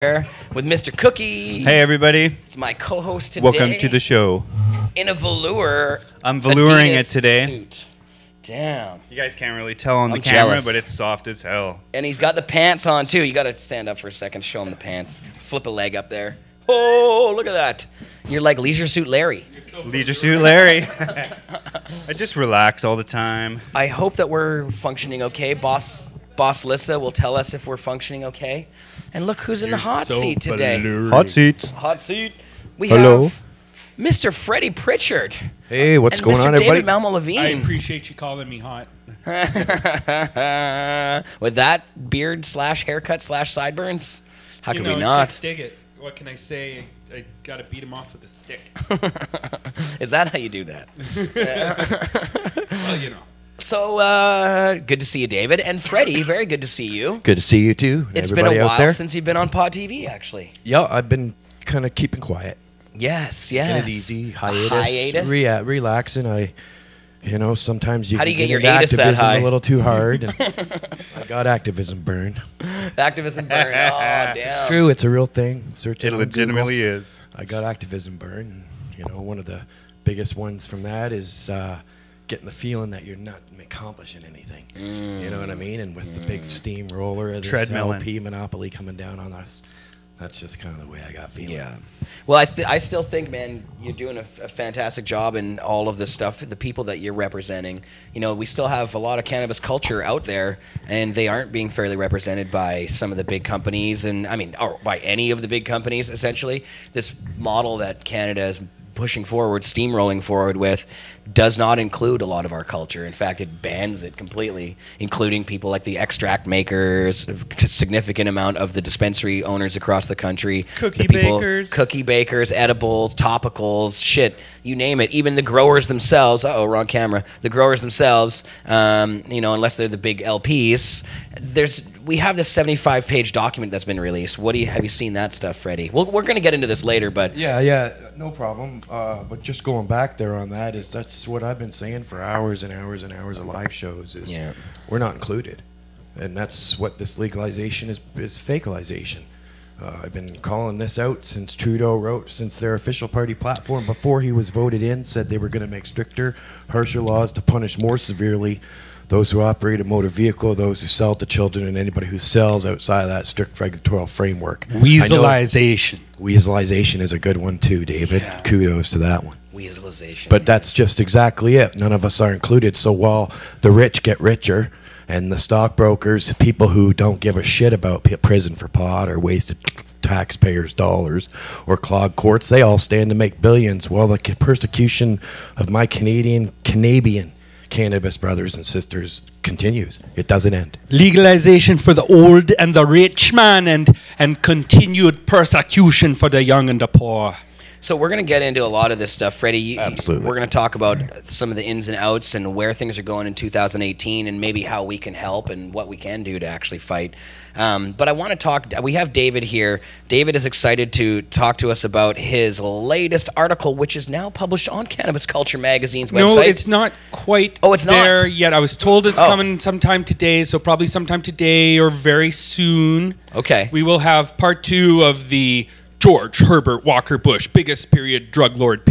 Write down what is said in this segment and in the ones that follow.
With Mr. Cookie. Hey, everybody. It's my co-host today. Welcome to the show. In a velour. I'm velouring Adidas it today. Suit. Damn. You guys can't really tell on the I'm camera, jealous. but it's soft as hell. And he's got the pants on, too. You got to stand up for a second, show him the pants. Flip a leg up there. Oh, look at that. You're like Leisure Suit Larry. Leisure Suit Larry. I just relax all the time. I hope that we're functioning okay. Boss Lissa will tell us if we're functioning okay. And look who's in the hot seat today. Hot seats. Hot seat. We Hello. have Mr. Freddie Pritchard. Hey, what's and going Mr. on, David everybody? Malmo-Levine. I appreciate you calling me hot. With that beard slash haircut slash sideburns, how can we Chicks not? dig it. What can I say? I gotta beat him off with a stick. Is that how you do that? Well, you know. So, good to see you, David. And Freddie, very good to see you. Good to see you too. It's been everybody a out while there. since you've been on Pod TV, actually. Yeah, I've been kind of keeping quiet. Yes. Taking it easy, hiatus. Hiatus? Relaxing. Sometimes you How can do you get your into atus that activism high? a little too hard. And I got activism burn. Activism burn. Oh, damn. It's true. It's a real thing. Search It on legitimately Google. is. I got activism burn. One of the biggest ones from that is getting the feeling that you're not accomplishing anything. You know what I mean? And with the big steamroller of this Treadmilling. LP monopoly coming down on us, that's just kind of the way I got feeling. Yeah. Well, I still think, man, you're doing a fantastic job in all of this stuff. The people that you're representing, we still have a lot of cannabis culture out there, and they aren't being fairly represented by some of the big companies, or by any of the big companies, essentially. This model that Canada is pushing forward, steamrolling forward with, does not include a lot of our culture. In fact, it bans it completely, including people like the extract makers, a significant amount of the dispensary owners across the country. Cookie bakers, edibles, topicals, shit, you name it. Even the growers themselves, wrong camera. The growers themselves, unless they're the big LPs, we have this 75-page document that's been released. Have you seen that stuff, Freddie? We're going to get into this later, but... Yeah, no problem. But just going back there on that that's what I've been saying for hours and hours and hours of live shows is we're not included. And that's what this legalization is fakealization. I've been calling this out since Trudeau wrote, since their official party platform before he was voted in, said they were going to make stricter, harsher laws to punish more severely those who operate a motor vehicle, those who sell to children, and anybody who sells outside of that strict regulatory framework. Weaselization. Weaselization is a good one too, David. Yeah. Kudos to that one. Weaselization. But that's just exactly it. None of us are included. So while the rich get richer and the stockbrokers, people who don't give a shit about prison for pot or wasted taxpayers' dollars or clogged courts, they all stand to make billions while the persecution of my Canadian cannabis brothers and sisters continues. It doesn't end. Legalization for the old and the rich, man, and continued persecution for the young and the poor. So we're going to get into a lot of this stuff, Freddie. Absolutely. We're going to talk about some of the ins and outs and where things are going in 2018 and maybe how we can help and what we can do to actually fight. But I want to talk, we have David here. David is excited to talk to us about his latest article, which is now published on Cannabis Culture Magazine's website. No, it's not quite there yet. I was told it's coming sometime today, so probably sometime today or very soon. Okay. We will have part 2 of the George Herbert Walker Bush, biggest drug lord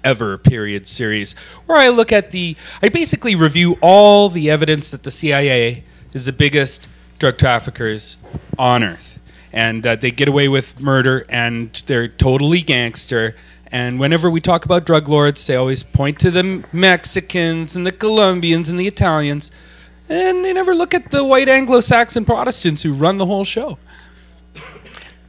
ever series, where I basically review all the evidence that the CIA is the biggest drug traffickers on earth, and that they get away with murder, and they're totally gangster. And whenever we talk about drug lords, they always point to the Mexicans and the Colombians and the Italians, and they never look at the white Anglo-Saxon Protestants who run the whole show.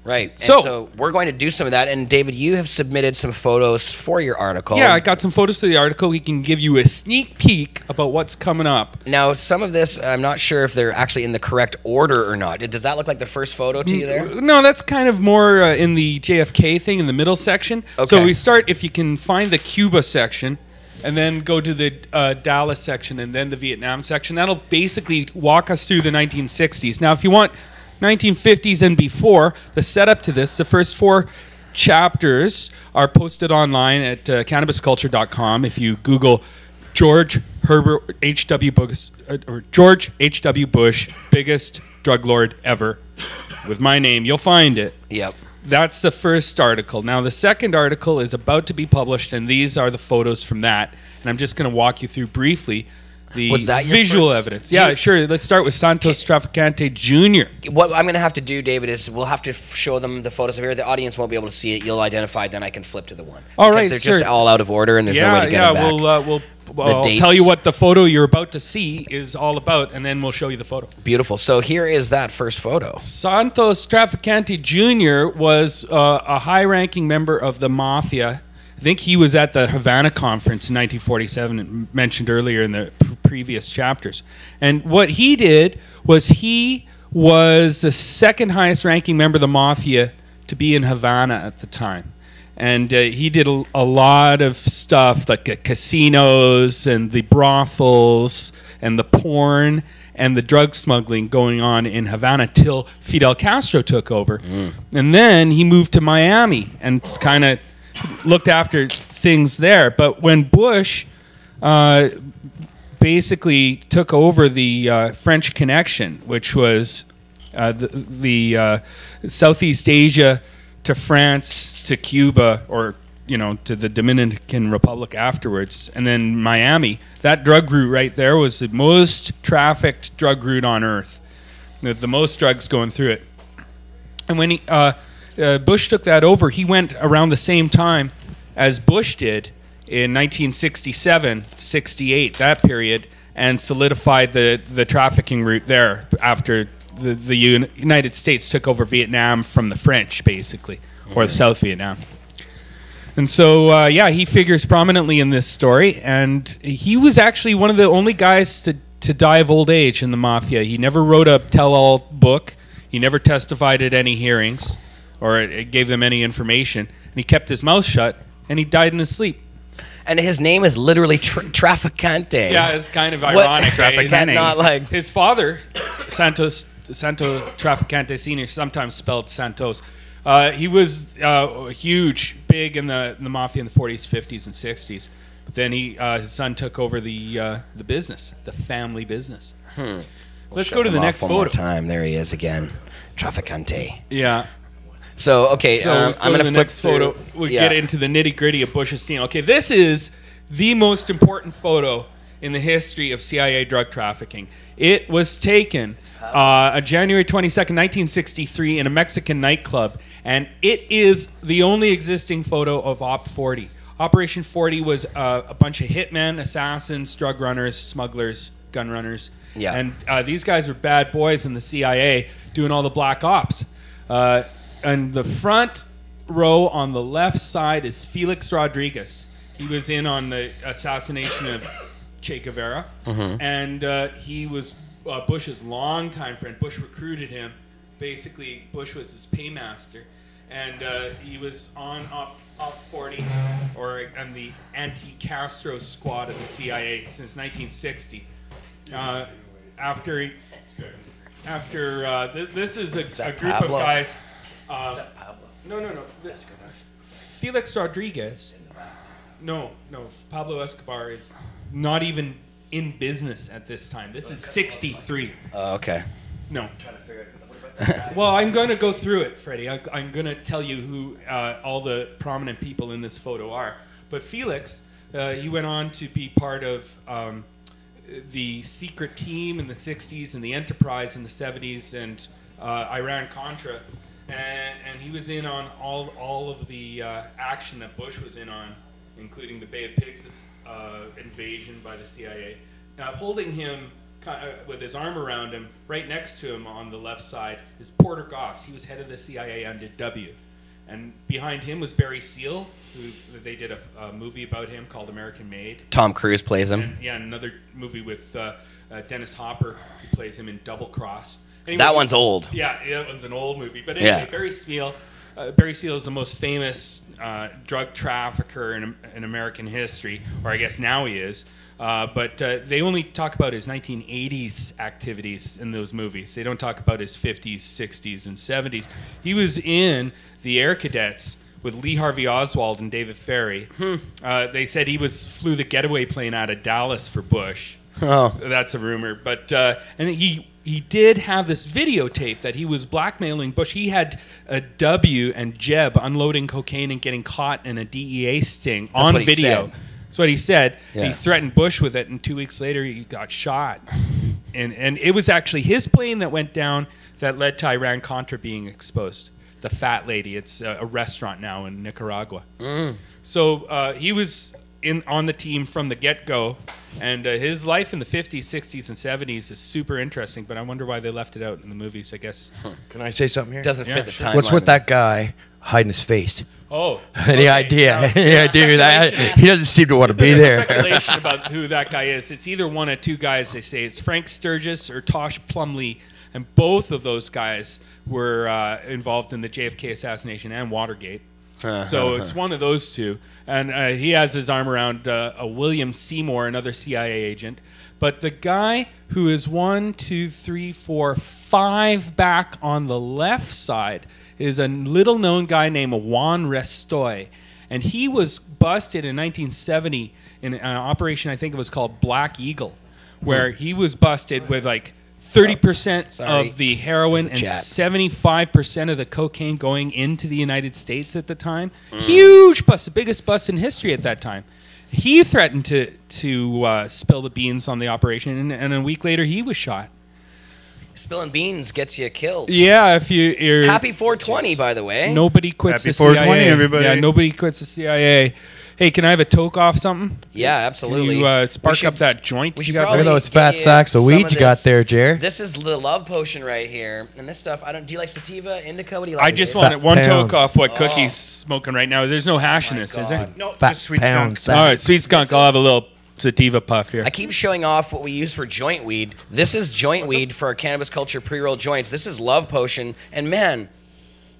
Right. And So- so we're going to do some of that. And David, you have submitted some photos for your article. Yeah, I got some photos for the article. We can give you a sneak peek about what's coming up. Now, some of this, I'm not sure if they're actually in the correct order or not. Does that look like the first photo to you there? No, that's kind of more in the JFK thing in the middle section. Okay. So we start, if you can find the Cuba section, and then go to the Dallas section, and then the Vietnam section. That'll basically walk us through the 1960s. Now, if you want 1950s and before, the setup to this, the first 4 chapters are posted online at cannabisculture.com. If you Google George Herbert H.W. Bush, or George H.W. Bush, biggest drug lord ever, with my name. You'll find it. Yep. That's the first article. Now, the second article is about to be published, and these are the photos from that. And I'm just going to walk you through briefly the Was that your visual first- evidence. Yeah, sure. Let's start with Santos Trafficante Jr. What I'm going to have to do, David, is we'll have to show them the photos of here. The audience won't be able to see it. You'll identify, then I can flip to the one. All Because right, they're sure. just all out of order, and there's no way to get them back. I'll dates. tell you what the photo you're about to see is all about, and then we'll show you the photo. Beautiful. So here is that first photo. Santos Trafficante Jr. was a high-ranking member of the mafia. I think he was at the Havana conference in 1947, mentioned earlier in the previous chapters. And what he did was he was the second highest-ranking member of the mafia to be in Havana at the time. And he did a lot of stuff like casinos and the brothels and the porn and the drug smuggling going on in Havana till Fidel Castro took over. And then he moved to Miami and kind of looked after things there. But when Bush basically took over the French Connection, which was the Southeast Asia to France, to Cuba, or to the Dominican Republic afterwards, and then Miami. That drug route right there was the most trafficked drug route on earth. The most drugs going through it. And when Bush took that over, he went around the same time as Bush did in 1967, 68, that period, and solidified the trafficking route there after the United States took over Vietnam from the French, basically, or South Vietnam. And so, he figures prominently in this story, and he was actually one of the only guys to die of old age in the mafia. He never wrote a tell-all book. He never testified at any hearings or gave them any information. And he kept his mouth shut, and he died in his sleep. And his name is literally Trafficante. Yeah, it's kind of ironic. Right? Is that not like... His father, Santo Trafficante Sr., sometimes spelled Santos. He was huge, big in the mafia in the 40s, 50s, and 60s. But then his son took over the business, the family business. Let's go to the next one photo. More time. There he is again. Trafficante. Yeah. So, okay, So I'm going to the flip next through. photo. We get into the nitty-gritty of Bush's team. Okay, this is the most important photo in the history of CIA drug trafficking. It was taken on January 22nd, 1963 in a Mexican nightclub, and it is the only existing photo of Op 40. Operation 40 was a bunch of hitmen, assassins, drug runners, smugglers, gun runners. Yeah. And these guys were bad boys in the CIA doing all the black ops. And the front row on the left side is Felix Rodriguez. He was in on the assassination of Che Guevara, and he was Bush's longtime friend. Bush recruited him. Basically, Bush was his paymaster, and he was on Op 40, and the anti-Castro squad of the CIA since 1960. This is a group Pablo? of guys. Is that Pablo? No. Felix Rodriguez. No. Pablo Escobar is not even in business at this time. This is 63. Okay. No. Well, I'm going to go through it, Freddie. I'm going to tell you who all the prominent people in this photo are. But Felix, he went on to be part of the secret team in the 60s and the Enterprise in the 70s and Iran-Contra. And he was in on all of the action that Bush was in on, including the Bay of Pigs invasion by the CIA. Now, holding him with his arm around him, right next to him on the left side, is Porter Goss. He was head of the CIA under W. And behind him was Barry Seal, who they did a movie about him called American Made. Tom Cruise plays him. And, another movie with Dennis Hopper, who plays him in Double Cross. Anyway, That one's old. Yeah, that one's an old movie. But anyway, Barry Seal is the most famous drug trafficker in American history, or I guess now he is. But they only talk about his 1980s activities in those movies. They don't talk about his 50s, 60s, and 70s. He was in the Air Cadets with Lee Harvey Oswald and David Ferry. They said he flew the getaway plane out of Dallas for Bush. Oh. That's a rumor. But and he did have this videotape that he was blackmailing Bush. He had a W and Jeb unloading cocaine and getting caught in a DEA sting on video. That's what he said. Yeah. He threatened Bush with it, and 2 weeks later he got shot. And it was actually his plane that went down that led to Iran-Contra being exposed. The Fat Lady. It's a restaurant now in Nicaragua. So he was on the team from the get-go, and his life in the 50s, 60s, and 70s is super interesting, but I wonder why they left it out in the movies, I guess. Can I say something here? Doesn't fit the timeline. What's with that guy hiding his face? Oh. Any idea? Any idea who that? He doesn't seem to want to be there. Speculation about who that guy is. It's either one of two guys, they say. It's Frank Sturgis or Tosh Plumlee, and both of those guys were involved in the JFK assassination and Watergate. So it's one of those two. And he has his arm around a William Seymour, another CIA agent. But the guy who is 1, 2, 3, 4, 5 back on the left side is a little-known guy named Juan Restoy. And he was busted in 1970 in an operation, I think it was called Black Eagle, where he was busted with like 30% of the heroin and 75% of the cocaine going into the United States at the time. Huge bust, the biggest bust in history at that time. He threatened to spill the beans on the operation, and a week later he was shot. Spilling beans gets you killed. Yeah, if you're... Happy 420, by the way. Nobody quits Happy the CIA. 420, everybody. Yeah, nobody quits the CIA. Hey, can I have a toke off something? Yeah, absolutely. Can you spark up that joint you got Look at there? those fat sacks of weed you got there, Jer. This is the love potion right here. And this stuff, do you like sativa, indica? What do you like? I just wanted one toke off what Cookie's smoking right now. There's no hash in this, is there? No, Fat just sweet pound skunk. All right, sweet skunk. I'll have a little sativa puff here. I keep showing off what we use for joint weed. This is joint weed for our cannabis culture pre-roll joints. This is love potion. And man,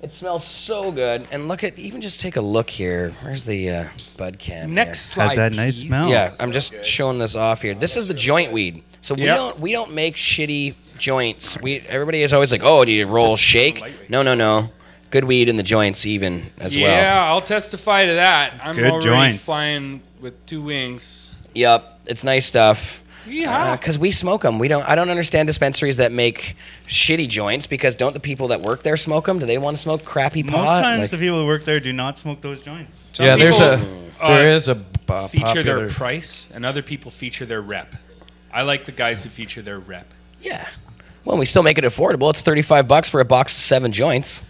it smells so good. And look at, even just take a look here. Where's the bud can? Next slide, Has that nice please. smell. Yeah, I'm just showing this off here. This is the joint weed. So we don't make shitty joints. Everybody is always like, oh, do you roll shake? No. Good weed in the joints even as well. Yeah, I'll testify to that. I'm Good already joints. flying with 2 wings. Yep, it's nice stuff. Yeah. Because we smoke them. I don't understand dispensaries that make shitty joints, because don't the people that work there smoke them? Do they want to smoke crappy pot? Most times the people who work there do not smoke those joints. Some Yeah, people, there is a feature their popular... price, and other people feature their rep. I like the guys who feature their rep. Yeah. Well, we still make it affordable. It's $35 for a box of 7 joints.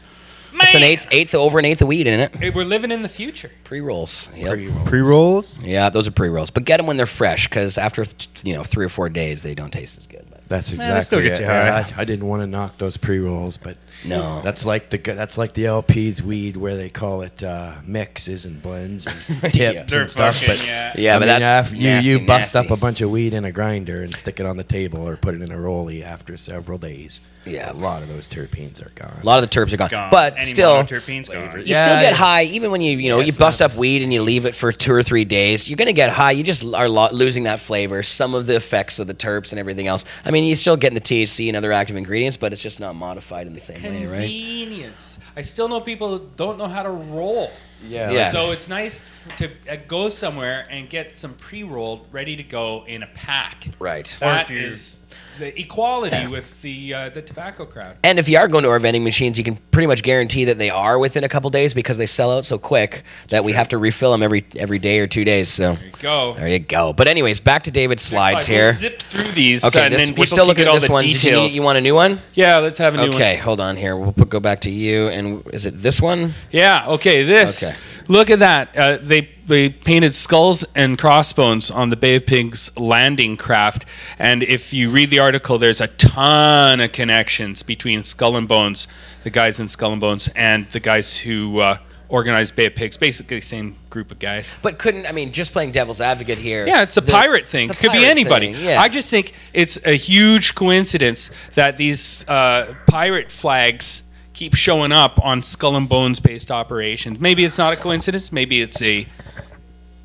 It's an over an eighth of weed in it. Hey, we're living in the future. Pre-rolls. Yep. Pre-rolls? Yeah, those are pre-rolls. But get them when they're fresh, because after 3 or 4 days, they don't taste as good. That's Man, exactly still get it. you high. I didn't want to knock those pre-rolls, but No. that's like the LP's weed where they call it mixes and blends and tips They're and stuff. fucking, But Yeah, but that's you bust nasty. up a bunch of weed in a grinder and stick it on the table or put it in a rollie after several days. Yeah. A lot of those terpenes are gone. A lot of the terps are gone. Gone. But Any still, monoterpenes gone. you still get high, even when you it's bust not up weed and you leave it for 2 or 3 days. You're gonna get high. You just are losing that flavor, some of the effects of the terps and everything else. I mean, you're still getting the THC and other active ingredients, but it's just not modified in the same way, right? Convenience. I still know people who don't know how to roll. Yeah. Yes. So it's nice to go somewhere and get some pre-rolled, ready to go in a pack. Right. That is the equality with the tobacco crowd. And if you are going to our vending machines, you can pretty much guarantee that they are within a couple days, because they sell out so quick that we have to refill them every day or 2 days. So There you go. there you go. But anyways, back to David's slides here. We'll zip through these, Okay, and then we're people still can looking get at all this the one. details. You want a new one? Yeah, let's have a new one. Okay, hold on here. We'll go back to you. And is it this one? Yeah, okay, this. Okay. Look at that. They painted skulls and crossbones on the Bay of Pigs landing craft. And if you read the article, there's a ton of connections between Skull and Bones, the guys in Skull and Bones, and the guys who organized Bay of Pigs. Basically the same group of guys. But just playing devil's advocate here. Yeah, it's a pirate thing. It could be pirate anybody. thing, yeah. I just think it's a huge coincidence that these pirate flags keep showing up on Skull and Bones based operations. Maybe it's not a coincidence. Maybe it's a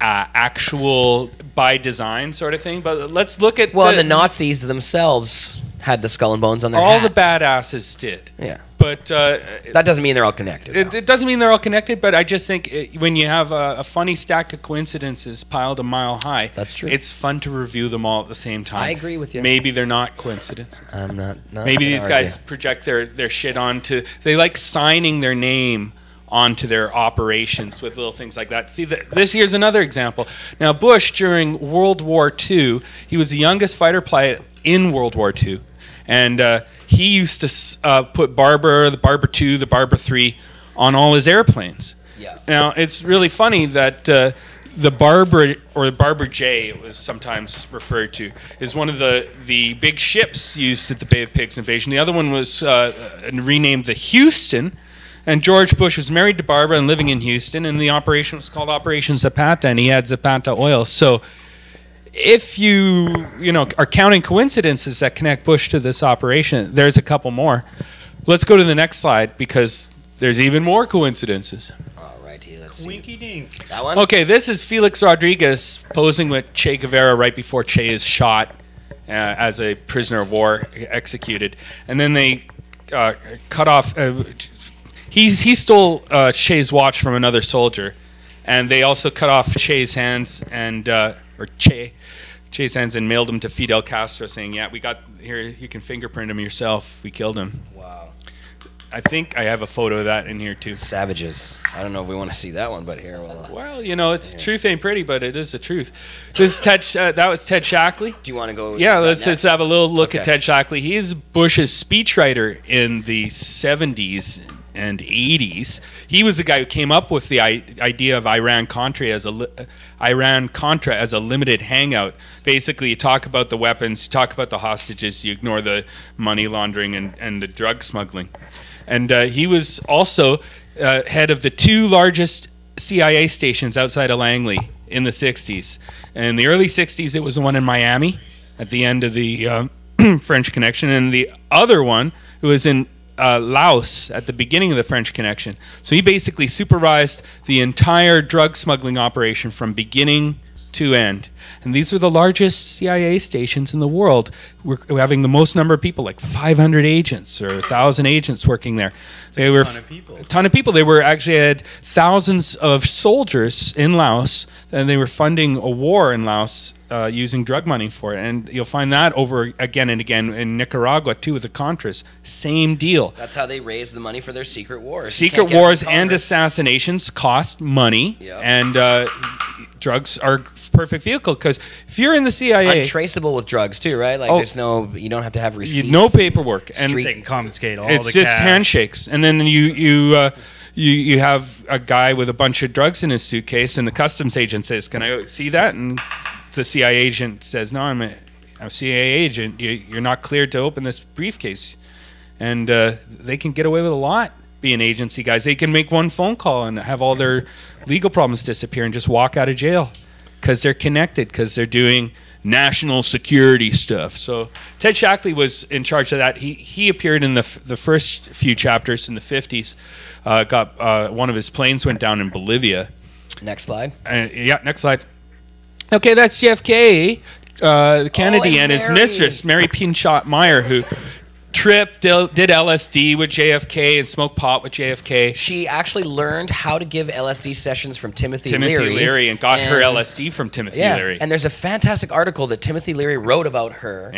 actual by design sort of thing. But let's look at Well, and the Nazis themselves had the skull and bones on their all hat. the badasses did. Yeah. But that doesn't mean they're all connected. It doesn't mean they're all connected, but I just think when you have a funny stack of coincidences piled a mile high, that's true. It's fun to review them all at the same time. I agree with you. Maybe they're not coincidences. I'm not Maybe these guys project their shit onto. They like signing their name onto their operations with little things like that. See, this here's another example. Now, Bush during World War II, he was the youngest fighter pilot in World War II. And he used to put Barber, the Barber II, the Barber III on all his airplanes. Yeah. Now, it's really funny that the Barber, or Barber J, it was sometimes referred to, is one of the big ships used at the Bay of Pigs invasion. The other one was renamed the Houston. And George Bush was married to Barbara and living in Houston. And the operation was called Operation Zapata. And he had Zapata oil. So if you are counting coincidences that connect Bush to this operation, there's a couple more. Let's go to the next slide because there's even more coincidences. All right, here, let's see. Winky dink. That one? Okay, this is Felix Rodriguez posing with Che Guevara right before Che is shot as a prisoner of war executed. And then they cut off... he stole Che's watch from another soldier. And they also cut off Che's hands and... or Che's hands and mailed him to Fidel Castro saying, yeah, we got here, you can fingerprint him yourself. We killed him. Wow. I think I have a photo of that in here too. Savages. I don't know if we want to see that one, but here. Well, it's truth ain't pretty, but it is the truth. This is Ted, that was Ted Shackley. Do you want to go? Yeah, let's just have a little look at Ted Shackley. He is Bush's speechwriter in the 70s and 80s. He was the guy who came up with the idea of Iran-Contra as a limited hangout. Basically, you talk about the weapons, you talk about the hostages, you ignore the money laundering and the drug smuggling. And he was also head of the two largest CIA stations outside of Langley in the 60s. And in the early 60s, it was the one in Miami at the end of the French Connection, and the other one was in Laos at the beginning of the French Connection. So he basically supervised the entire drug smuggling operation from beginning to end. And these were the largest CIA stations in the world. We're having the most number of people, like 500 agents or 1,000 agents working there. They were a ton of people. They were actually had thousands of soldiers in Laos, and they were funding a war in Laos using drug money for it. And you'll find that over again and again in Nicaragua too with the Contras. Same deal. That's how they raise the money for their secret wars. Secret wars and assassinations cost money, and drugs are a perfect vehicle because if you're in the CIA, it's untraceable with drugs too, right? Like you don't have to have receipts. No paperwork, and they can confiscate all it's the just cash. handshakes, and then you have a guy with a bunch of drugs in his suitcase, and the customs agent says, "Can I see that?" And the CIA agent says, "No, I'm a CIA agent. You're not cleared to open this briefcase." And they can get away with a lot being agency guys. They can make one phone call and have all their legal problems disappear and just walk out of jail because they're connected, because they're doing national security stuff. So Ted Shackley was in charge of that. He appeared in the first few chapters in the 50s. One of his planes went down in Bolivia. Next slide. Next slide. Okay, that's JFK, the Kennedy, and his mistress, Mary Pinchot Meyer, who did LSD with JFK and smoked pot with JFK. She actually learned how to give LSD sessions from Timothy Leary. And got her LSD from Timothy Leary. And there's a fantastic article that Timothy Leary wrote about her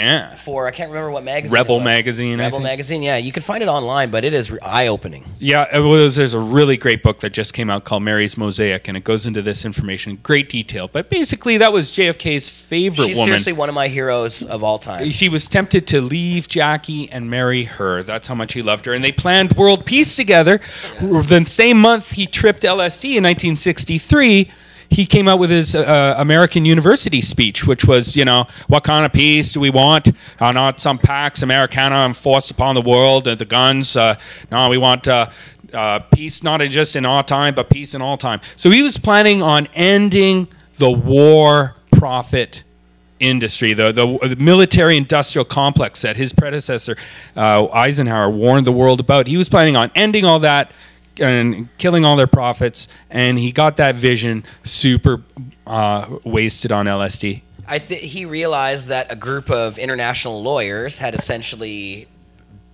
for, I can't remember what magazine Rebel it was. Magazine, Rebel Magazine, yeah. You can find it online, but it is eye-opening. Yeah, there's a really great book that just came out called Mary's Mosaic, and it goes into this information in great detail. But basically, that was JFK's favorite woman. She's seriously one of my heroes of all time. She was tempted to leave Jackie and marry her. That's how much he loved her. And they planned world peace together. The same month he tripped LSD in 1963, he came out with his American University speech, which was, what kind of peace do we want? Not some Pax Americana enforced upon the world, the guns. No, we want peace not just in our time, but peace in all time. So he was planning on ending the war profit industry, the military-industrial complex that his predecessor, Eisenhower, warned the world about. He was planning on ending all that and killing all their profits, and he got that vision super wasted on LSD. He realized that a group of international lawyers had essentially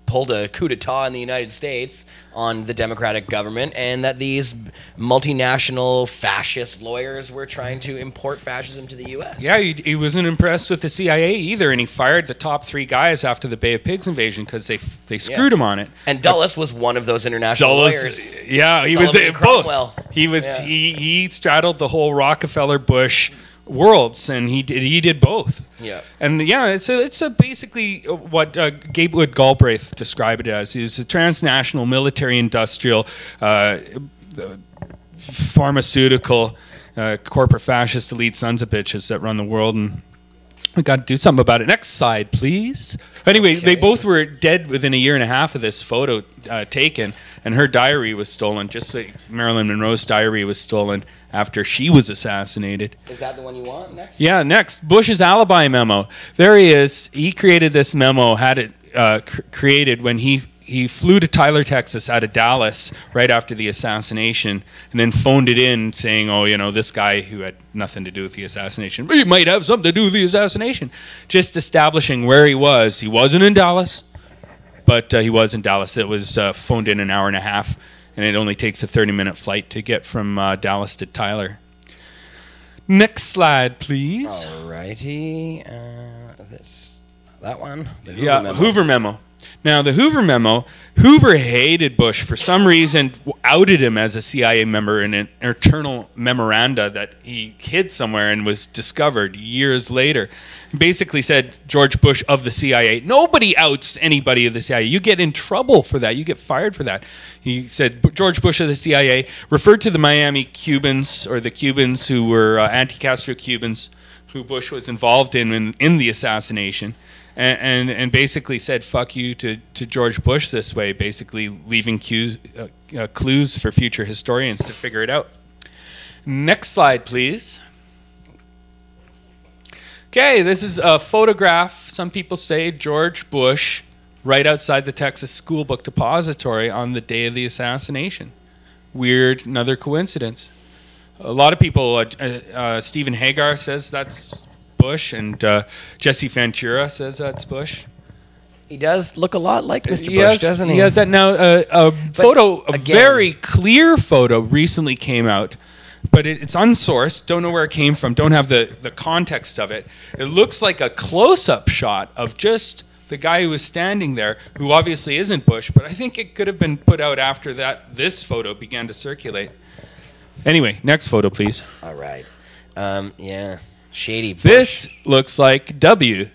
pulled a coup d'etat in the United States on the democratic government, and that these multinational fascist lawyers were trying to import fascism to the U.S. Yeah, he wasn't impressed with the CIA either, and he fired the top 3 guys after the Bay of Pigs invasion because they screwed him on it. And Dulles was one of those international lawyers. Yeah, he was both. He straddled the whole Rockefeller Bush worlds, and he did both. Yeah. And yeah, it's a basically what Gatewood Galbraith described it as. He was a transnational military industrial pharmaceutical corporate fascist elite sons of bitches that run the world, and we got to do something about it. Next slide, please. Anyway, they both were dead within a year and a half of this photo taken, and her diary was stolen, just like Marilyn Monroe's diary was stolen after she was assassinated. Is that the one you want next? Yeah, next. Bush's alibi memo. There he is. He created this memo, had it created when he flew to Tyler, Texas out of Dallas right after the assassination, and then phoned it in saying, oh, this guy who had nothing to do with the assassination, but he might have something to do with the assassination. Just establishing where he was. He wasn't in Dallas, but he was in Dallas. It was phoned in an hour and a half, and it only takes a 30-minute flight to get from Dallas to Tyler. Next slide, please. Alrighty. That one? The Hoover yeah, memo. Hoover memo. Now, the Hoover memo, Hoover hated Bush for some reason, outed him as a CIA member in an internal memoranda that he hid somewhere and was discovered years later. He basically said, George Bush of the CIA. Nobody outs anybody of the CIA. You get in trouble for that. You get fired for that. He said, George Bush of the CIA referred to the Miami Cubans, or the Cubans who were anti-Castro Cubans, who Bush was involved in the assassination. And basically said fuck you to George Bush this way, basically leaving clues for future historians to figure it out. Next slide, please. Okay, this is a photograph, some people say, George Bush right outside the Texas School Book Depository on the day of the assassination. Weird, another coincidence. A lot of people, Stephen Hagar says that's Bush, and Jesse Ventura says that's Bush. He does look a lot like Mr. Bush, doesn't he? He has that now. A very clear photo recently came out, but it's unsourced. Don't know where it came from. Don't have the context of it. It looks like a close-up shot of just the guy who was standing there, who obviously isn't Bush, but I think it could have been put out after that. This photo began to circulate. Anyway, next photo, please. All right. Yeah. Shady Bush. This looks like W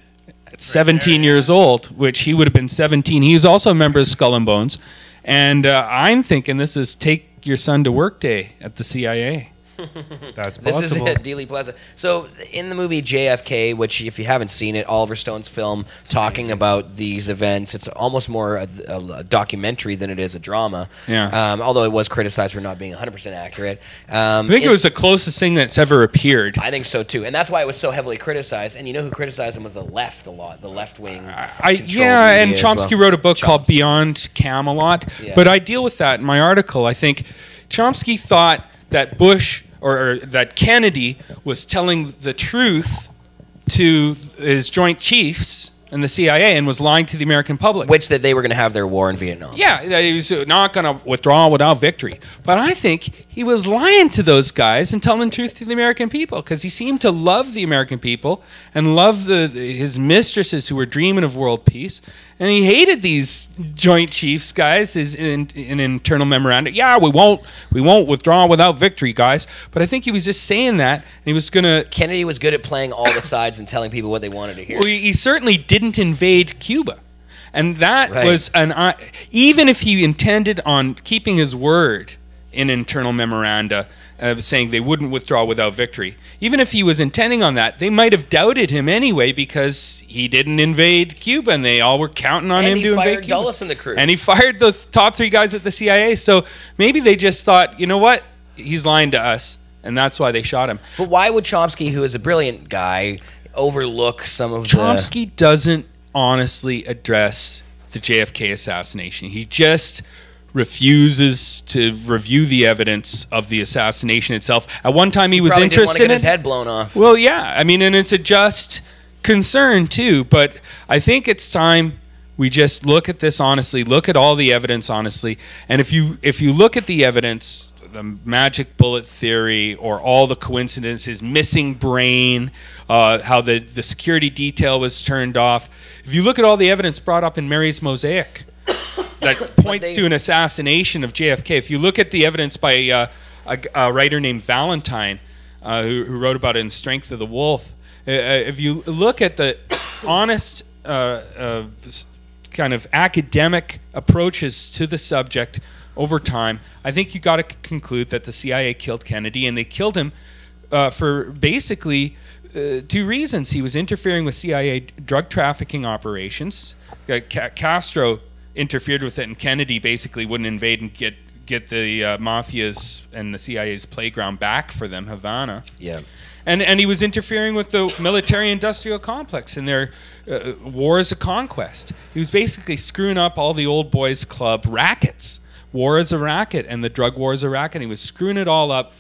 at 17 years old, which he would have been 17. He's also a member of Skull and Bones. And I'm thinking this is take your son to work day at the CIA. That's possible. This is at Dealey Plaza. So in the movie JFK, which if you haven't seen it, Oliver Stone's film talking about these events, it's almost more a documentary than it is a drama. Yeah. Although it was criticized for not being 100% accurate. I think it was the closest thing that's ever appeared. I think so too, and that's why it was so heavily criticized. And you know who criticized him was the left a lot, the left wing. Yeah, and Chomsky wrote a book called Beyond Camelot. Yeah. But I deal with that in my article. I think Chomsky thought that Bush or that Kennedy was telling the truth to his Joint Chiefs and the CIA and was lying to the American public. Which that they were going to have their war in Vietnam. Yeah, that he was not going to withdraw without victory. But I think he was lying to those guys and telling the truth to the American people, because he seemed to love the American people and love his mistresses who were dreaming of world peace. And he hated these Joint Chiefs guys in internal memoranda. Yeah, we won't withdraw without victory, guys. But I think he was just saying that, and he was going to... Kennedy was good at playing all the sides and telling people what they wanted to hear. Well, he certainly didn't invade Cuba. And that was even if he intended on keeping his word in internal memoranda, saying they wouldn't withdraw without victory, even if he was intending on that, they might have doubted him anyway, because he didn't invade Cuba, and they all were counting on him to invade Cuba. And he fired Dulles and the crew. And he fired the top 3 guys at the CIA. So maybe they just thought, you know what, he's lying to us, and that's why they shot him. But why would Chomsky, who is a brilliant guy, overlook some of Chomsky doesn't honestly address the JFK assassination. He just refuses to review the evidence of the assassination itself. At one time, he was interested interested in in his head blown off. Well, yeah, I mean, and it's a just concern too. But I think it's time we just look at this honestly, look at all the evidence honestly, and if you look at the evidence, the magic bullet theory or all the coincidences, missing brain, how the security detail was turned off, if you look at all the evidence brought up in Mary's Mosaic that points to an assassination of JFK, if you look at the evidence by a writer named Valentine, who wrote about it in Strength of the Wolf, if you look at the honest kind of academic approaches to the subject over time, I think you got to conclude that the CIA killed Kennedy, and they killed him for basically 2 reasons. He was interfering with CIA drug trafficking operations. Castro interfered with it, and Kennedy basically wouldn't invade and get the mafia's and the CIA's playground back for them, Havana. Yeah. And he was interfering with the military-industrial complex in their wars of conquest. He was basically screwing up all the old boys club rackets. War is a racket, and the drug war is a racket. And he was screwing it all up,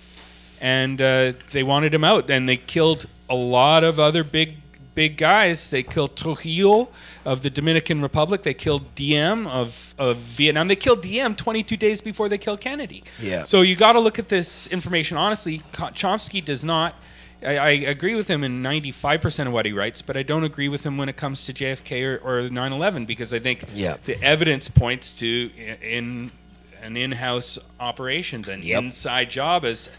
and they wanted him out. And they killed a lot of other big guys. They killed Trujillo of the Dominican Republic. They killed Diem of Vietnam. They killed Diem 22 days before they killed Kennedy. Yeah. So you got to look at this information honestly. Chomsky does not. I agree with him in 95% of what he writes, but I don't agree with him when it comes to JFK or 9/11, because I think the evidence points to in-house operations and inside job, as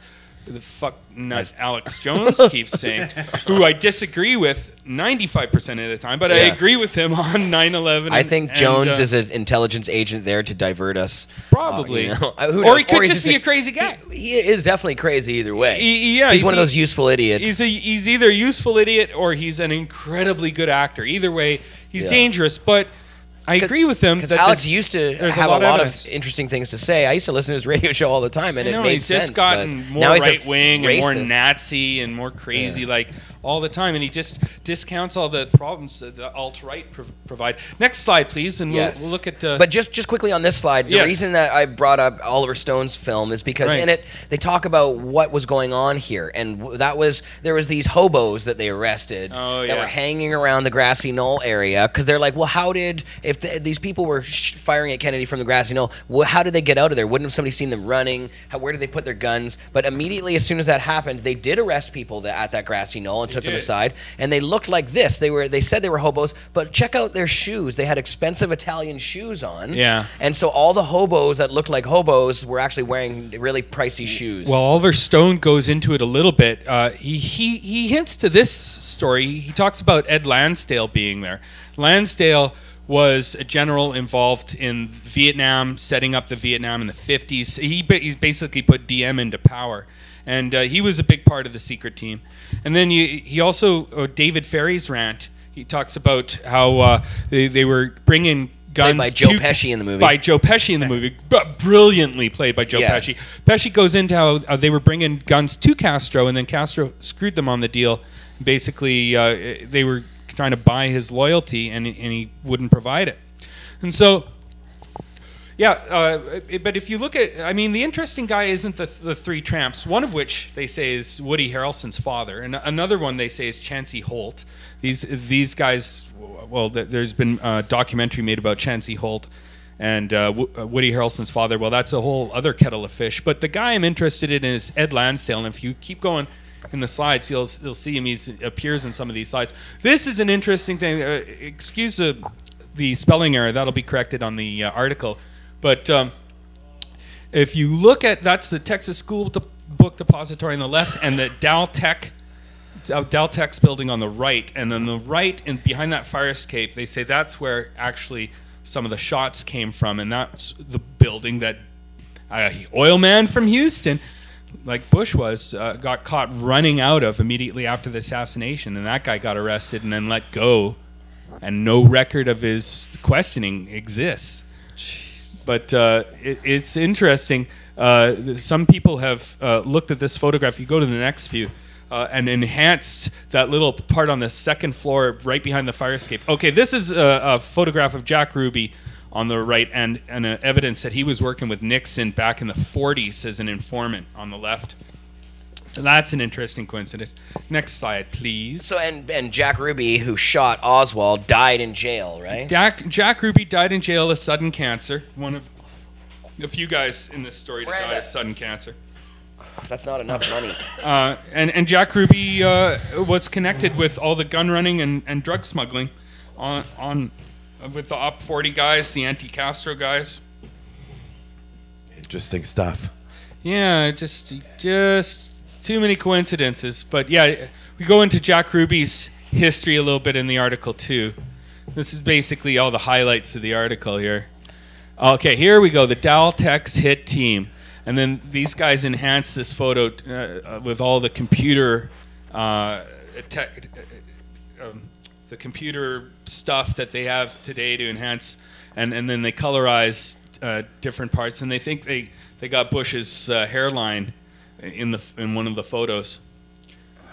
the fuck nuts Alex Jones keeps saying, who I disagree with 95% of the time, but I agree with him on 9/11. I think Jones is an intelligence agent there to divert us. Probably. Or he could just be a crazy guy. He is definitely crazy either way. He's one of those useful idiots. He's either a useful idiot or he's an incredibly good actor. Either way, he's dangerous, but I agree with him. Because Alex used to have a lot of interesting things to say. I used to listen to his radio show all the time, and it made sense. He's just gotten more right-wing and more Nazi and more crazy, like, all the time. And he just discounts all the problems that the alt-right provide. Next slide, please, and we'll look at... But just quickly on this slide, the reason that I brought up Oliver Stone's film is because in it, they talk about what was going on here. And there was these hobos that they arrested that were hanging around the Grassy Knoll area, because they're like, well, if these people were firing at Kennedy from the Grassy Knoll, well, how did they get out of there? Wouldn't have somebody seen them running? Where did they put their guns? But immediately, as soon as that happened, they did arrest people at that Grassy Knoll and took them aside, and they looked like this. They said they were hobos, but check out their shoes. They had expensive Italian shoes on. Yeah. And so all the hobos that looked like hobos were actually wearing really pricey shoes. Well, Oliver Stone goes into it a little bit. He hints to this story. He talks about Ed Lansdale being there. Lansdale was a general involved in Vietnam, setting up the Vietnam in the 50s. He's basically put DM into power. And he was a big part of the secret team. And then he also, David Ferry's rant, he talks about how they were bringing guns by Joe Pesci in the movie. By Joe Pesci in the movie. Brilliantly played by Joe Pesci. Pesci goes into how they were bringing guns to Castro, and then Castro screwed them on the deal. Basically, they were trying to buy his loyalty, and he wouldn't provide it. And so, but if you look at, I mean, the interesting guy isn't the three tramps, one of which they say is Woody Harrelson's father, and another one they say is Chancey Holt. These guys, well, there's been a documentary made about Chancey Holt and Woody Harrelson's father. Well, that's a whole other kettle of fish. But the guy I'm interested in is Ed Lansdale, and if you keep going in the slides, you'll see him. He appears in some of these slides. This is an interesting thing. Excuse the spelling error. That'll be corrected on the article. But if you look at, that's the Texas School Book Depository on the left, and the Daltech's building on the right. And on the right, and behind that fire escape, they say that's where actually some of the shots came from, and that's the building that oil man from Houston, like Bush was, got caught running out of immediately after the assassination, and that guy got arrested and then let go, and no record of his questioning exists. But it's interesting. Some people have looked at this photograph. You go to the next view and enhanced that little part on the second floor right behind the fire escape. Okay, this is a photograph of Jack Ruby on the right, and evidence that he was working with Nixon back in the 40s as an informant on the left. That's an interesting coincidence. Next slide, please. So and Jack Ruby, who shot Oswald, died in jail, right? Jack Ruby died in jail of sudden cancer. One of a few guys in this story to die of sudden cancer. That's not enough money. And Jack Ruby was connected with all the gun running and drug smuggling on with the Op 40 guys, the anti-Castro guys. Interesting stuff. Yeah, just too many coincidences. But yeah, we go into Jack Ruby's history a little bit in the article too. This is basically all the highlights of the article here. Okay, here we go. The Daltex hit team. And then these guys enhance this photo with all the computer the computer stuff that they have today to enhance, and then they colorize different parts, and they think they got Bush's hairline in one of the photos.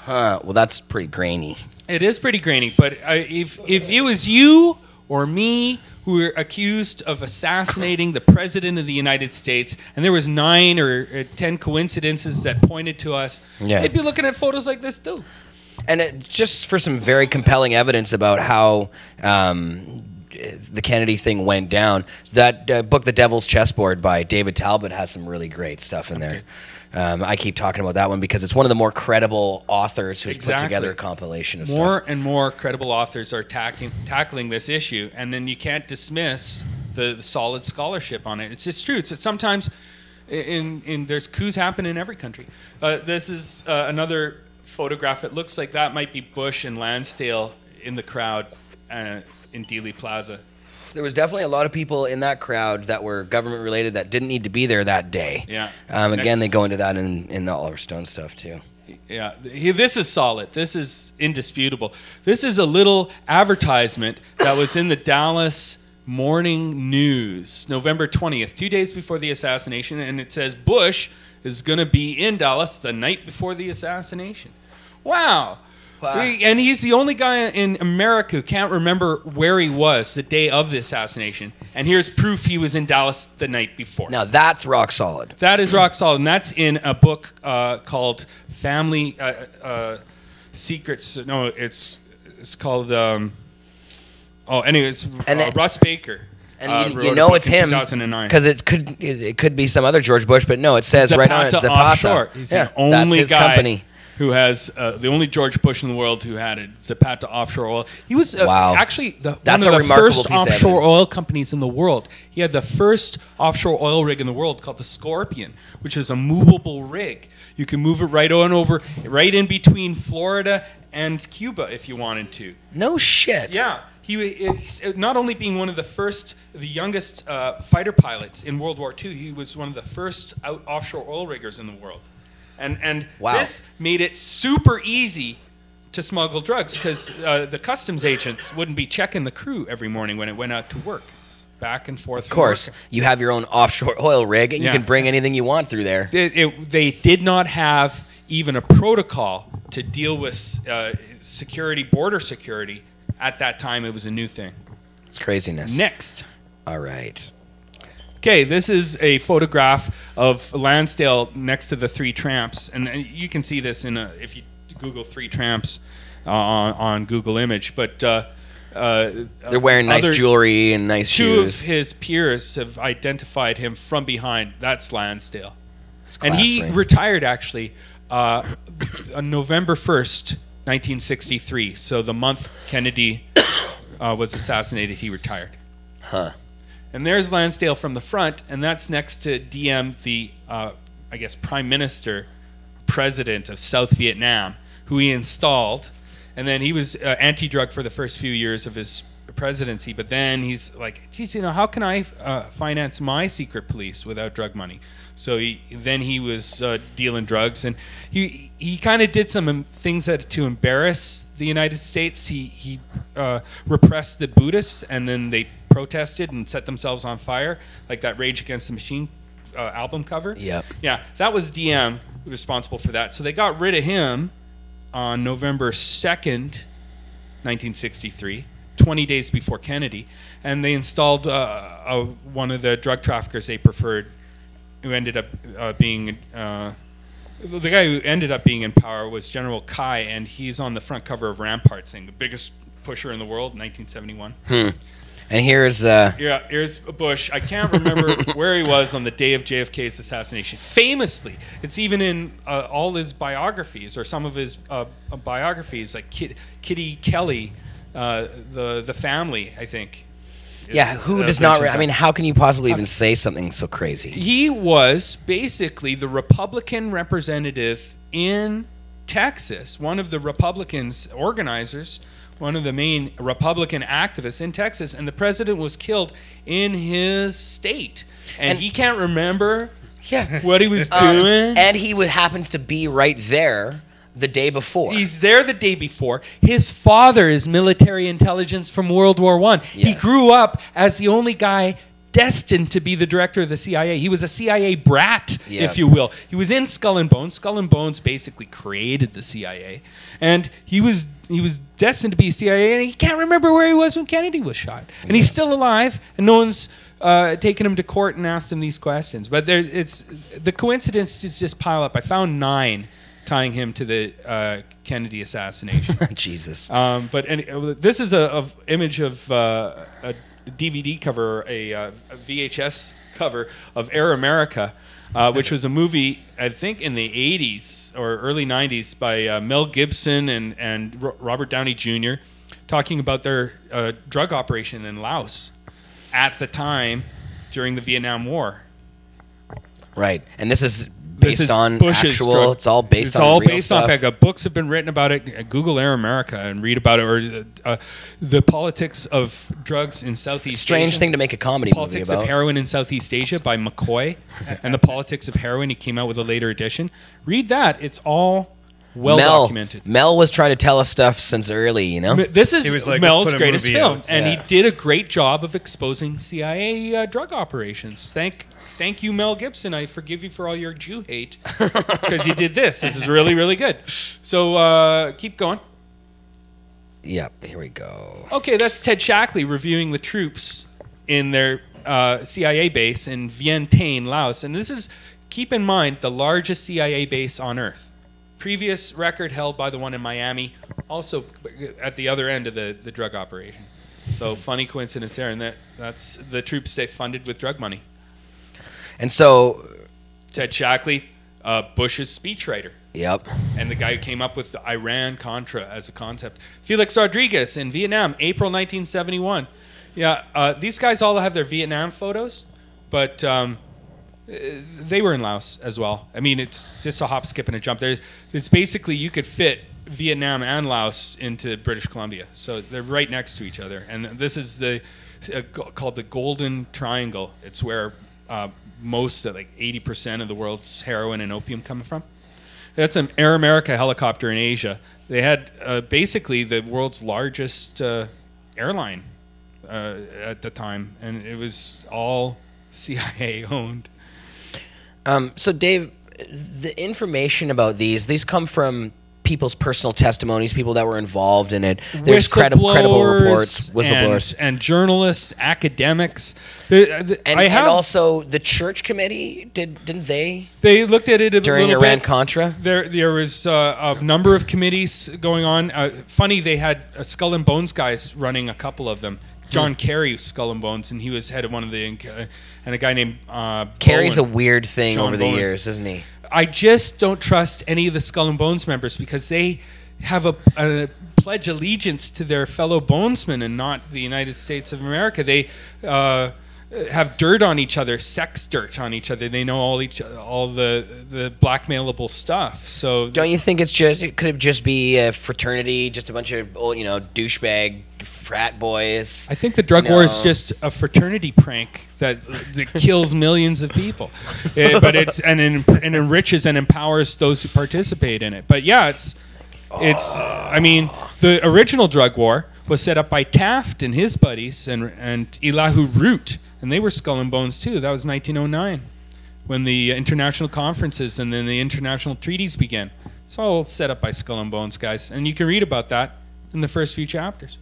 Well, that's pretty grainy. It is pretty grainy, but if it was you or me who were accused of assassinating the President of the United States, and there was 9 or 10 coincidences that pointed to us, I'd be looking at photos like this too. And just for some very compelling evidence about how the Kennedy thing went down, that book, The Devil's Chessboard by David Talbot, has some really great stuff in there. I keep talking about that one because it's one of the more credible authors who's put together a compilation of stuff. More and more credible authors are tackling this issue, and then you can't dismiss the solid scholarship on it. It's just true. It's sometimes there's coups happen in every country. This is another photograph. It looks like that might be Bush and Lansdale in the crowd in Dealey Plaza. There was definitely a lot of people in that crowd that were government related that didn't need to be there that day. Yeah. Again, they go into that in the Oliver Stone stuff too. Yeah, this is solid. This is indisputable. This is a little advertisement that was in the Dallas Morning News, November 20th, 2 days before the assassination, and it says Bush is going to be in Dallas the night before the assassination. Wow. And he's the only guy in America who can't remember where he was the day of the assassination. And here's proof he was in Dallas the night before. Now that's rock solid. That is rock solid. And that's in a book called Family Secrets. No, it's called... Russ Baker. And you know it's him because it could be some other George Bush, but no, it says right on it Zapata. Offshore. He's the only guy company who has the only George Bush in the world who had it. Zapata Offshore Oil. He was actually one of the first offshore oil companies in the world. He had the first offshore oil rig in the world called the Scorpion, which is a movable rig. You can move it right on over, right in between Florida and Cuba if you wanted to. No shit. Yeah. He not only being one of the youngest fighter pilots in World War II, he was one of the first offshore oil riggers in the world. And this made it super easy to smuggle drugs because the customs agents wouldn't be checking the crew every morning when it went out to work, back and forth. Of course, you have your own offshore oil rig, and you can bring anything you want through there. They did not have even a protocol to deal with security, border security. At that time, it was a new thing. It's craziness. Next. All right. Okay, this is a photograph of Lansdale next to the Three Tramps, and you can see this if you Google Three Tramps on Google Image. But they're wearing nice jewelry and nice shoes. Two of his peers have identified him from behind. That's Lansdale, and he retired actually on November 1st. 1963. So the month Kennedy was assassinated, he retired. Huh. And there's Lansdale from the front, and that's next to Diem, the I guess Prime Minister, President of South Vietnam, who he installed, and then he was anti-drug for the first few years of his presidency. But then he's like, geez, how can I finance my secret police without drug money? So he was dealing drugs, and he kind of did some things to embarrass the United States. He repressed the Buddhists, and then they protested and set themselves on fire, like that Rage Against the Machine album cover. Yep. Yeah, that was DM responsible for that. So they got rid of him on November 2nd, 1963. 20 days before Kennedy, and they installed one of the drug traffickers they preferred, who ended up being the guy who ended up being in power was General Kai, and he's on the front cover of Rampart saying the biggest pusher in the world in 1971. And here's here's Bush. I can't remember where he was on the day of JFK's assassination. Famously, it's even in all his biographies, or some of his biographies, like Kitty Kelly, the family, I think. Yeah, who does not? I mean, how can you possibly even say something so crazy? He was basically the Republican representative in Texas, one of the Republicans organizers, one of the main Republican activists in Texas, and the president was killed in his state, and he can't remember what he was doing. And he happens to be right there the day before. He's there the day before. His father is military intelligence from World War I. Yes. He grew up as the only guy destined to be the director of the CIA. He was a CIA brat, if you will. He was in Skull and Bones. Skull and Bones basically created the CIA. And he was destined to be CIA, and he can't remember where he was when Kennedy was shot. And he's still alive, and no one's taken him to court and asked him these questions. But the coincidences just pile up. I found 9 tying him to the Kennedy assassination. Jesus. But this is a image of a DVD cover, a VHS cover of Air America, which was a movie, I think, in the 80s or early 90s by Mel Gibson and Robert Downey Jr., talking about their drug operation in Laos at the time during the Vietnam War. Right. And this is based on Bush's actual. drug. It's all based on. It's all real based stuff. off. Books have been written about it. Google Air America and read about it, or the politics of drugs in Southeast Asia. Strange thing to make a comedy movie about. Politics of heroin in Southeast Asia by McCoy, and the politics of heroin. He came out with a later edition. Read that. It's all well documented. Mel was trying to tell us stuff since early. You know, this is like, Mel's greatest film, out. and he did a great job of exposing CIA drug operations. Thank you, Mel Gibson. I forgive you for all your Jew hate because you did this. This is really, really good. So keep going. Yep, here we go. Okay, that's Ted Shackley reviewing the troops in their CIA base in Vientiane, Laos. And this is, keep in mind, the largest CIA base on Earth. Previous record held by the one in Miami, also at the other end of the drug operation. So funny coincidence there. And that's the troops they funded with drug money. And so, Ted Shackley, Bush's speechwriter. Yep. And the guy who came up with the Iran-Contra as a concept. Felix Rodriguez in Vietnam, April 1971. Yeah, these guys all have their Vietnam photos, but they were in Laos as well. I mean, it's just a hop, skip, and a jump. It's basically, you could fit Vietnam and Laos into British Columbia. So they're right next to each other. And this is called the Golden Triangle. It's where most, like 80% of the world's heroin and opium coming from. That's an Air America helicopter in Asia. They had basically the world's largest airline at the time, and it was all CIA owned. So Dave, the information about these come from people's personal testimonies, people that were involved in it. There's credible reports, whistleblowers, and journalists, academics. And also the church committee, didn't they? They looked at it during Iran-Contra. There was a number of committees going on. Funny, they had Skull and Bones guys running a couple of them. John Kerry, Skull and Bones, and he was head of one of the, and a guy named Kerry's Bowen, a weird thing John over the Bowen. years, isn't he? I just don't trust any of the Skull and Bones members because they have a pledge allegiance to their fellow bonesmen and not the United States of America. They have dirt on each other, sex dirt on each other. They know all the blackmailable stuff. So don't you think it could just be a fraternity, just a bunch of old, douchebag frat boys? I think the drug war is just a fraternity prank that kills millions of people, but and enriches and empowers those who participate in it. But yeah, it's. I mean, the original drug war was set up by Taft and his buddies and Elihu Root, and they were Skull and Bones too. That was 1909, when the international conferences and then the international treaties began. It's all set up by Skull and Bones guys, and you can read about that in the first few chapters.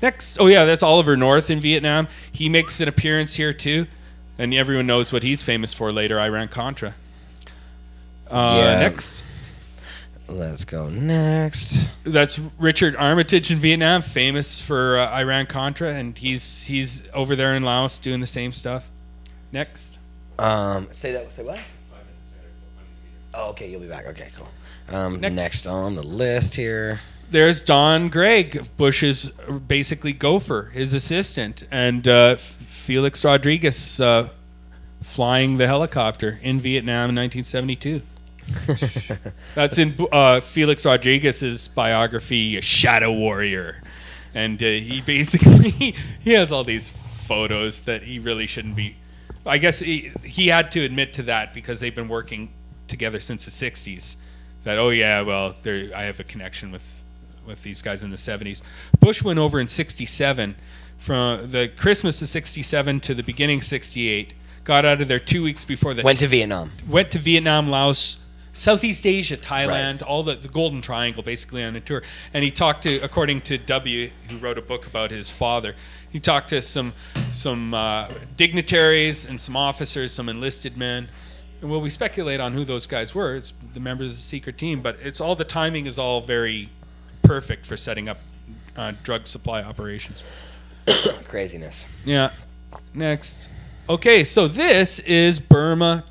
Next, that's Oliver North in Vietnam. He makes an appearance here too, and everyone knows what he's famous for later, Iran-Contra. Next. Let's go next. That's Richard Armitage in Vietnam, famous for Iran-Contra, and he's over there in Laos doing the same stuff. Next. Say what? Oh, okay, you'll be back. Okay, cool. Next on the list here. There's Don Gregg, Bush's basically gopher, his assistant, and Felix Rodriguez flying the helicopter in Vietnam in 1972. That's in Felix Rodriguez's biography, Shadow Warrior, and he basically he has all these photos that he really shouldn't be. I guess he had to admit to that because they've been working together since the 60s. That I have a connection with these guys in the 70s. Bush went over in 67, from the Christmas of 67 to the beginning of 68. Got out of there 2 weeks before went to Vietnam. Went to Vietnam, Laos, Southeast Asia, Thailand, all the Golden Triangle, basically on a tour. And he talked to, according to W, who wrote a book about his father, he talked to some dignitaries and some officers, some enlisted men. And we speculate on who those guys were. It's the members of the secret team, but it's all the timing is all very perfect for setting up drug supply operations. Craziness. Yeah. Next. Okay, so this is Burma,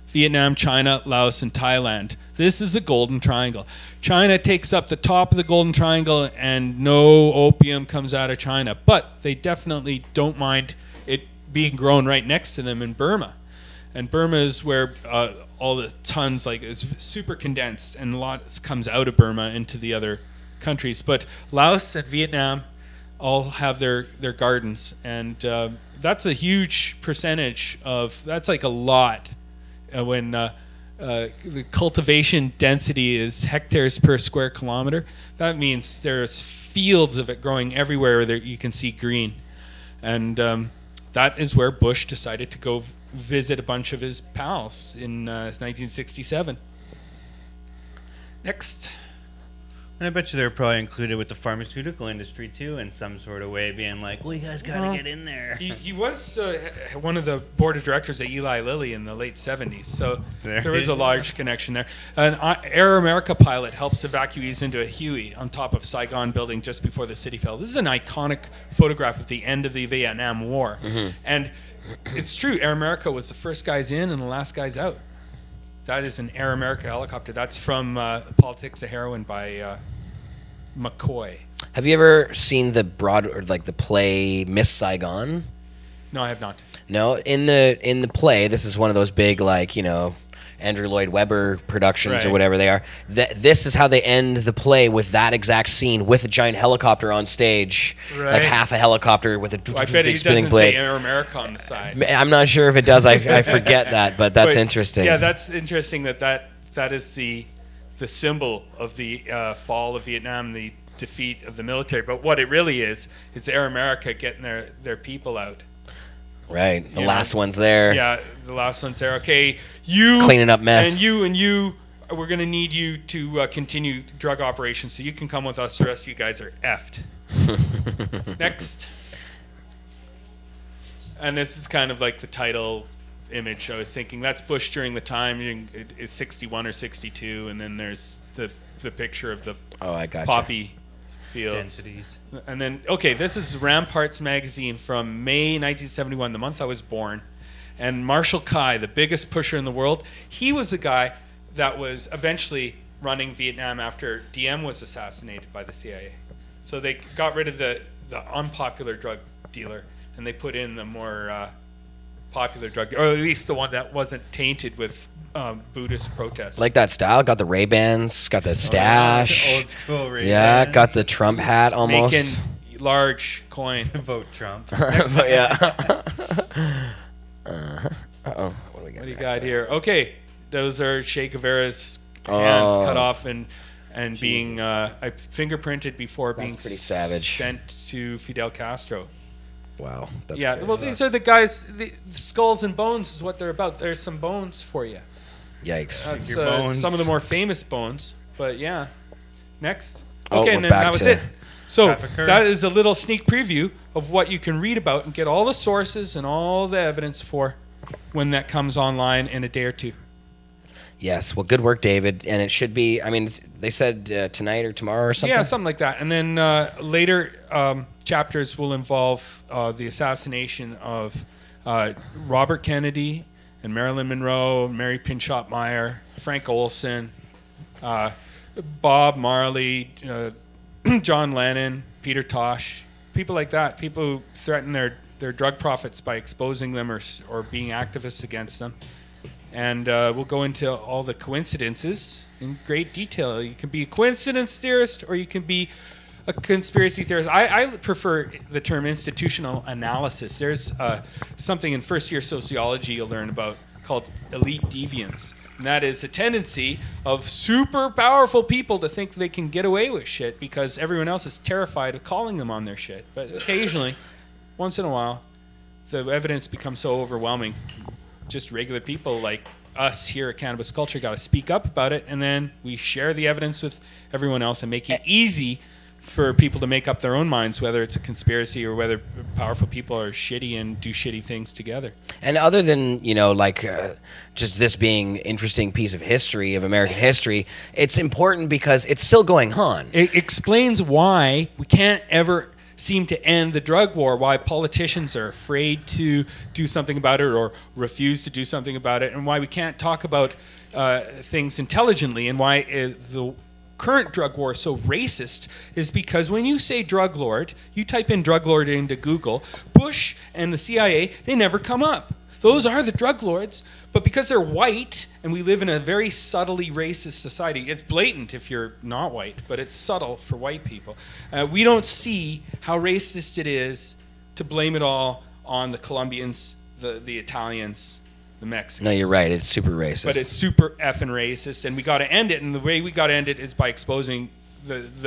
Vietnam, China, Laos, and Thailand. This is a Golden Triangle. China takes up the top of the Golden Triangle, and no opium comes out of China. But they definitely don't mind it being grown right next to them in Burma. And Burma is where all the tons, like, is super condensed, and a lot comes out of Burma into the other countries. But Laos and Vietnam all have their gardens, and that's a huge percentage of, that's like a lot. When the cultivation density is hectares per square kilometer, that means there's fields of it growing everywhere that you can see green. And that is where Bush decided to go visit a bunch of his pals in 1967. Next. And I bet you they're probably included with the pharmaceutical industry too, in some sort of way, being like, "Well, you guys got to get in there." He was one of the board of directors at Eli Lilly in the late 70s, so there was a large connection there. An Air America pilot helps evacuees into a Huey on top of Saigon building just before the city fell. This is an iconic photograph of the end of the Vietnam War, and it's true. Air America was the first guys in and the last guys out. That is an Air America helicopter. That's from Politics of Heroin by McCoy. Have you ever seen the the play Miss Saigon? No, I have not. No, in the play, this is one of those big, like, you know, Andrew Lloyd Webber productions or whatever they are. This is how they end the play, with that exact scene with a giant helicopter on stage, like half a helicopter with a I bet it doesn't say Air America on the side. I'm not sure if it does. I forget that, but that's interesting. Yeah, that's interesting. That is the symbol of the fall of Vietnam, the defeat of the military. But what it really is, it's Air America getting their people out. Right, the last one's there. Yeah, the last one's there. Okay, you cleaning up mess, and you. We're gonna need you to continue drug operations, so you can come with us. The rest of you guys are effed. Next, and this is kind of like the title image. I was thinking that's Bush during the time. It's 61 or 62, and then there's the picture of the poppy fields. Densities. And then, okay, this is Ramparts magazine from May 1971, the month I was born. And Marshall Kai, the biggest pusher in the world, he was the guy that was eventually running Vietnam after Diem was assassinated by the CIA. So they got rid of the unpopular drug dealer, and they put in the more popular drug, or at least the one that wasn't tainted with Buddhist protests. Like that style, got the Ray-Bans, got the stash. Old school Ray-Bans. Yeah, got the Trump hat almost. Making large coin. Vote Trump. Yeah. Uh-oh. What do you got here? Okay, those are Che Guevara's hands cut off and being fingerprinted before being sent to Fidel Castro. Wow. That's crazy. Well, these are the guys. The skulls and bones is what they're about. There's some bones for you. Yikes. That's some of the more famous bones. But yeah. Next. Oh, okay, and then that was it. So that is a little sneak preview of what you can read about and get all the sources and all the evidence for when that comes online in a day or two. Yes. Well, good work, David. And it should be, I mean, they said tonight or tomorrow or something? Yeah, something like that. And then later chapters will involve the assassination of Robert Kennedy and Marilyn Monroe, Mary Pinchot Meyer, Frank Olson, Bob Marley, John Lennon, Peter Tosh, people like that, people who threaten their drug profits by exposing them or being activists against them. And we'll go into all the coincidences in great detail. You can be a coincidence theorist or you can be a conspiracy theorist. I prefer the term institutional analysis. There's something in first-year sociology you'll learn about called elite deviance. And that is a tendency of super powerful people to think they can get away with shit because everyone else is terrified of calling them on their shit. But occasionally, once in a while, the evidence becomes so overwhelming. Just regular people like us here at Cannabis Culture got to speak up about it, and then we share the evidence with everyone else and make it easy for people to make up their own minds whether it's a conspiracy or whether powerful people are shitty and do shitty things together. And other than, you know, like just this being interesting piece of history, of American history, it's important because it's still going on. It explains why we can't ever seem to end the drug war, why politicians are afraid to do something about it or refuse to do something about it, and why we can't talk about things intelligently, and why the current drug war is so racist is because when you say drug lord, you type in drug lord into Google, Bush and the CIA, they never come up. Those are the drug lords, but because they're white and we live in a very subtly racist society, it's blatant if you're not white, but it's subtle for white people. We don't see how racist it is to blame it all on the Colombians, the Italians, the Mexicans. No, you're right. It's super racist. But it's super effing racist, and we got to end it. And the way we got to end it is by exposing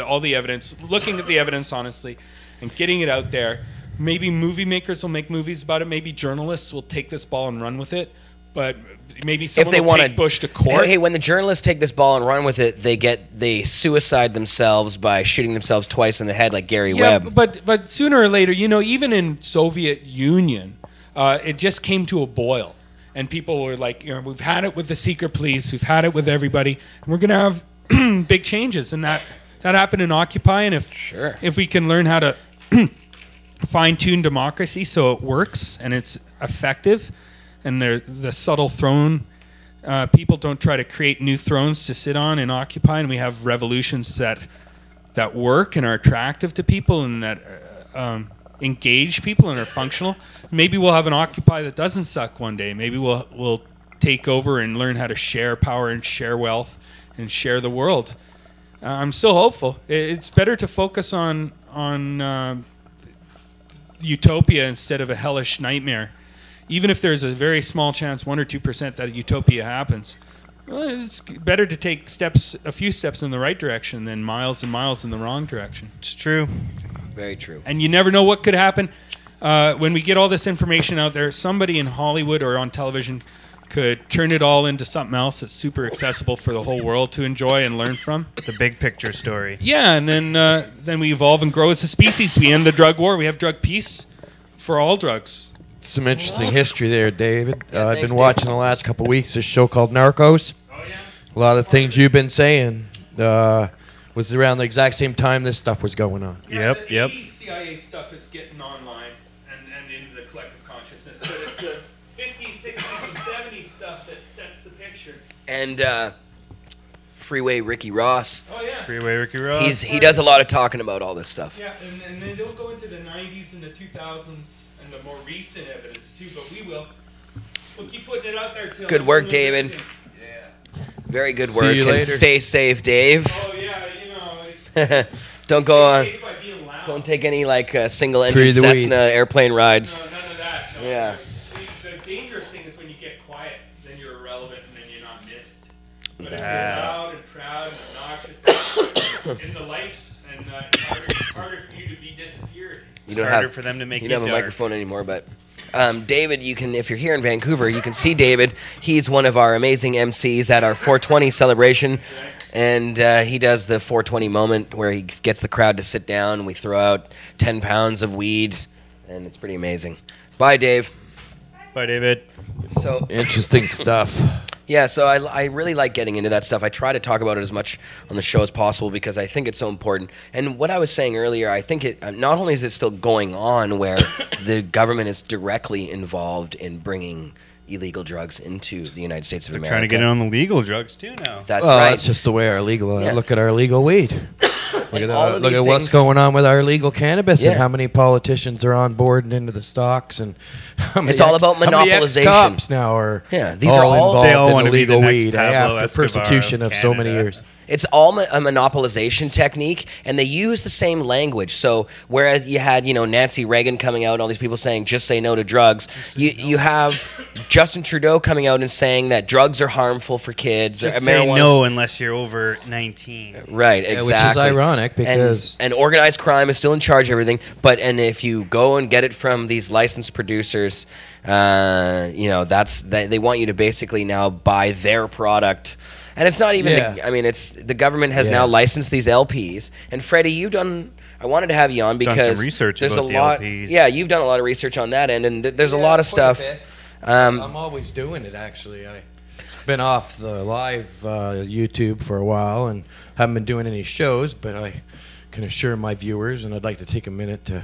all the evidence, looking at the evidence honestly, and getting it out there. Maybe movie makers will make movies about it. Maybe journalists will take this ball and run with it. But maybe someone will take Bush to court. Hey, when the journalists take this ball and run with it, they suicide themselves by shooting themselves twice in the head like Gary Webb. But sooner or later, you know, even in Soviet Union, it just came to a boil. And people were like, you know, we've had it with the secret police, we've had it with everybody, and we're going to have big changes. And that happened in Occupy. And if we can learn how to fine-tune democracy so it works and it's effective, and the subtle throne, people don't try to create new thrones to sit on in Occupy, and we have revolutions that work and are attractive to people and that engage people and are functional. Maybe we'll have an Occupy that doesn't suck one day. Maybe we'll take over and learn how to share power and share wealth and share the world. I'm still hopeful. It's better to focus on utopia instead of a hellish nightmare. Even if there's a very small chance, 1 or 2%, that utopia happens. Well, it's better to take a few steps in the right direction than miles and miles in the wrong direction. It's true. Very true. And you never know what could happen. When we get all this information out there, somebody in Hollywood or on television could turn it all into something else that's super accessible for the whole world to enjoy and learn from. The big picture story. Yeah, and then we evolve and grow as a species. We end the drug war. We have drug peace for all drugs. Some interesting history there, David. I've been Dave. watching the last couple of weeks this show called Narcos. Oh, yeah? A lot of things you've been saying was around the exact same time this stuff was going on. Yeah, Yep. the 80s CIA stuff is getting online and into the collective consciousness. But it's the 50s, 60s, and 70s stuff that sets the picture. And Freeway Ricky Ross. Oh, yeah. Freeway Ricky Ross. He does a lot of talking about all this stuff. Yeah, and then they'll go into the 90s and the 2000s and the more recent evidence, too, but we will. We'll keep putting it out there, till. Good work, David. Yeah. Very good See work. you And later. stay safe, Dave. Oh, yeah, you know, it's... Don't go on. safe by being loud. Don't take any like single engine Free the weed. Cessna airplane rides. No, none of that. No. Yeah. The dangerous thing is when you get quiet, then you're irrelevant and then you're not missed. But if you're Yeah. loud and proud and obnoxious in the light, and it's harder for you to be disappeared. You don't Harder have for them to make you you don't have a dark. microphone anymore, but David, you can, if you're here in Vancouver, you can see David. He's one of our amazing MCs at our 420 celebration, and he does the 420 moment where he gets the crowd to sit down. We throw out 10 pounds of weed, and it's pretty amazing. Bye, Dave. Bye, David. So Interesting stuff. Yeah, so I really like getting into that stuff. I try to talk about it as much on the show as possible because I think it's so important. And what I was saying earlier, I think it not only is it still going on where the government is directly involved in bringing illegal drugs into the United States of America. Trying to get on the legal drugs too now. That's right. That's just the way our legal. Look at our legal weed. Look at what's things- going on with our legal cannabis Yeah. and how many politicians are on board and into the stocks and how many It's all about how many monopolization. ex-cops now are these are all- involved They all in wanna be the illegal next weed Pablo after Escobar persecution of so many Canada. years. It's all a monopolization technique, and they use the same language. So whereas you had, Nancy Reagan coming out and all these people saying, just say no to drugs, you have Justin Trudeau coming out and saying that drugs are harmful for kids. Just say marijuana's- no unless you're over 19. Right, Yeah, exactly. which is ironic because and organized crime is still in charge of everything. And if you go and get it from these licensed producers, they want you to basically now buy their product. And it's not even. Yeah. It's the government has now licensed these LPs. And Freddie, I wanted to have you on because Done some research there's about a the lot. LPs. Yeah, you've done a lot of research on that end, and there's a lot of stuff. I'm always doing it, actually. I've been off the live YouTube for a while and haven't been doing any shows, but I can assure my viewers, and I'd like to take a minute to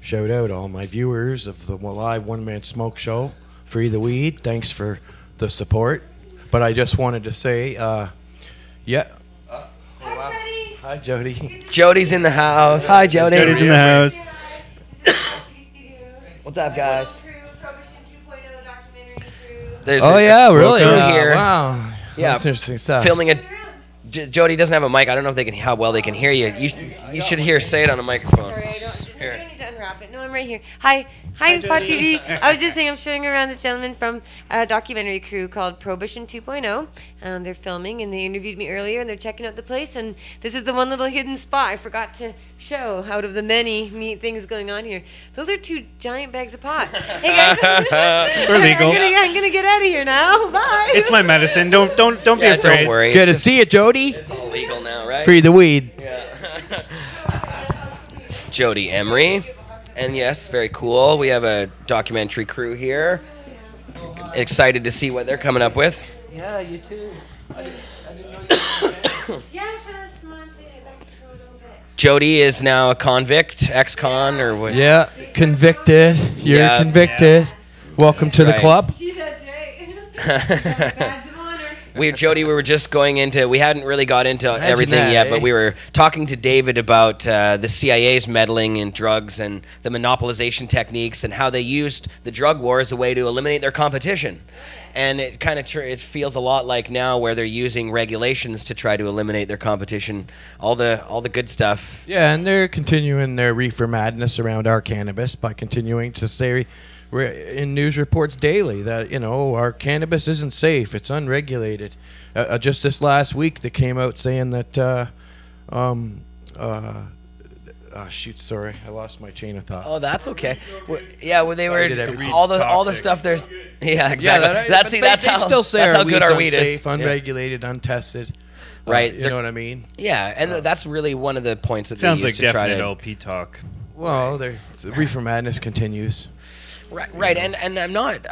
shout out all my viewers of the live one-man smoke show, Free the Weed. Thanks for the support. But I just wanted to say, Hi, Freddie. Hi, Jody. Jody's in the house. Hi, Jody. Jody's in the house. What's up, guys? Prohibition 2.0 documentary crew. There's Oh, yeah, really? Welcome here. Wow. Yeah, That's interesting stuff. filming a. Jody doesn't have a mic. I don't know if how well they can hear you. You should say it on a microphone. Sorry, I don't Here. need to unwrap it. No, I'm right here. Hi, Pod TV. I was just saying I'm showing around this gentleman from a documentary crew called Prohibition 2.0. They're filming and they interviewed me earlier and they're checking out the place. And this is the one little hidden spot I forgot to show out of the many neat things going on here. Those are 2 giant bags of pot. Hey guys, We're legal. I'm gonna get out of here now. Bye. It's my medicine. Don't be Yeah, afraid. don't worry. Good to It's see you, Jody. just- It's all legal now, right? Free the weed. Jody Emery. And yes, very cool. We have a documentary crew here. Excited to see what they're coming up with. Yeah, you too. Yeah, for this month, back to a little bit. Jody is now a convict, ex-con, or what? Yeah, convicted. You're Yeah. convicted. Welcome to the right. club. Yeah, that's right. Badge of honor. Jody, we were just going into, we hadn't really got into everything that, yet, eh? but we were talking to David about the CIA's meddling in drugs and the monopolization techniques and how they used the drug war as a way to eliminate their competition. And it kind of it feels a lot like now where they're using regulations to try to eliminate their competition, all the good stuff. Yeah, and they're continuing their reefer madness around our cannabis by continuing to say in news reports daily that, our cannabis isn't safe, it's unregulated. Just this last week they came out saying that shoot, sorry, I lost my chain of thought. Oh, that's okay. They Sorry, did I were read all the toxic. stuff there's. Yeah, exactly. but That's they how still say that's our how good weed's our weed unsafe, is. unregulated, untested. Right, You they're- know what I mean? Yeah, and that's really one of the points that Sounds they like use to try definite to. LP talk. Well, the reefer madness continues. Right, and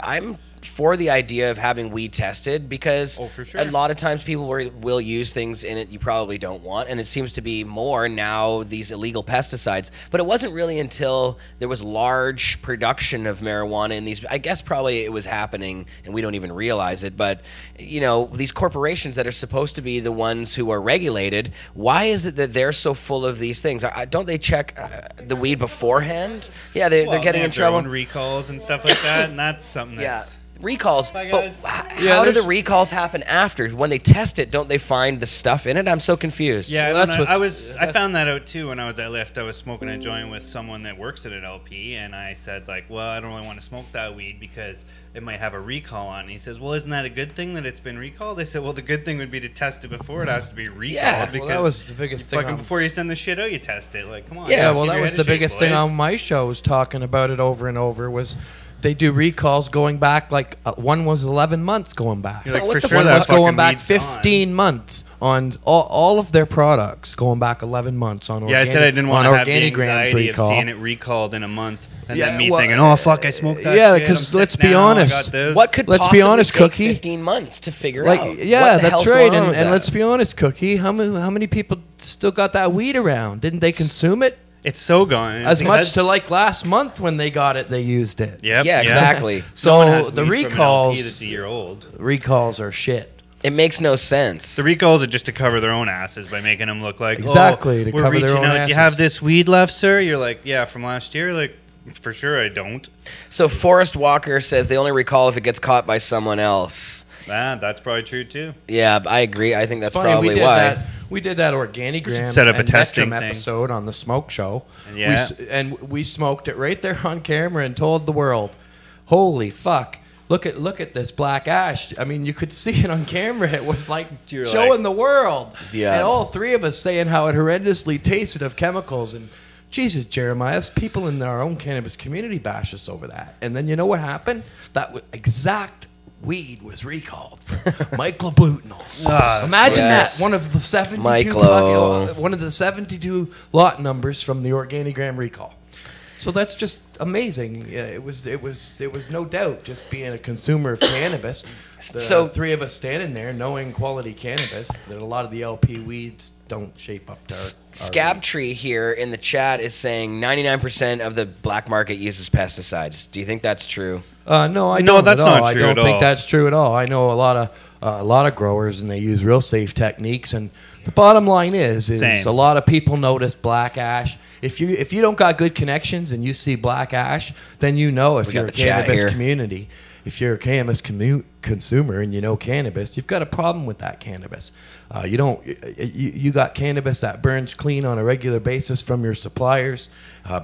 I'm for the idea of having weed tested because for sure. a lot of times people will use things in it you probably don't want, and it seems to be more now these illegal pesticides. But it wasn't really until there was large production of marijuana in these. I guess probably it was happening and we don't even realize it. But these corporations that are supposed to be the ones who are regulated, why is it that they're so full of these things? Don't they check the weed beforehand? Yeah, they're getting they in have their trouble. own recalls and stuff like that, and that's something Yeah. that's Recalls, Bye, but guys. how do the recalls happen after? When they test it, don't they find the stuff in it? I'm so confused. Yeah, So well, that's I found that out too when I was at Lyft. I was smoking a joint with someone that works at an LP, and I said well, I don't really want to smoke that weed because it might have a recall on it. And he says, well, isn't that a good thing that it's been recalled? I said, well, the good thing would be to test it before it has to be recalled. Yeah, because that was the biggest thing fucking on- before you send the shit out, you test it. Like, come on. Yeah, keep well, your that was head the in shape, biggest thing boys. on my shows, talking about it over and over, was they do recalls going back, one was 11 months going back. You're like, What for the sure One that was going fucking back weed's 15 months on all of their products, going back 11 months on Yeah, I said I didn't want to have the Organigram's anxiety of recall. seeing it recalled in a month And then me thinking, oh fuck, I smoked that. Yeah, shit, because I'm let's sick be now, I honest. got this. What could Let's be possibly honest, take Cookie. 15 months to figure Like, out? yeah, What the that's hell's right. going on with And that? let's be honest, Cookie. How many people still got that weed around? Didn't they consume it? It's so gone. As much to like last month when they got it, they used it. Yep, Yeah, exactly. No one has So the weed from an LP that's recalls, a year old. recalls are shit. It makes no sense. The recalls are just to cover their own asses by making them look like, Exactly, oh, to we're cover their reaching own out. Do asses. you have this weed left, sir? You're like, yeah, from last year. Like, for sure, I don't. So Forrest Walker says they only recall if it gets caught by someone else. That's probably true too. Yeah, I agree. I think that's It's funny, probably why. We did that Organigram set up a and testing Metrum thing. episode on the Smoke Show. And We smoked it right there on camera and told the world, "Holy fuck! Look at this black ash." I mean, you could see it on camera. It was like You're showing like- the world. Yeah. And all three of us saying how it horrendously tasted of chemicals. And Jesus, Jeremiah, people in our own cannabis community bash us over that. And then you know what happened? That exact weed was recalled for myclobutol. Imagine yes. that, one of the 72 Myclo. one of the 72 lot numbers from the Organigram recall. So that's just amazing. Yeah, it was no doubt, just being a consumer of cannabis. So- three of us standing there knowing quality cannabis, that a lot of the LP weeds don't shape up to our Scabtree here in the chat is saying 99% of the black market uses pesticides. Do you think that's true? No, I No, don't. that's at all. not true I at don't think all. that's true at all. I know a lot of growers, and they use real safe techniques. And the bottom line is Same. a lot of people notice black ash. If you don't got good connections and you see black ash, then you know if We you're got a the chat cannabis here. community, if you're a cannabis consumer and you know cannabis, you've got a problem with that cannabis. You got cannabis that burns clean on a regular basis from your suppliers,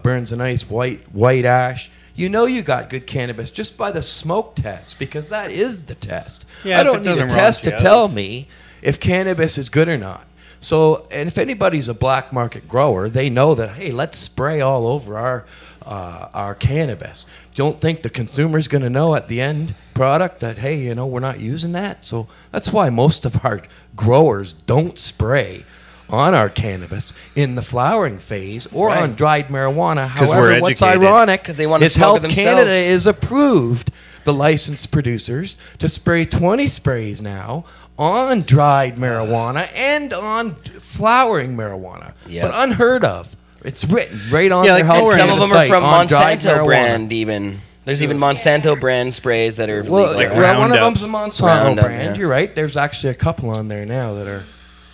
burns a nice white ash. You know you got good cannabis just by the smoke test, because that is the test. Yeah, I if don't it need a doesn't test run to you tell out. me if cannabis is good or not. So, and if anybody's a black market grower, they know that, hey, let's spray all over our cannabis. Don't think the consumer's going to know at the end product that, hey, we're not using that. So that's why most of our growers don't spray on our cannabis in the flowering phase or Right. on dried marijuana. 'Cause we're However, what's educated. ironic 'Cause they wanna is smoke it Health Canada themselves. is approved the licensed producers to spray 20 sprays now on dried marijuana and on flowering marijuana. Yep. But unheard of. It's written right on Yeah, their like Health nowhere Some in of Canada them are site from on dried Monsanto marijuana. brand even. There's even Monsanto brand sprays that are Well, legal. like one of Roundup. them's a Monsanto Roundup, brand. yeah. You're right. There's actually a couple on there now that are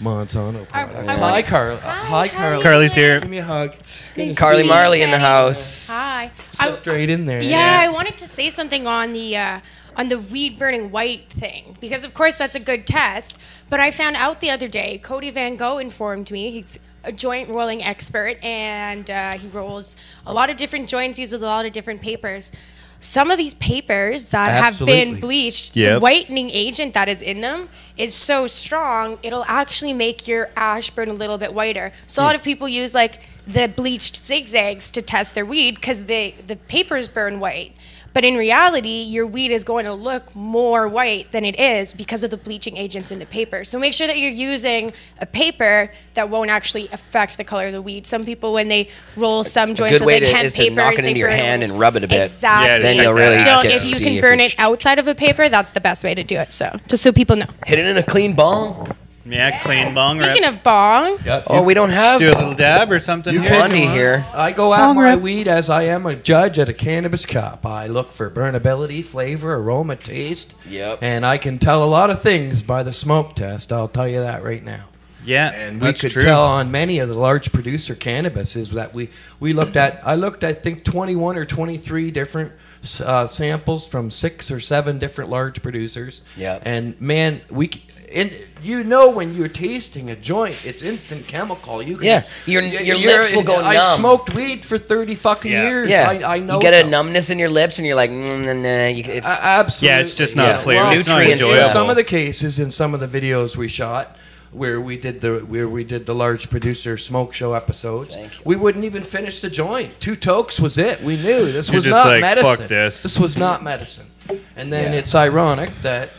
Monsanto products. I Hi, wanted- Carly. Hi, Carly. Carly's here. Give me a hug. Carly Marley in the house. Hi. Slipped right in there. Yeah, I wanted to say something on the weed burning white thing, because of course that's a good test. But I found out the other day, Cody Van Gogh informed me, he's a joint rolling expert, and he rolls a lot of different joints, uses a lot of different papers. Some of these papers that have Absolutely. been bleached, Yep. the whitening agent that is in them is so strong, it'll actually make your ash burn a little bit whiter. So a lot of people use like the bleached zigzags to test their weed because the papers burn white. But in reality, your weed is going to look more white than it is because of the bleaching agents in the paper. So make sure that you're using a paper that won't actually affect the color of the weed. Some people, when they roll some joints good with way like to- hemp is to papers, knock it they into your burn hand and rub it a bit. Exactly. Yeah, Then check you'll that really out. Don't, get if to you see can if burn it's- it outside of a paper, that's the best way to do it. So just so people know. Hit it in a clean bong. Yeah, clean bong rip. Speaking of bong, Oh, we don't have Do a little dab or something. You here. can- Blondie here. I go at my weed as I am a judge at a cannabis cup. I look for burnability, flavor, aroma, taste. Yep. And I can tell a lot of things by the smoke test. I'll tell you that right now. Yeah, And we that's could true. tell on many of the large producer cannabis is that we looked at, I think 21 or 23 different samples from 6 or 7 different large producers. Yep. And man, when you're tasting a joint, it's instant chemical. You can, Yeah, your lips will go I numb. smoked weed for 30 fucking Yeah. years. Yeah, I know. you get a that. numbness in your lips, and you're like, it's Absolutely. Yeah, it's just not flavor. Well, It's not nutrients. in enjoyable. some of the cases, in some of the videos we shot, where we did the large producer smoke show episodes, Thank you. we wouldn't even finish the joint. 2 tokes was it. We knew this You're was just not like, medicine. "Fuck this." This was not medicine. And then Yeah. it's ironic that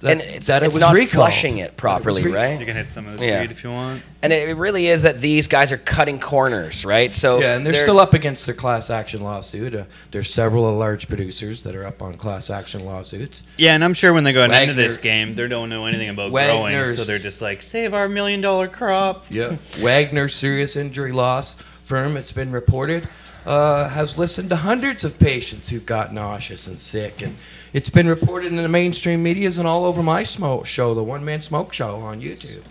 and it's not flushing it properly, right? You can hit some of the speed if you want. And it really is that these guys are cutting corners, right? So yeah, and they're still up against their class action lawsuit. There's several large producers that are up on class action lawsuits. Yeah, and I'm sure when they go into this game, they don't know anything about growing, so they're just like, save our $1 million crop. Yeah. Wagner's serious injury loss firm, it's been reported, has listened to hundreds of patients who've got nauseous and sick, and it's been reported in the mainstream medias and all over my smoke show, the One Man Smoke Show on YouTube.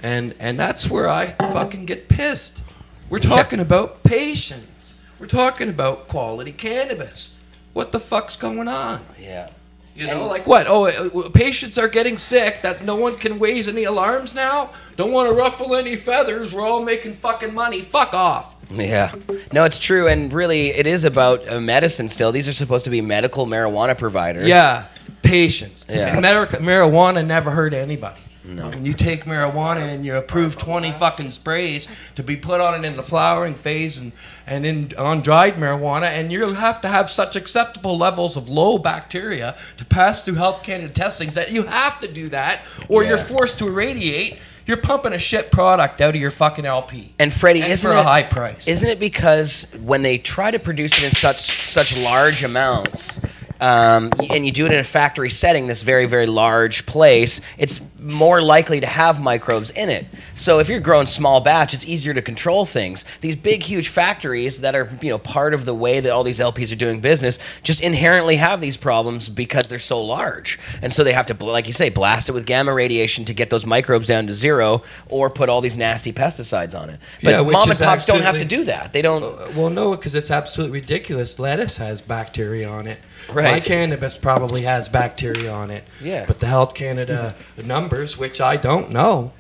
And that's where I fucking get pissed. We're talking about patients. We're talking about quality cannabis. What the fuck's going on? Yeah. You know, like what? Oh, patients are getting sick. That no one can raise any alarms now? Don't want to ruffle any feathers. We're all making fucking money. Fuck off. Yeah. No, it's true. And really, it is about medicine still. These are supposed to be medical marijuana providers. Yeah. Patients. Yeah. And marijuana never hurt anybody. No. When you take marijuana and you approve 20 fucking sprays to be put on it in the flowering phase and on dried marijuana, and you'll have to have such acceptable levels of low bacteria to pass through Health Canada testings that you have to do that, or you're forced to irradiate. You're pumping a shit product out of your fucking LP. And Freddie, isn't it a high price? Isn't it because when they try to produce it in such large amounts, and you do it in a factory setting, this very, very large place, it's more likely to have microbes in it. So if you're growing small batch, it's easier to control things. These big, huge factories that are, part of the way that all these LPs are doing business just inherently have these problems because they're so large. And so they have to, like you say, blast it with gamma radiation to get those microbes down to zero, or put all these nasty pesticides on it. But mom and pops don't have to do that. They don't. Well, no, because it's absolutely ridiculous. Lettuce has bacteria on it. Right. My cannabis probably has bacteria on it. Yeah. But the Health Canada numbers, which I don't know,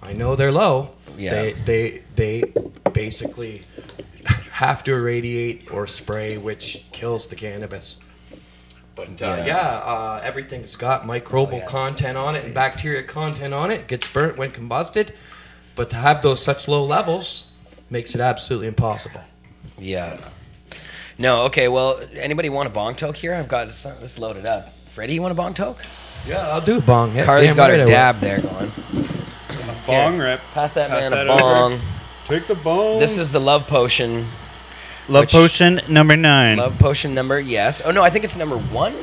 I know they're low. Yeah. They basically have to irradiate or spray, which kills the cannabis. But everything's got microbial content on it and bacteria content on it. Gets burnt when combusted. But to have those such low levels makes it absolutely impossible. Yeah. No, okay, well, anybody want a bong toke here? I've got this loaded up. Freddie, you want a bong toke? Yeah, I'll do a bong. Yeah, Carly's got her dab there going. Bong rip. Pass that man a bong. Take the bong. This is the love potion. Love potion number 9. Love potion number, yes. Oh, no, I think it's number 1.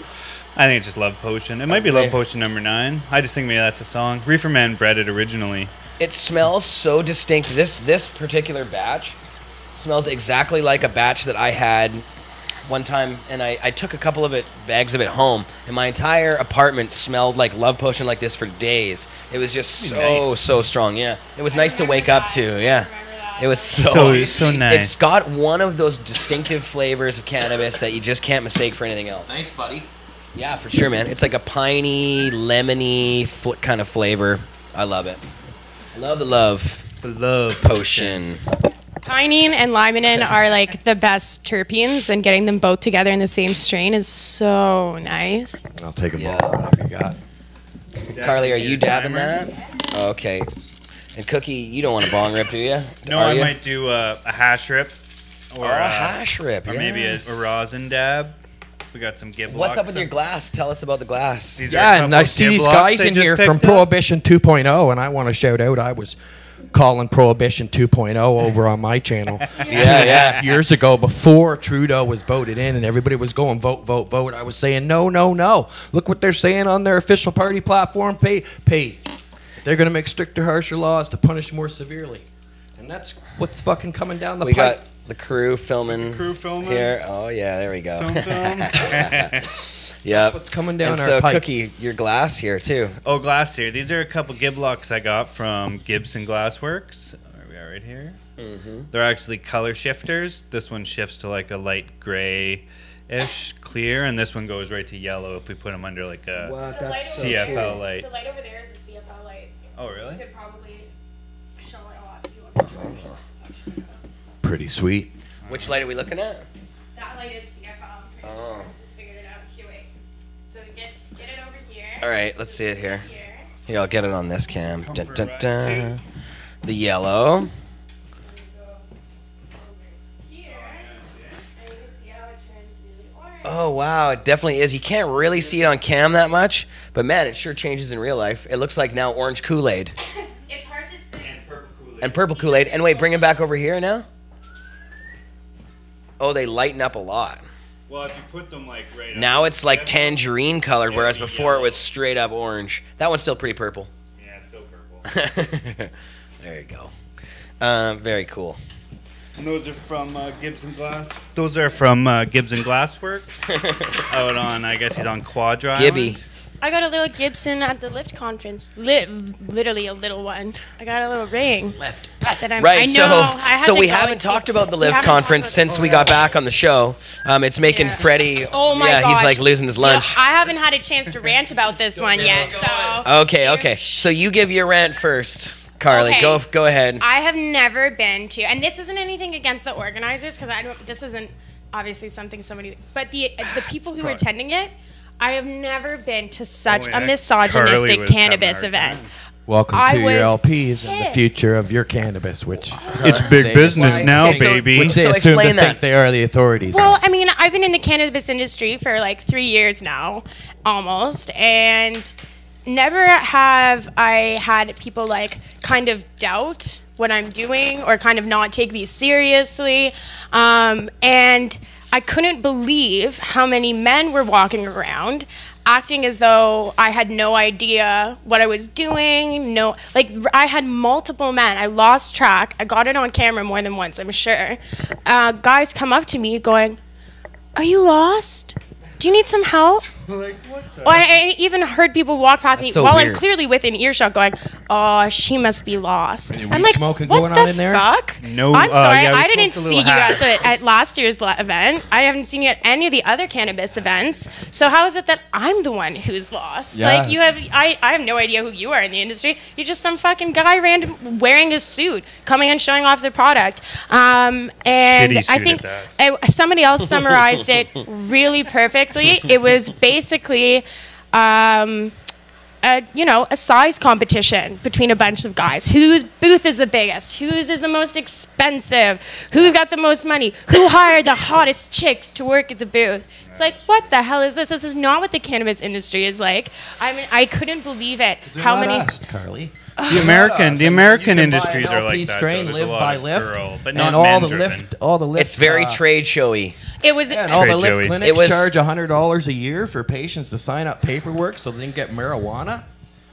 I think it's just love potion. It might be love potion number 9. I just think maybe that's a song. Reefer Man bred it originally. It smells so distinct. This particular batch smells exactly like a batch that I had one time, and I took a couple of bags of it home, and my entire apartment smelled like love potion like this for days. It was just so strong. Yeah, it was nice to wake up to. Yeah, it was so nice. It's got one of those distinctive flavors of cannabis that you just can't mistake for anything else. Thanks, buddy. Yeah, for sure, man. It's like a piney, lemony kind of flavor. I love it. I love the love potion. Pinene and limonene are like the best terpenes, and getting them both together in the same strain is so nice. I'll take a ball, whatever you got. Carly, are you dabbing that? Okay. And Cookie, you don't want a bong rip, do you? No, I might do a hash rip. Or a hash rip, or maybe a rosin dab. We got some Gib What's up with your glass? Tell us about the glass. And I see these guys in here from Prohibition 2.0, and I want to shout out, I was calling Prohibition 2.0 over on my channel. Yeah. Years ago, before Trudeau was voted in and everybody was going vote, vote, vote, I was saying no. Look what they're saying on their official party platform page. They're going to make stricter, harsher laws to punish more severely. And that's what's fucking coming down the pipe. We got the crew filming here. Oh, yeah, there we go. Yeah. That's what's coming down and our so, pipe. Cookie, your glass here, too. Oh, glass here. These are a couple Giblocks I got from Gibson Glassworks. There we are right here. Mm-hmm. They're actually color shifters. This one shifts to like a light gray-ish clear, and this one goes right to yellow if we put them under like a CFL light. The light over there is a CFL light. Oh, really? You could probably show it off if you want. Pretty sweet. Which light are we looking at? That light is CFL. Oh. We figured it out. Here, wait. So get it over here. All right, let's see it here. Here, I'll get it on this cam. Dun, dun, dun. The yellow. Oh, wow. It definitely is. You can't really see it on cam that much, but man, it sure changes in real life. It looks like now orange Kool-Aid. It's hard to see. And purple Kool-Aid. And purple Kool-Aid. And wait, bring it back over here now. Oh, they lighten up a lot. Well, if you put them like right Now up, it's like tangerine colored, whereas It'll be before it yellow. was straight up orange. That one's still pretty purple. Yeah, it's still purple. There you go. Very cool. And those are from Gibson Glass. Those are from Gibson Glassworks. Out on, I guess he's on Quadra Gibby. Island. I got a little Gibson at the Lift conference. Literally a little one. I got a little ring. Left. That I'm, Right, I know. I had so to we go haven't and see- talked about the we Live haven't conference talked about since we got back on the show. It's making Yeah. Freddie, Oh my yeah, gosh. he's like losing his lunch. I haven't had a chance to rant about this one yet, so. Okay. So you give your rant first, Carly. Okay. Go ahead. I have never been to, and this isn't anything against the organizers, because I don't. This isn't obviously something somebody, but the people who are attending it, I have never been to such Oh, a yeah. Carly misogynistic was cannabis having a hard event. time. Welcome I to your was LPs and the pissed. future of your cannabis, which It's big they- business now, Okay, so- baby. which they So assume to explain that. think they are the authorities. Well, on. I mean, I've been in the cannabis industry for like 3 years now, almost, and never have I had people like kind of doubt what I'm doing or kind of not take me seriously. And I couldn't believe how many men were walking around acting as though I had no idea what I was doing. No, like I had multiple men. I lost track. I got it on camera more than once, I'm sure. Guys come up to me going, "Are you lost? Do you need some help?" Like, what the? Well, I even heard people walk past me so while I'm weird. clearly within earshot going, "Oh, she must be lost." Any I'm weed like, smoking what going the on in there? fuck? No, I'm sorry, yeah, we I didn't smoked a see little you hash. at last year's event. I haven't seen you at any of the other cannabis events. So how is it that I'm the one who's lost? Yeah. Like you have, I have no idea who you are in the industry. You're just some fucking guy random wearing a suit, coming and showing off their product. And Shitty I suit think at somebody else summarized it really perfectly. It was basically a size competition between a bunch of guys. Whose booth is the biggest? Whose is the most expensive? Who's got the most money? Who hired the hottest chicks to work at the booth? It's like, what the hell is this? This is not what the cannabis industry is like. I mean, I couldn't believe it. They're How not many? us, Carly. The American You can buy industries an are LP like that. strain, Though. There's live a lot by of lift, girl, but and not all men the driven. lift, all the lift. It's very trade showy. It was. Yeah, and all the Trade lift Joey. clinics It was- charge $100 a year for patients to sign up paperwork so they can get marijuana.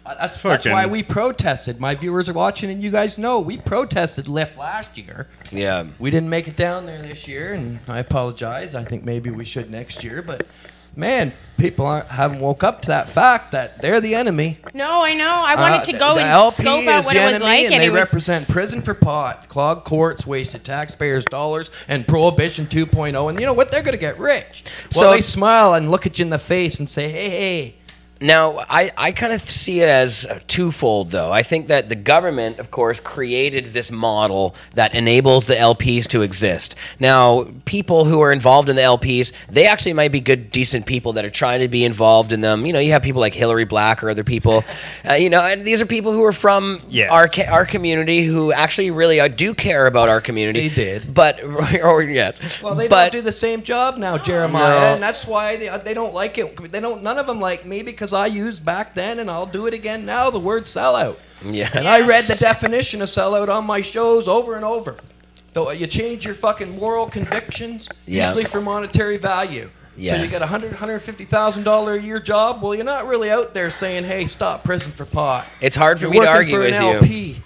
That's Fucking- why we protested. My viewers are watching, and you guys know we protested Lyft last year. Yeah. We didn't make it down there this year, and I apologize. I think maybe we should next year, but man, people haven't woke up to that fact that they're the enemy. No, I know. I wanted to go The and LP scope out is what the it was enemy, like, and and they it was. represent prison for pot, clogged courts, wasted taxpayers' dollars, and Prohibition 2.0. And you know what? They're going to get rich. So- Well, they smile and look at you in the face and say, hey. Now, I kind of see it as twofold, though. I think that the government, of course, created this model that enables the LPs to exist. Now, people who are involved in the LPs, they actually might be good, decent people that are trying to be involved in them. You know, you have people like Hillary Black or other people. And these are people who are from Yes. our community who actually really do care about our community. They did. But, or yes. Well, they but, don't do the same job now, Jeremiah, No. and that's why they don't like it. None of them like me because I used back then, and I'll do it again now, the word sellout. Yeah. And I read the definition of sellout on my shows over and over. Though you change your fucking moral convictions, Yeah. usually for monetary value. So you Yes. get a $150,000 a year job. Well, you're not really out there saying, "Hey, stop prison for pot." It's hard for You're me to working argue for with an you. LP.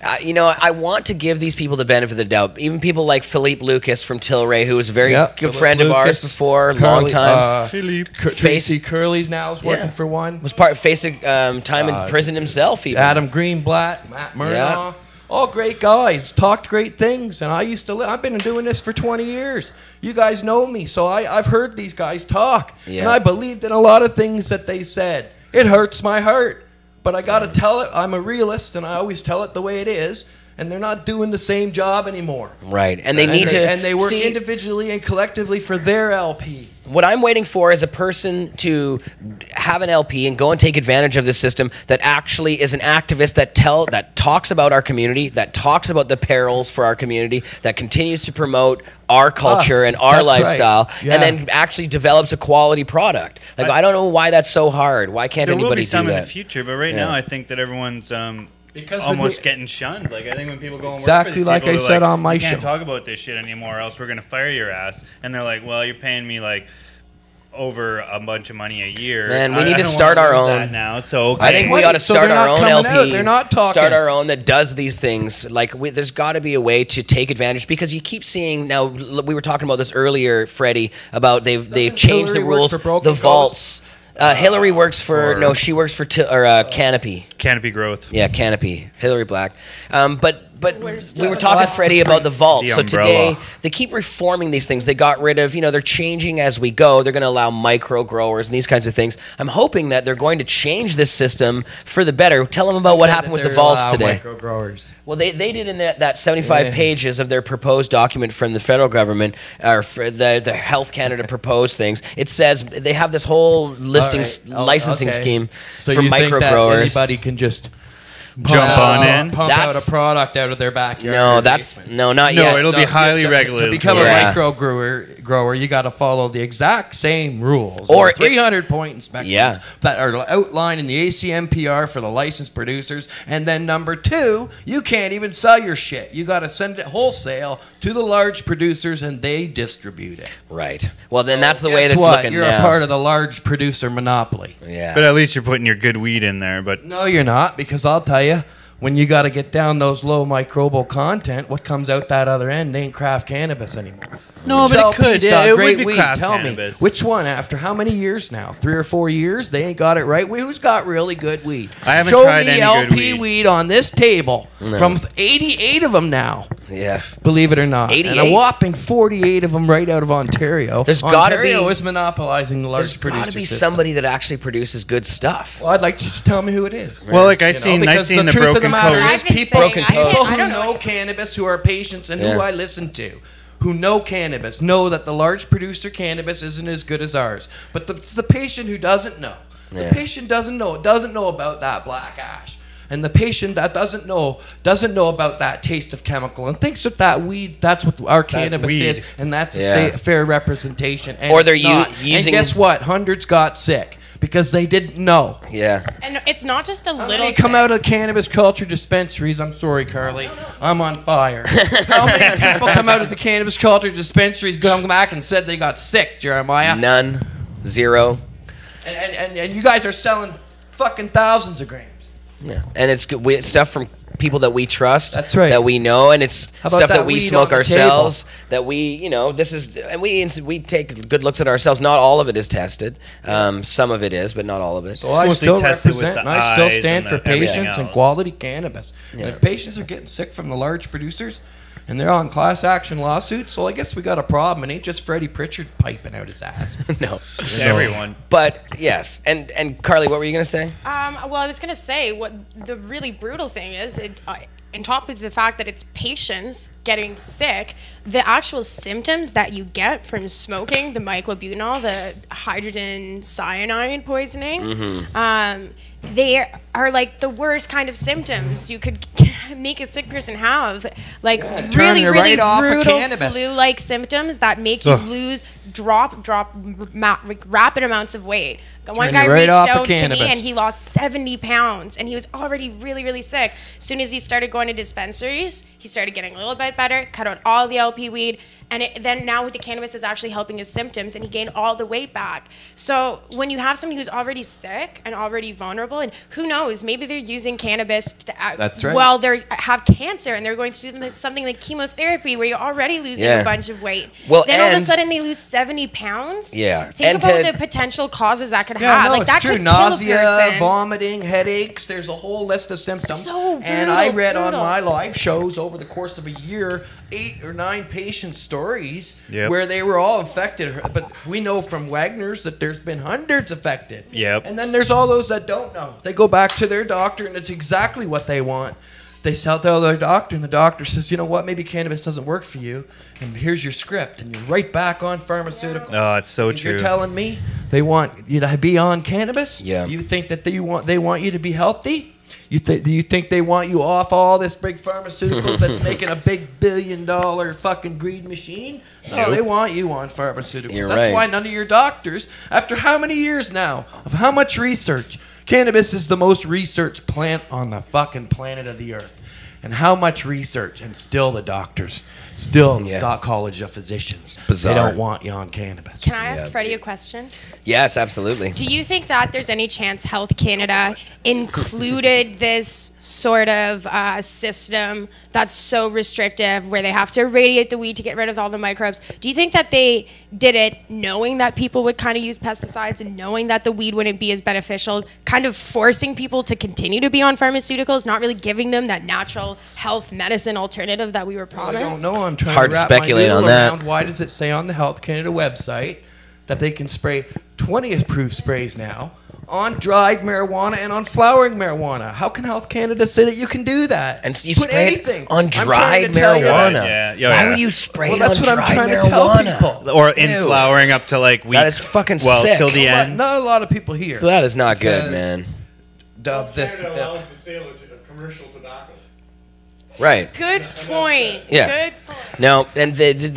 I want to give these people the benefit of the doubt. Even people like Philippe Lucas from Tilray, who was a very Yep, good Philip friend of ours Lucas, before, long Curly, time. Philippe. Tracy Curley's now is working Yeah. for one. Was faced time in prison himself. Even. Adam Greenblatt, Matt Murnaugh, Yeah. all great guys, talked great things, and I've been doing this for 20 years. You guys know me, so I've heard these guys talk, Yeah. and I believed in a lot of things that they said. It hurts my heart, but I gotta tell it. I'm a realist, and I always tell it the way it is. and they're not doing the same job anymore. Right, and they need to, and they work see, individually and collectively for their LP. What I'm waiting for is a person to have an LP and go and take advantage of this system that actually is an activist that talks about our community, that talks about the perils for our community, that continues to promote our culture and our lifestyle, right. and then actually develops a quality product. Like, I don't know why that's so hard. Why can't anybody do that? There will be some in the future, but right now I think that everyone's because almost getting shunned. Like, I think when people go and exactly work for these like people, I said on my you show, can't talk about this shit anymore, else we're gonna fire your ass. And they're like, well, you're paying me like over a bunch of money a year. Man, we need to start our own now. So I think we ought to start our own LP. They're not talking. Start our own that does these things. Like, there's got to be a way to take advantage, because you keep seeing now. We were talking about this earlier, Freddie, about they've changed the rules. The vaults. Hillary works for she works for Canopy. Canopy Growth. Yeah, Canopy. Hillary Black. But we were talking, Freddie, about the vault. So today, they keep reforming these things. They got rid of, they're changing as we go. They're going to allow micro growers and these kinds of things. I'm hoping that they're going to change this system for the better. Tell them about what happened with the vaults today. Micro growers. Well, they did in that 75 pages of their proposed document from the federal government, or for the Health Canada proposed things. It says they have this whole licensing scheme for micro growers. Anybody can just jump on in, pump out a product out of their backyard. Not yet. No, it'll be highly regulated. To become a micro grower, you got to follow the exact same rules. Or 300-point inspections that are outlined in the ACMPR for the licensed producers. And then number 2, you can't even sell your shit. You got to send it wholesale to the large producers, and they distribute it. Right. Well, then that's the way it's looking now. You're a part of the large producer monopoly. Yeah. But at least you're putting your good weed in there. But no, you're not, because I'll tell you, when you got to get down those low microbial content, what comes out that other end ain't craft cannabis anymore. No, but it could. Yeah, it would be craft cannabis. Me, which one? After how many years now? 3 or 4 years? They ain't got it right. Who's got really good weed? I haven't tried any good weed. Show me LP weed on this table from 88 of them now. Yeah. Believe it or not. 88? And a whopping 48 of them right out of Ontario. Ontario is monopolizing the large producer. There's got to be somebody that actually produces good stuff. Well, I'd like you to tell me who it is. Well, like I've seen the truth of the matter is people I who know cannabis, who are patients, and who I listen to, who know cannabis, know that the large producer cannabis isn't as good as ours. But it's the patient who doesn't know. The patient doesn't know about that black ash. And the patient that doesn't know about that taste of chemical and thinks that weed, that's what our cannabis is, and that's a fair representation. And or they're using. And guess what? Hundreds got sick because they didn't know. Yeah. And it's not just a How little many come out of cannabis culture dispensaries? I'm sorry, Carly. I'm on fire. How many people come out of the cannabis culture dispensaries, come back and said they got sick, Jeremiah? None. Zero. And you guys are selling fucking thousands of grams. Yeah. And it's good. It's stuff from people that we trust. That's right. That we know, and it's stuff that we smoke ourselves. Table? That we, this is, and we take good looks at ourselves. Not all of it is tested. Some of it is, but not all of it. So I still represent, and I still stand for patients and quality cannabis. Yeah. And if patients are getting sick from the large producers, and they're on class action lawsuits, so I guess we got a problem. It ain't just Freddie Pritchard piping out his ass. No. Everyone. But yes, and Carly, what were you gonna say? Well, I was gonna say what the really brutal thing is. On top of the fact that it's patients getting sick, the actual symptoms that you get from smoking, the myclobutanol, the hydrogen cyanide poisoning, they are like the worst kind of symptoms you could make a sick person have. Like really brutal flu-like symptoms that make you drop rapid amounts of weight. One guy reached out to me and he lost 70 pounds and he was already really, really sick. As soon as he started going to dispensaries, he started getting a little bit better, cut out all the LP weed, and then now with the cannabis is actually helping his symptoms and he gained all the weight back. So when you have somebody who's already sick and already vulnerable, and who knows, maybe they're using cannabis to, while they have cancer and they're going through something like chemotherapy where you're already losing a bunch of weight. Well, then all of a sudden they lose 70 pounds. Yeah. Think about the potential causes that could have. No, like that could nausea, kill a person. vomiting, headaches. There's a whole list of symptoms. So and I read on my live shows over the course of a year 8 or 9 patient stories where they were all infected. But we know from Wagner's that there's been hundreds affected. Yep. And then there's all those that don't know. They go back to their doctor and it's exactly what they want. they tell their doctor, and the doctor says, you know what, maybe cannabis doesn't work for you, and here's your script, and you're right back on pharmaceuticals. Oh, it's so And true. You're telling me they want you to be on cannabis? Yeah. You think that they want you to be healthy? Do you think they want you off all this big pharmaceuticals that's making a big billion-dollar fucking greed machine? No, Nope. they want you on pharmaceuticals. You're That's right. why none of your doctors, after how many years now of how much research, cannabis is the most researched plant on the fucking planet of the earth. And how much research, and still the doctors, still the College of Physicians, Bizarre. they don't want you on cannabis. Can I ask Freddie a question? Yes, absolutely. Do you think that there's any chance Health Canada included this sort of system that's so restrictive where they have to irradiate the weed to get rid of all the microbes? Do you think that they did it knowing that people would kind of use pesticides and knowing that the weed wouldn't be as beneficial, kind of forcing people to continue to be on pharmaceuticals, not really giving them that natural health medicine alternative that we were promised? I don't know. I'm trying Hard to to wrap speculate my on noodle that. around why does it say on the Health Canada website that they can spray 20 proof sprays now on dried marijuana and on flowering marijuana? How can Health Canada say that you can do that? And you put spray it anything on I'm trying dried to tell you that. marijuana. Yeah. Why would you spray Well, it that's on what I'm dried trying to tell marijuana? people. Or in Ew. flowering up to like week. That is fucking well, sick. till the But end. not a lot of people here. That is not good, Because man. Of this. Canada allows the sale of commercial tobacco. Right. Good point. Yeah. Good point. No, and they did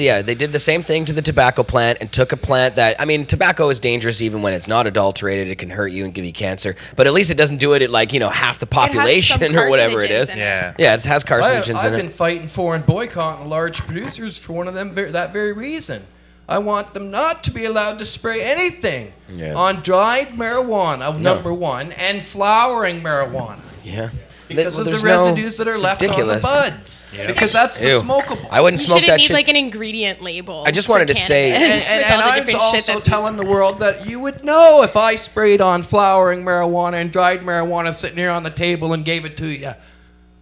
the same thing to the tobacco plant and took a plant that, I mean, tobacco is dangerous even when it's not adulterated. It can hurt you and give you cancer. But at least it doesn't do it at like, half the population some or whatever it carcinogens is. in Yeah. Yeah, it has carcinogens I've in been it. fighting for and boycotting large producers for one of them that very reason. I want them not to be allowed to spray anything on dried marijuana, number one, and flowering marijuana. Yeah. Because of the there's residues that are left ridiculous. on the buds. Because that's the Ew. smokable. I wouldn't We smoke shouldn't that need shit. like an ingredient label. I just for wanted to say- cannabis And with all the I'm different shit also that's telling the world that you would know if I sprayed on flowering marijuana and dried marijuana sitting here on the table and gave it to you.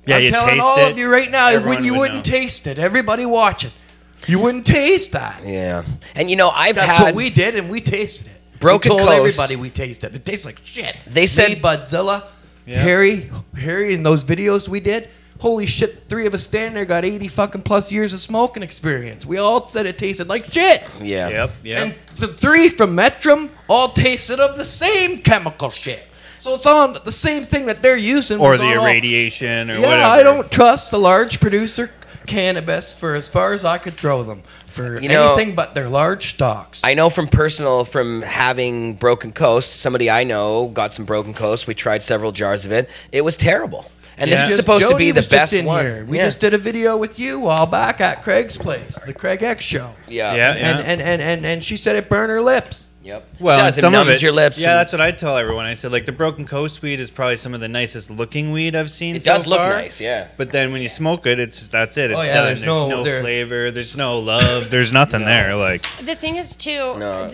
Yeah, I'm you telling taste all it, of you right now, everyone you would wouldn't know. taste it. Everybody watch it. You wouldn't taste that. Yeah. And I've That's had what we did, and we tasted it. Broken we told Coast. everybody we tasted it. It tastes like shit. They said- Me, Budzilla, Harry, in those videos we did. Holy shit! 3 of us standing there got 80 fucking plus years of smoking experience. We all said it tasted like shit. Yeah. Yep. And the 3 from Metrum all tasted of the same chemical shit. So it's on the same thing that they're using. Or was the on all- irradiation or Yeah, whatever. I don't trust the large producer cannabis for as far as I could throw them for anything but their large stocks. I know from having Broken Coast, somebody I know got some Broken Coast. We tried several jars of it. It was terrible. And this Yeah. is supposed to Jody be the was just best in one. here. We just did a video with you a while back at Craig's place, the Craig X show. Yeah. Yeah. And she said it burned her lips. Yep. Well, it does. some it of numbs it. your lips. Yeah, and that's what I tell everyone. I said like the Broken Coast weed is probably some of the nicest looking weed I've seen. It so does look far. nice, yeah. But then when you smoke it, that's it. It's Oh, yeah, done. there's no- there- flavor. There's no love. There's nothing there. Like The thing is too, No.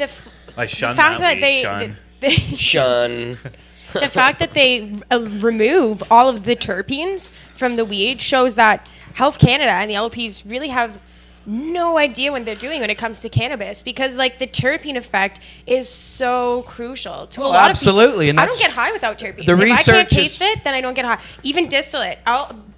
I the shun fact that that weed, they, shun. Shun. the fact that they remove all of the terpenes from the weed shows that Health Canada and the LPs really have no idea what they're doing when it comes to cannabis, because like the terpene effect is so crucial to a lot absolutely, of and people. I don't that's- get high without terpenes. the If I can't research is- taste it, then I don't get high. Even distillate,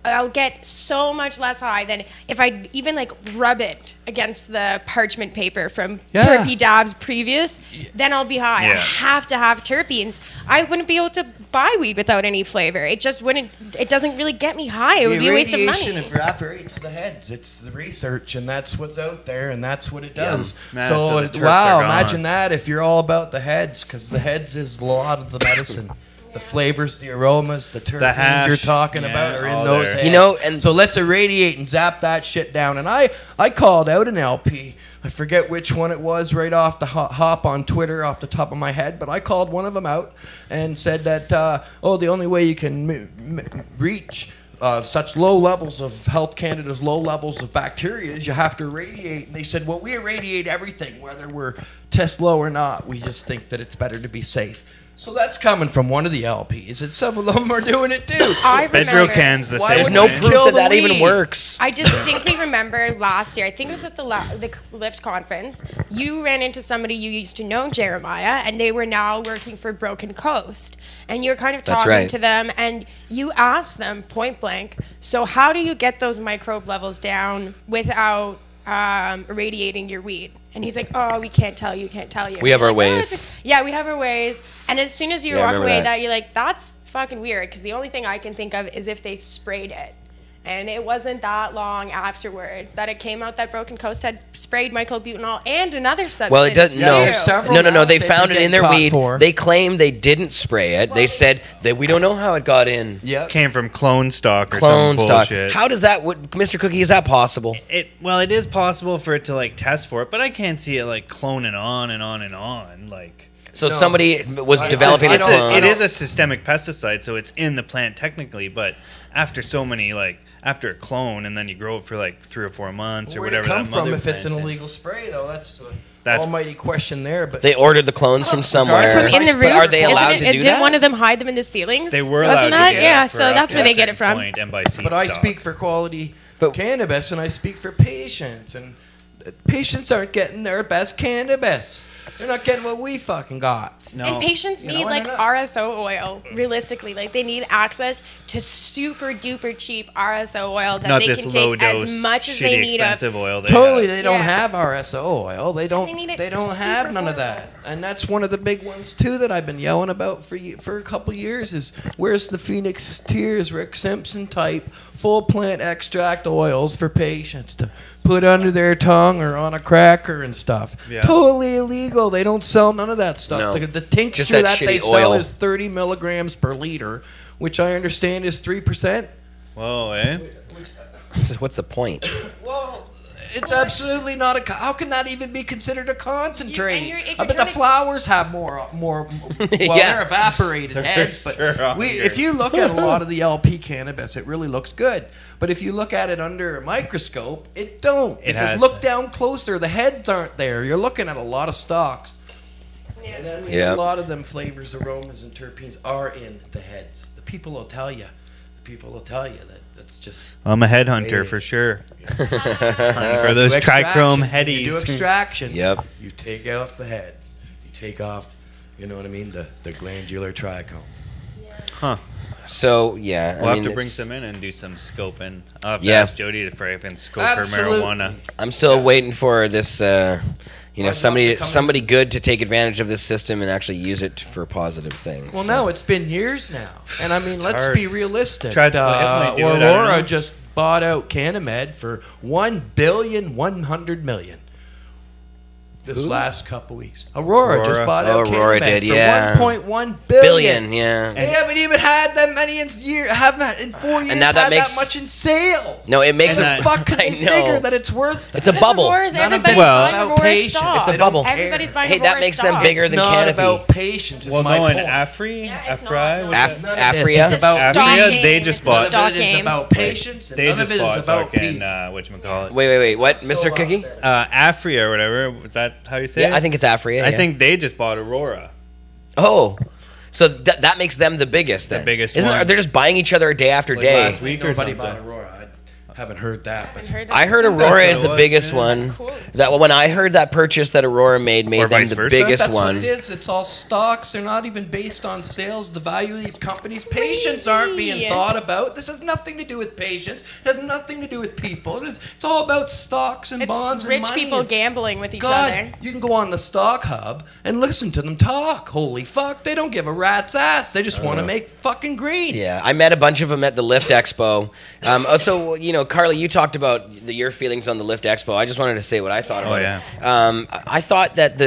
I'll get so much less high than if I even like rub it against the parchment paper from Terpy Dab's previous, then I'll be high. I Yeah. have to have terpenes. I wouldn't be able to buy weed without any flavor. It just wouldn't, it doesn't really get me high. It would be a waste of Radiation money. evaporates the heads. It's the research, and that's what's out there, and that's what it does. Man, so the terps wow, are gone. imagine that if you're all about the heads, because the heads is a lot of the medicine. The flavors, the aromas, the terpenes hash, you're talking yeah, about are in all those there. heads. You know, and- so let's irradiate and zap that shit down. And I called out an LP. I forget which one it was right off the hop on Twitter off the top of my head, but I called one of them out and said that, the only way you can reach such low levels of Health Canada's low levels of bacteria is you have to irradiate. And they said, well, we irradiate everything, whether we're test low or not. We just think that it's better to be safe. So that's coming from one of the LPs, and several of them are doing it too. I Metro remember. Can's the Why same There's would no way. they proof kill that the that even weed? works. I distinctly remember last year, I think it was at the Lyft conference, you ran into somebody you used to know, Jeremiah, and they were now working for Broken Coast. And you were kind of That's talking right. to them, and you asked them point blank, so how do you get those microbe levels down without irradiating your weed? And he's like, oh, we can't tell you, can't tell you. We have I'm our like, "Oh, ways." it's- Yeah, we have our ways. And as soon as you Yeah, I walk remember away, that. you're like, that's fucking weird, because the only thing I can think of is if they sprayed it. And it wasn't that long afterwards that it came out that Broken Coast had sprayed myclobutanol and another substance. Well, it doesn't. too. No, there's several no. now They they've found been it in getting their caught weed. for. They claim they didn't spray it. They said that we don't know how it got in. Yep. Came from clone stock or Clone some stock. bullshit. How does that, Mr. Cookie? Is that possible? Well, it is possible for it to like test for it, but I can't see it like cloning on and on and on. Like So No. somebody was I- developing I a don't- clone. it is a systemic pesticide, so it's in the plant technically, but after so many after a clone and then you grow it for like 3 or 4 months or Where'd it whatever. come that from mother if it's an plant is. illegal spray, though? That's the That's- almighty question there. But They ordered the clones from somewhere. From in the But roof. are they allowed to do Didn't that? one of them hide them in the ceilings? They were allowed Wasn't to that? get Yeah, it so for up that's to where a they get it certain from. point and by seed But I stock. speak for quality But- cannabis, and I speak for patients, and patients aren't getting their best cannabis. They're not getting what we fucking got. No. And patients You know, need and like they're not- RSO oil, realistically. Like they need access to super duper cheap RSO oil that Not they this can low take dose, as much as shitty they need of. expensive oil. They Totally, have. they don't Yeah. have RSO oil. They don't. They need it They don't super have none of affordable. that, and that's one of the big ones too that I've been yelling about for a couple years. Is where's the Phoenix Tears, Rick Simpson type full plant extract oils for patients to put under their tongue or on a cracker and stuff. Yeah. Totally illegal. They don't sell none of that stuff. No. The tincture Just that that they shitty sell oil. is 30 milligrams per liter, which I understand is 3%. Whoa, eh? What's the point? Well, it's absolutely not a. How can that even be considered a concentrate? if I you're bet the trying to- flowers have more. Well, Yeah. they're evaporated heads, but sure if you look at a lot of the LP cannabis, it really looks good. But if you look at it under a microscope, it don't. It Because has- look down closer, the heads aren't there. You're looking at a lot of stalks. And I mean, Yeah. a lot of them flavors, aromas, and terpenes are in the heads. The people will tell you. The people will tell you that that's just. I'm a headhunter Hey. for sure. Hunting for those do trichrome extraction. You do headies. extraction. Yep. You take off the heads. You take off, you know what I mean, the glandular trichome. Huh. So yeah, We'll I have mean, to bring it's- some in and do some scoping. I'll have to Yeah. ask Jody to freaking scope Absolutely. her marijuana. I'm still waiting for this. Why Somebody not become somebody good to take advantage of this system and actually use it for positive things. Well, So- no, it's been years now, and I mean, let's hard. be realistic. Tragically, it might do it, I don't know. Aurora just bought out Canamed for $1,100,000,000 this Who? last couple weeks. Aurora just Aurora. bought Oh, out Aurora Canamed did, for yeah. $1.1 billion, yeah. They haven't even had that many in 4 years. now that had makes- that much in sales. No, it makes And it. that- Fuck can I they know. figure that it's worth that? It's a bubble. Aurora's, None of everybody's this Well- buying about Aurora patience. stock. It's a They don't bubble. care. Everybody's buying Hey, that Aurora makes them stock. bigger It's than not Canopy. about patience. Is Well, my no, and point. Afri, Yeah, it's Afri, not. what Af- is that? None of this. Afria? It's about Afria, Stalking. they It's just a bought. None of it is stalking. about patience, and They none of just it is bought about fucking people. whatchamacallit. Wait. What, So Mr. Cookie? upset. Afria or whatever. Was that how you say it? Yeah, I think it's Afria. I yeah. think they just bought Aurora. Oh, so that makes them the biggest. Then. biggest Isn't one. They're just buying each other day after Like day. last week or Nobody something. bought Aurora. I haven't heard that. But I heard That's Aurora what is it the was, biggest yeah. one. That's cool. That when I heard that purchase that Aurora made Or them vice the versa? biggest that's one. what it is. It's all stocks. They're not even based on sales. The value of these companies. Patients aren't being Crazy. thought about. This has nothing to do with patients. It has nothing to do with people. It's all about stocks and bonds It's rich and money. people and gambling with each God, other. you can go on the Stock Hub and listen to them talk. Holy fuck, they don't give a rat's ass. They just want to make fucking green. Yeah, I met a bunch of them at the Lyft Expo. So, Carly, you talked about your feelings on the Lyft Expo. I just wanted to say what I thought about yeah. it. I thought that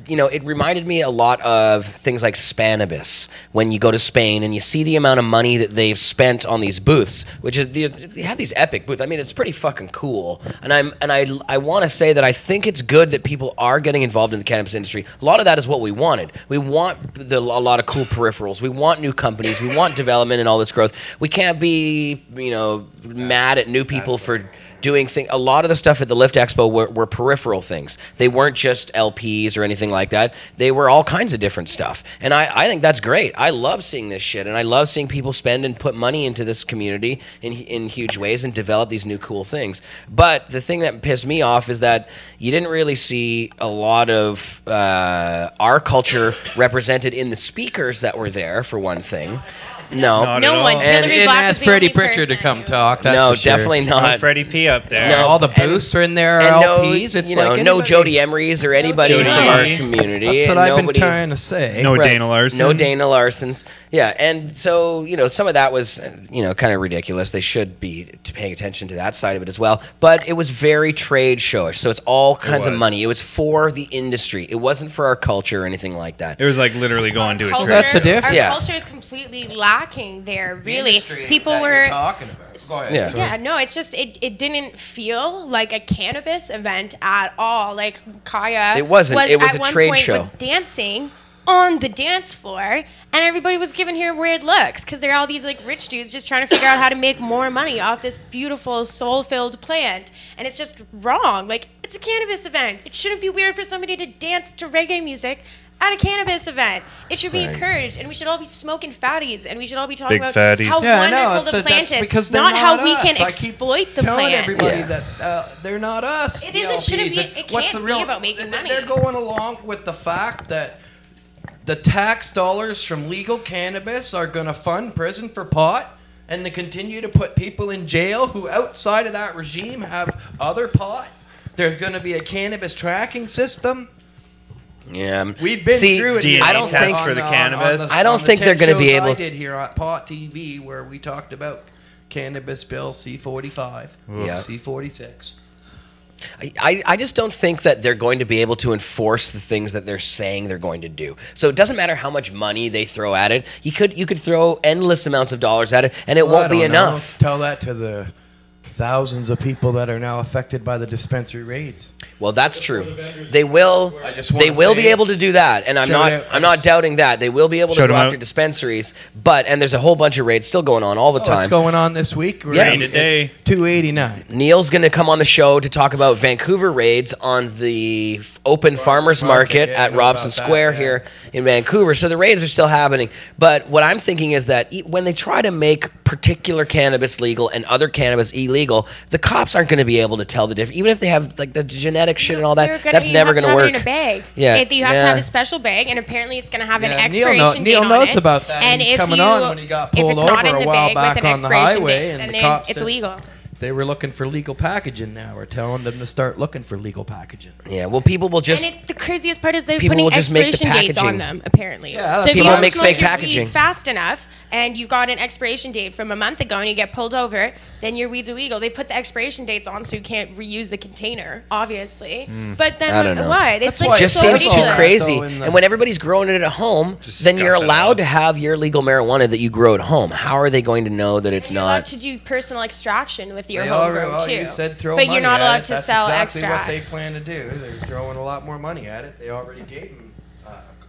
it reminded me a lot of things like Cannabis when you go to Spain and you see the amount of money that they've spent on these booths, which is they have these epic booths. I mean, it's pretty fucking cool. And I want to say that I think it's good that people are getting involved in the cannabis industry. A lot of that is what we wanted. We want a lot of cool peripherals. We want new companies. We want development and all this growth. We can't be mad at new people for doing things. A lot of the stuff at the Lift Expo were peripheral things. They weren't just LPs or anything like that. They were all kinds of different stuff. And I think that's great. I love seeing this shit, and I love seeing people spend and put money into this community in huge ways and develop these new cool things. But the thing that pissed me off is that you didn't really see a lot of our culture represented in the speakers that were there, for one thing. No. No one. And Hillary didn't Black ask was the Freddie only Pritchard to person. come talk. That's No, for sure. definitely No not. Freddie P up there. No. All the And- booths are in there, And LPs. It's like no anybody- Jody Emerys or anybody Jody from our Emery. community. That's what and I've been nobody- trying to say. No Right. Dana Larson. No Dana Larsons. Yeah, and so, some of that was, kind of ridiculous. They should be paying attention to that side of it as well. But it was very trade showish, so it's all kinds of was. money. It was for the industry. It wasn't for our culture or anything like that. It was like literally going to a Culture- trade That's the show. difference. Our Yeah. culture is completely lacking there, really. Industry People that were... you're talking about. Go ahead. Yeah. sorry. Yeah, no, it's just it didn't feel like a cannabis event at all. Like Kaya, It wasn't. It was at a one trade point show. Was dancing on the dance floor, and everybody was giving her weird looks because they're all these like rich dudes just trying to figure out how to make more money off this beautiful soul-filled plant, and it's just wrong. Like, it's a cannabis event. It shouldn't be weird for somebody to dance to reggae music at a cannabis event. It should be Right. encouraged, and we should all be smoking fatties, and we should all be talking Big about fatties. how Yeah, I know. wonderful the That's plant is, because they're not how we us. can I keep exploit the telling plant. everybody Yeah. that they're not us. It the isn't- shouldn't LPs. be- And it what's can't the real, be about making money. They're going along with the fact that the tax dollars from legal cannabis are going to fund prison for pot, and to continue to put people in jail who outside of that regime have other pot. There's going to be a cannabis tracking system. Yeah. We've been through it. DNA here I don't on think- on for the cannabis. I don't on the think they're 10 gonna be shows able- I did here on Pot TV, where we talked about cannabis bill C-45, Yeah. C-46. I just don't think that they're going to be able to enforce the things that they're saying they're going to do. So it doesn't matter how much money they throw at it. You could throw endless amounts of dollars at it, and it Well, I won't be don't know. enough. Tell that to the thousands of people that are now affected by the dispensary raids. Well, that's true. They will. I just They wanna will say be it. able to do that, and I'm Shout not. out. I'm not doubting that they will be able to Shout go 'em after out. dispensaries. But there's a whole bunch of raids still going on all the What's time. going on this week? Yeah. Raid a day. It's 289. Neil's going to come on the show to talk about Vancouver raids on the open farmers market Yeah, I at know Robson about that, Square yeah. here in Vancouver. So the raids are still happening. But what I'm thinking is that when they try to make particular cannabis legal and other cannabis illegal, the cops aren't going to be able to tell the difference. Even if they have like the genetic shit and all They're that, gonna- that's you never have going to have work. it in a bag. Yeah, You have to yeah. have a special bag, and apparently it's going to have an Yeah, expiration date Neil on knows it. about that. And He's if coming you, on when he got if pulled it's not over in a the while bag back with an on the expiration highway, date, and then the cops it's said- illegal. They were looking for legal packaging now. We're telling them to start looking for legal packaging. Yeah, well, people will just. And the craziest part is they're people putting will just make the expiration dates on packaging. them, apparently. Yeah, so if you people don't make smoke fake your packaging. weed fast enough and you've got an expiration date from a month ago and you get pulled over, then your weed's illegal. They put the expiration dates on so you can't reuse the container, obviously. But then I don't know. what? It's That's like why just so seems ridiculous. too crazy. So in the- And when everybody's growing it at home, Just then you're scuff it allowed off. to have your legal marijuana that you grow at home. How are they going to know that it's And you're allowed not? to do personal extraction with your They homegrown already- too. You said throw but you're money not at allowed it. to That's sell exactly extracts. what they plan to do. They're throwing a lot more money at it. They already gave them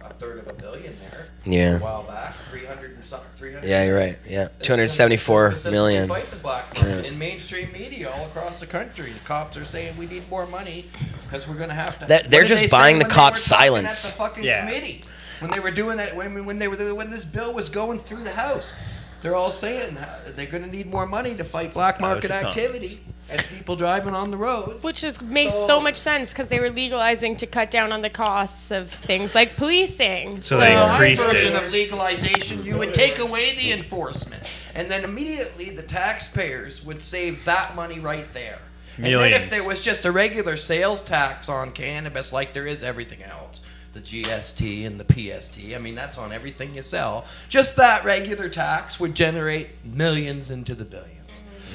a third of $1 billion there. Yeah. A while back, 300 and something. 300. Yeah, you're right. Yeah, 274 Specifically million. Fight the black market in mainstream media all across the country. The cops are saying we need more money because we're going to have to. They're What did just they say buying the when they cops' were talking silence. At the fucking Yeah. committee, when they were doing that, when this bill was going through the House, they're all saying they're going to need more money to fight black market House of activity and people driving on the roads. Which makes so much sense because they were legalizing to cut down on the costs of things like policing. So they My increased version it. of legalization, you would take away the enforcement, and then immediately the taxpayers would save that money right there. And then if Millions. there was just a regular sales tax on cannabis like there is everything else, the GST and the PST, I mean, that's on everything you sell, just that regular tax would generate millions into the billions.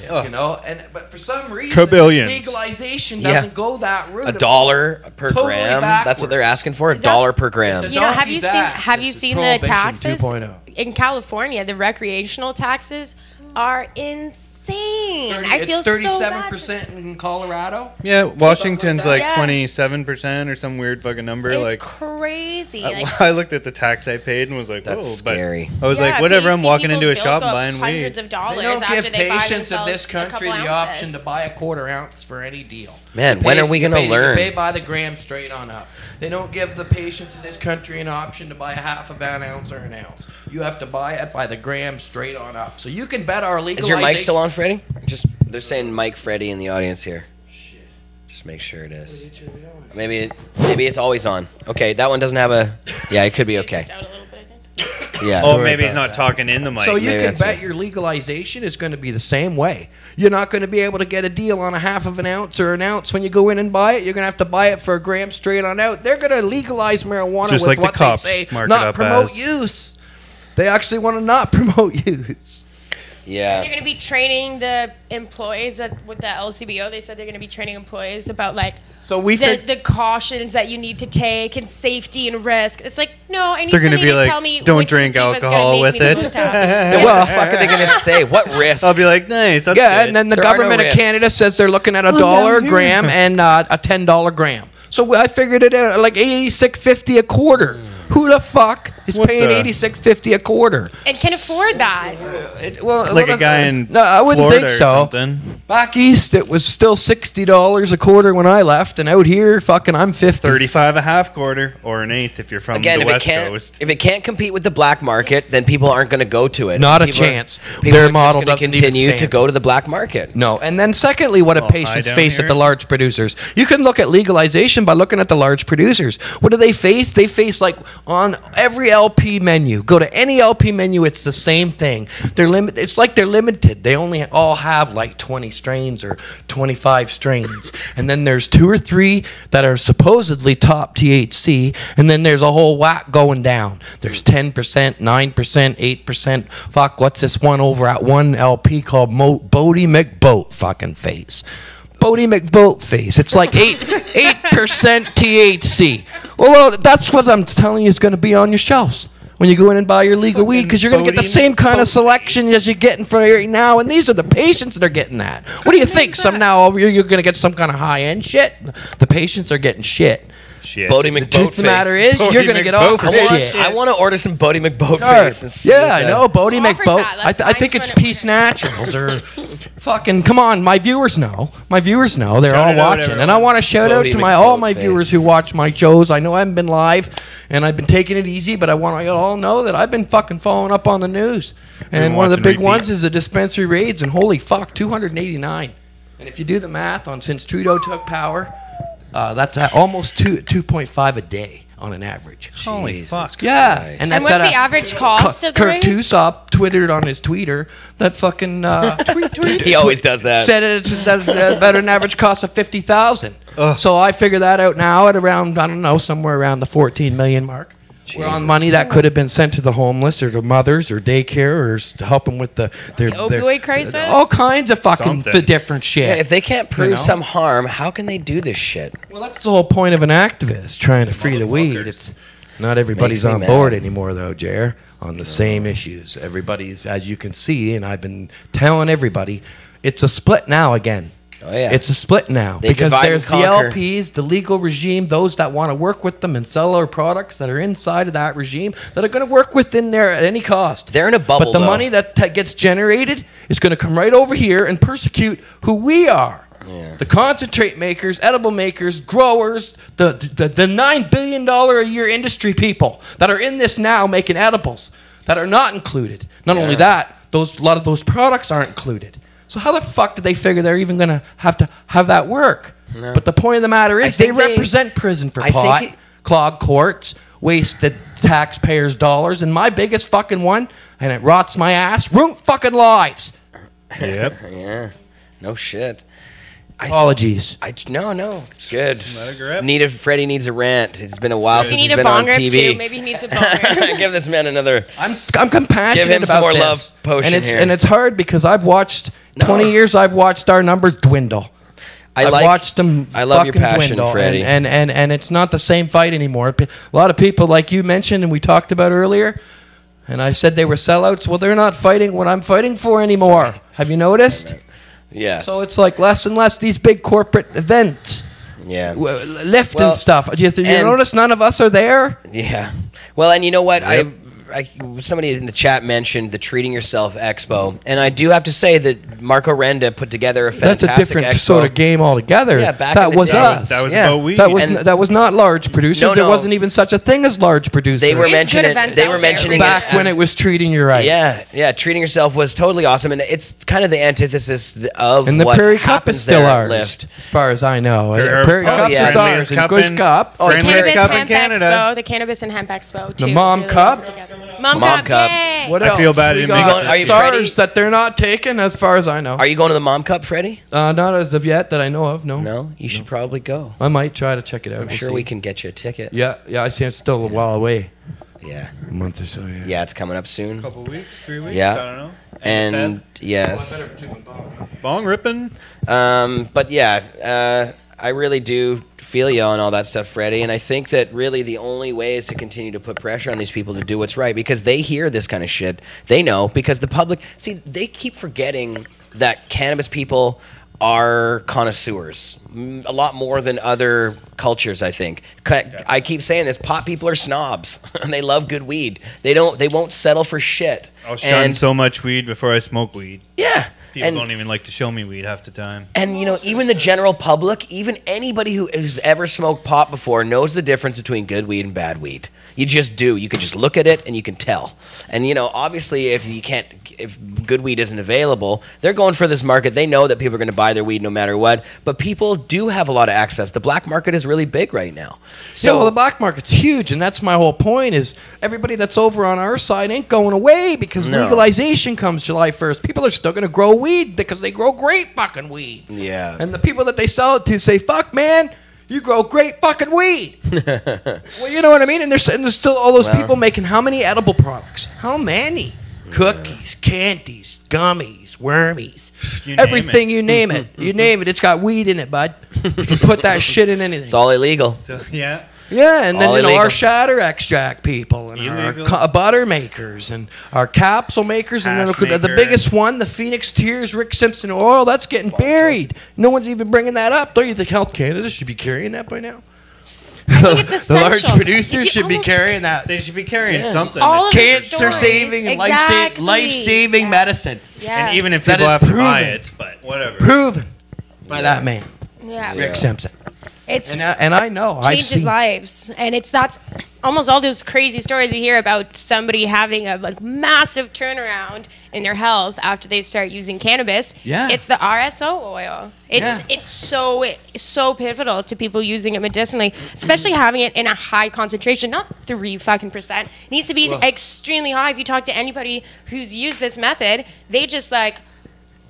Yeah. You know, but for some reason, Kabillions. this legalization Yeah. doesn't go that route. $1 per Totally gram. That's what they're backwards. asking for. That's- $1 per gram. It's a You know, have donkey's you seen ass. have you This is seen the Prohibition taxes 2.0. in California? The recreational taxes are insane. insane. I feel it's so 37% in Colorado. Yeah, Washington's like Yeah. 27% or some weird fucking number. It's like crazy. I looked at the tax I paid and was like, That's "Whoa!" scary. But I was Yeah, like, but "Whatever." you I'm see walking into a people's shop bills and go up buying hundreds weed. of They dollars don't after give they buy patients of themselves this a country couple the ounces. option to buy a quarter ounce for any deal. Man, You when pay- are we you gonna pay- learn? You pay by the gram straight on up. They don't give the patients in this country an option to buy a half of an ounce or an ounce. You have to buy it by the gram straight on up. So you can bet our legalization. Is your mic still on, Freddie? Just they're saying Mike Freddie in the audience here. Shit. Just make sure it is. Maybe it's always on. Okay, that one doesn't have a. Yeah, it could be okay. Just out a little bit, I think. Yeah. Oh, Sorry maybe he's about not that. talking in the mic. So you Maybe can that's bet it. your legalization is going to be the same way. You're not going to be able to get a deal on a half of an ounce or an ounce when you go in and buy it. You're going to have to buy it for a gram straight on out. They're going to legalize marijuana Just with like the what cops they say, mark it not up promote as. use. They actually want to not promote use. Yeah. They're going to be training the employees with the LCBO. They said they're going to be training employees about like So we the cautions that you need to take and safety and risk. It's like, no, I need They're gonna somebody be to like, tell me "Don't which drink sativa's gonna alcohol make with me the it." most happy. What the fuck are they gonna say? What risk? I'll be like, "Nice." That's yeah, good. and then the There are no government of risks. Canada says they're looking at $1 a gram and a $10 gram. So I figured it out like $86.50 a quarter. Who the fuck is What paying the- $86.50 a quarter? And can afford that. like a guy in no, I wouldn't Florida think or so. something. Back east, it was still $60 a quarter when I left, and out here, fucking, I'm 50. 35 a half quarter or an eighth if you're from Again, the if it West can't Coast. if it can't compete with the black market, then people aren't going to go to it. Not a People are- chance. People Their are just model gonna doesn't even continue to stand. go to the black market. No, and then secondly, what do Well, patients I down face at here. the large producers? You can look at legalization by looking at the large producers. What do they face? They face like on every LP menu. Go to any LP menu, it's the same thing. It's like they're limited. They only all have like 20 strains or 25 strains, and then there's 2 or 3 that are supposedly top THC, and then there's a whole whack going down. There's 10%, 9%, 8%. Fuck, what's this one over at one LP called Bodie McBoat fucking face? Bodie McBoat face. It's like 8% THC. Well, that's what I'm telling you is going to be on your shelves when you go in and buy your legal weed, because you're going to get the Bodie same kind of McBoat selection as you're getting for right now, and these are the patients that are getting that. What do you think? Some now over here you're going to get some kind of high-end shit? The patients are getting shit. Shit. Bodie The McBoat truth of the matter is, Bodie you're going to get off McBoat of face. shit. I want to order some Bodie McBoat Sure. face. And see Yeah, what I the- know. Bodie Who offers McBoat. that? That's I think nice it's when it Peace works. Naturals or fucking. Come on, my viewers know. My viewers know. They're Shout all it out, watching, and I everyone. want to shout out Bodie to all McBoat my face. viewers who watch my shows. I know I haven't been live, and I've been taking it easy, but I want you all to know that I've been fucking following up on the news. And one of the watching big repeat. ones is the dispensary raids, and holy fuck, 289. And if you do the math on since Trudeau took power, that's at almost 2.5 a day on an average. Holy fuck. Yeah, Christ. and And that's what's at the average cost of the Kurt raid? Tusop twittered on his tweeter that fucking He always does that. said it's better than average cost of 50,000. Ugh. So I figure that out now at around, I don't know, somewhere around the 14 million mark. We're on Jesus. money that could have been sent to the homeless or to mothers or daycare or to help them with their opioid crisis? all kinds of fucking Something. different shit. Yeah, if they can't prove know? some harm, how can they do this shit? Well, that's the whole point of an activist trying to free the weed. Motherfuckers. It's not everybody's Makes me on mad. board anymore, though, Jer, on the same issues. Everybody's, as you can see, and I've been telling everybody, it's a split now again. Oh yeah, It's a split now They because divide and there's the conquer. LPs, the legal regime, those that want to work with them and sell our products that are inside of that regime that are going to work within there at any cost. They're in a bubble, But the though. money that gets generated is going to come right over here and persecute who we are. Yeah. The concentrate makers, edible makers, growers, the $9 billion a year industry people that are in this now making edibles that are not included. Not only that, a lot of those products aren't included. So how the fuck did they figure they're even going to have that work? No. But the point of the matter is they think they- represent prison for I pot, think clogged courts, wasted taxpayers' dollars, and my biggest fucking one, and it rots my ass, ruined fucking lives. Yep. yeah, no shit. Apologies. No, it's good. Let it grip. Freddie needs a rant. It's been a while Does he since need he's a been on bong rip TV. too? Maybe he needs a bong rip. Give this man another. I'm compassionate Give him about some more this. love potion and it's here. and it's hard because I've watched No. 20 years. I've watched our numbers dwindle. I've watched them. I love your fucking passion, dwindle, Freddie. and it's not the same fight anymore. A lot of people, like you mentioned and we talked about earlier, and I said they were sellouts. Well, they're not fighting what I'm fighting for anymore. Sorry. Have you noticed? Yes. So it's like less and less these big corporate events. Yeah. Lift Well, and stuff. You and- notice none of us are there? Yeah. Well, and you know what? Yep. Somebody in the chat mentioned the Treating Yourself Expo, and I do have to say that Marco Renda put together a fantastic That's a different expo. sort of game altogether. Yeah, back that in the was day. us. That was Yeah. about weed. That was not large producers. No, There no. wasn't even such a thing as large producers. They were There's good mentioning. events They out were there. mentioning back it. when it was treating you right. Yeah, Treating Yourself was totally awesome, and it's kind of the antithesis of And the what Prairie Cup happens is still there at ours, Lift. as far as I know. Prairie Prairie Cup, Cup yeah. is ours. Friendliest And Cup Good in- Cup. Oh, Friendliest Cannabis Cup in Hemp Canada. Expo, the Cannabis and Hemp Expo too. The is Mom really Cup. good together. Mom Mom Cup. Cup. Yay. What I else? feel bad I We didn't make got it. Are you SARS ready? that they're not taking, as far as I know. Are you going to the Mom Cup, Freddie? Not as of yet that I know of. No. No, you should probably go. I might try to check it out. I'm We'll sure see. we can get you a ticket. Yeah, I see it's still a while away. Yeah, A month or so. Yeah. yeah, it's coming up soon. Couple weeks, 3 weeks. Yeah. I don't know. And yes, Bong ripping. but yeah, I really do feel you on all that stuff, Freddie. And I think that really the only way is to continue to put pressure on these people to do what's right, because they hear this kind of shit. They know, because the public, see, they keep forgetting that cannabis people are connoisseurs, a lot more than other cultures, I think. I keep saying this, pot people are snobs and they love good weed. They won't settle for shit. I'll shun And so much weed before I smoke weed. yeah. People And- don't even like to show me weed half the time. And you know, even the general public, even anybody who's ever smoked pot before knows the difference between good weed and bad weed. You just do. You can just look at it and you can tell. And you know, obviously, if good weed isn't available, they're going for this market. They know that people are going to buy their weed no matter what. But people do have a lot of access. The black market is really big right now. So well, the black market's huge, and that's my whole point. Is everybody that's over on our side ain't going away because No. legalization comes July 1st. People are still going to grow weed because they grow great fucking weed. Yeah. And the people that they sell it to say, "Fuck, man, you grow great fucking weed." Well, you know what I mean. And there's still all those Well. people making how many edible products? How many? Cookies, candies, gummies, wormies, You name everything it. you name it. You name it. It's got weed in it, bud. You can put that shit in anything. It's all illegal. So yeah. Yeah, and then All you know illegal. our shatter extract people and our Illegal. butter makers and our capsule makers and then Hash the maker. biggest one, the Phoenix Tears Rick Simpson oil, that's getting buried. No one's even bringing that up. Don't you think Health Canada should be carrying that by now? I think it's The large essential. producers You should be almost- carrying that. They should be carrying something. All of the Cancer stories. saving and Exactly. life-saving Yes. medicine. Yeah. And even if That people is have to buy proven. it, but whatever. Proven by that man, yeah. Rick Simpson. It's And I know. I've changes seen. lives, and that's almost all those crazy stories you hear about somebody having a massive turnaround in their health after they start using cannabis. Yeah. It's the RSO oil. It's so pivotal to people using it medicinally, especially having it in a high concentration, not 3% It needs to be extremely high. If you talk to anybody who's used this method, they just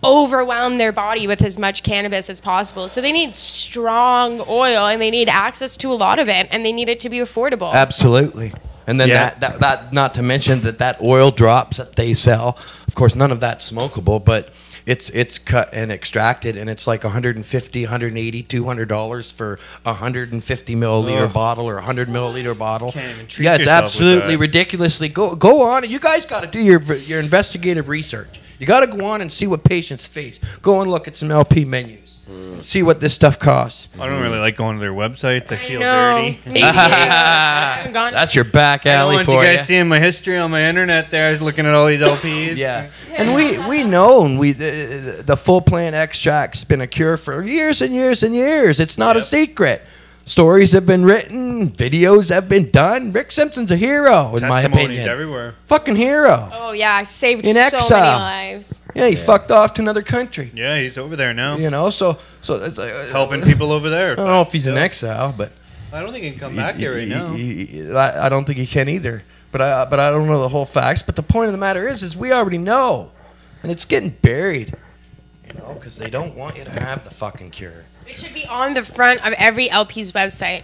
overwhelm their body with as much cannabis as possible. So they need strong oil and they need access to a lot of it, and they need it to be affordable. Absolutely. And then Yeah. that not to mention that oil drops that they sell. Of course, none of that's smokable, but it's cut and extracted, and it's like $150, $180, $200 for a 150 milliliter Ugh. bottle or a 100 milliliter bottle. Can't even treat Yeah, it's yourself with absolutely that. ridiculously. Go on. You guys got to do your investigative research. You got to go on and see what patients face. Go and look at some LP menus. And see what this stuff costs. I don't really like going to their websites. I feel know. dirty. Me too. I haven't gone- That's your back I don't alley want for you you. guys seeing my history on my internet there, looking at all these LPs. Yeah, and we know, and the full plant extract's been a cure for years and years and years. It's not a Yep. secret. Stories have been written, videos have been done. Rick Simpson's a hero, in my Testimonies opinion. everywhere. Fucking hero. Oh yeah, I saved In so exile. many lives. Yeah, he fucked off to another country. Yeah, he's over there now. You know, so it's like, Helping people over there. I don't know if he's in exile, but I don't think he can come back here right now. I don't think he can either. But I don't know the whole facts. But the point of the matter is we already know, and it's getting buried. You know, because they don't want you to have the fucking cure. It should be on the front of every LP's website.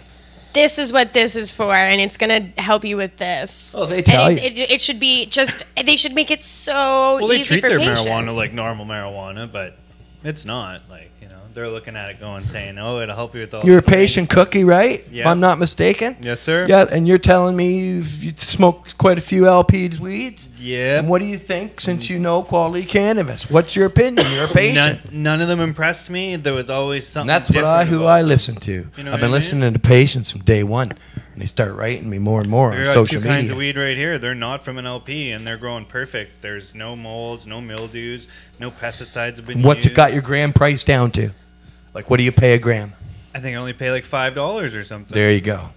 This is what this is for, and it's gonna help you with this. Oh, they tell and you. it should be just. They should make it so Well, they easy treat for their patients. marijuana like normal marijuana, but it's not. they're looking at it going, saying, "Oh, it'll help you with all." You're a these patient things." cookie, right? If Yeah. I'm not mistaken. Yes, sir. Yeah, and you're telling me you've smoked quite a few LPs weeds. Yeah. And what do you think, since you know quality cannabis? What's your opinion? You're a patient. None of them impressed me. There was always something. And that's who about I them. listen to. You know I've what I been mean? listening to patients from day one, and they start writing me more and more There on are social two kinds media. of weed right here. They're not from an LP, and they're growing perfect. There's no molds, no mildews, no pesticides have been What's used. it got your gram price down to? Like, what do you pay a gram? I think I only pay like $5 or something. There you go.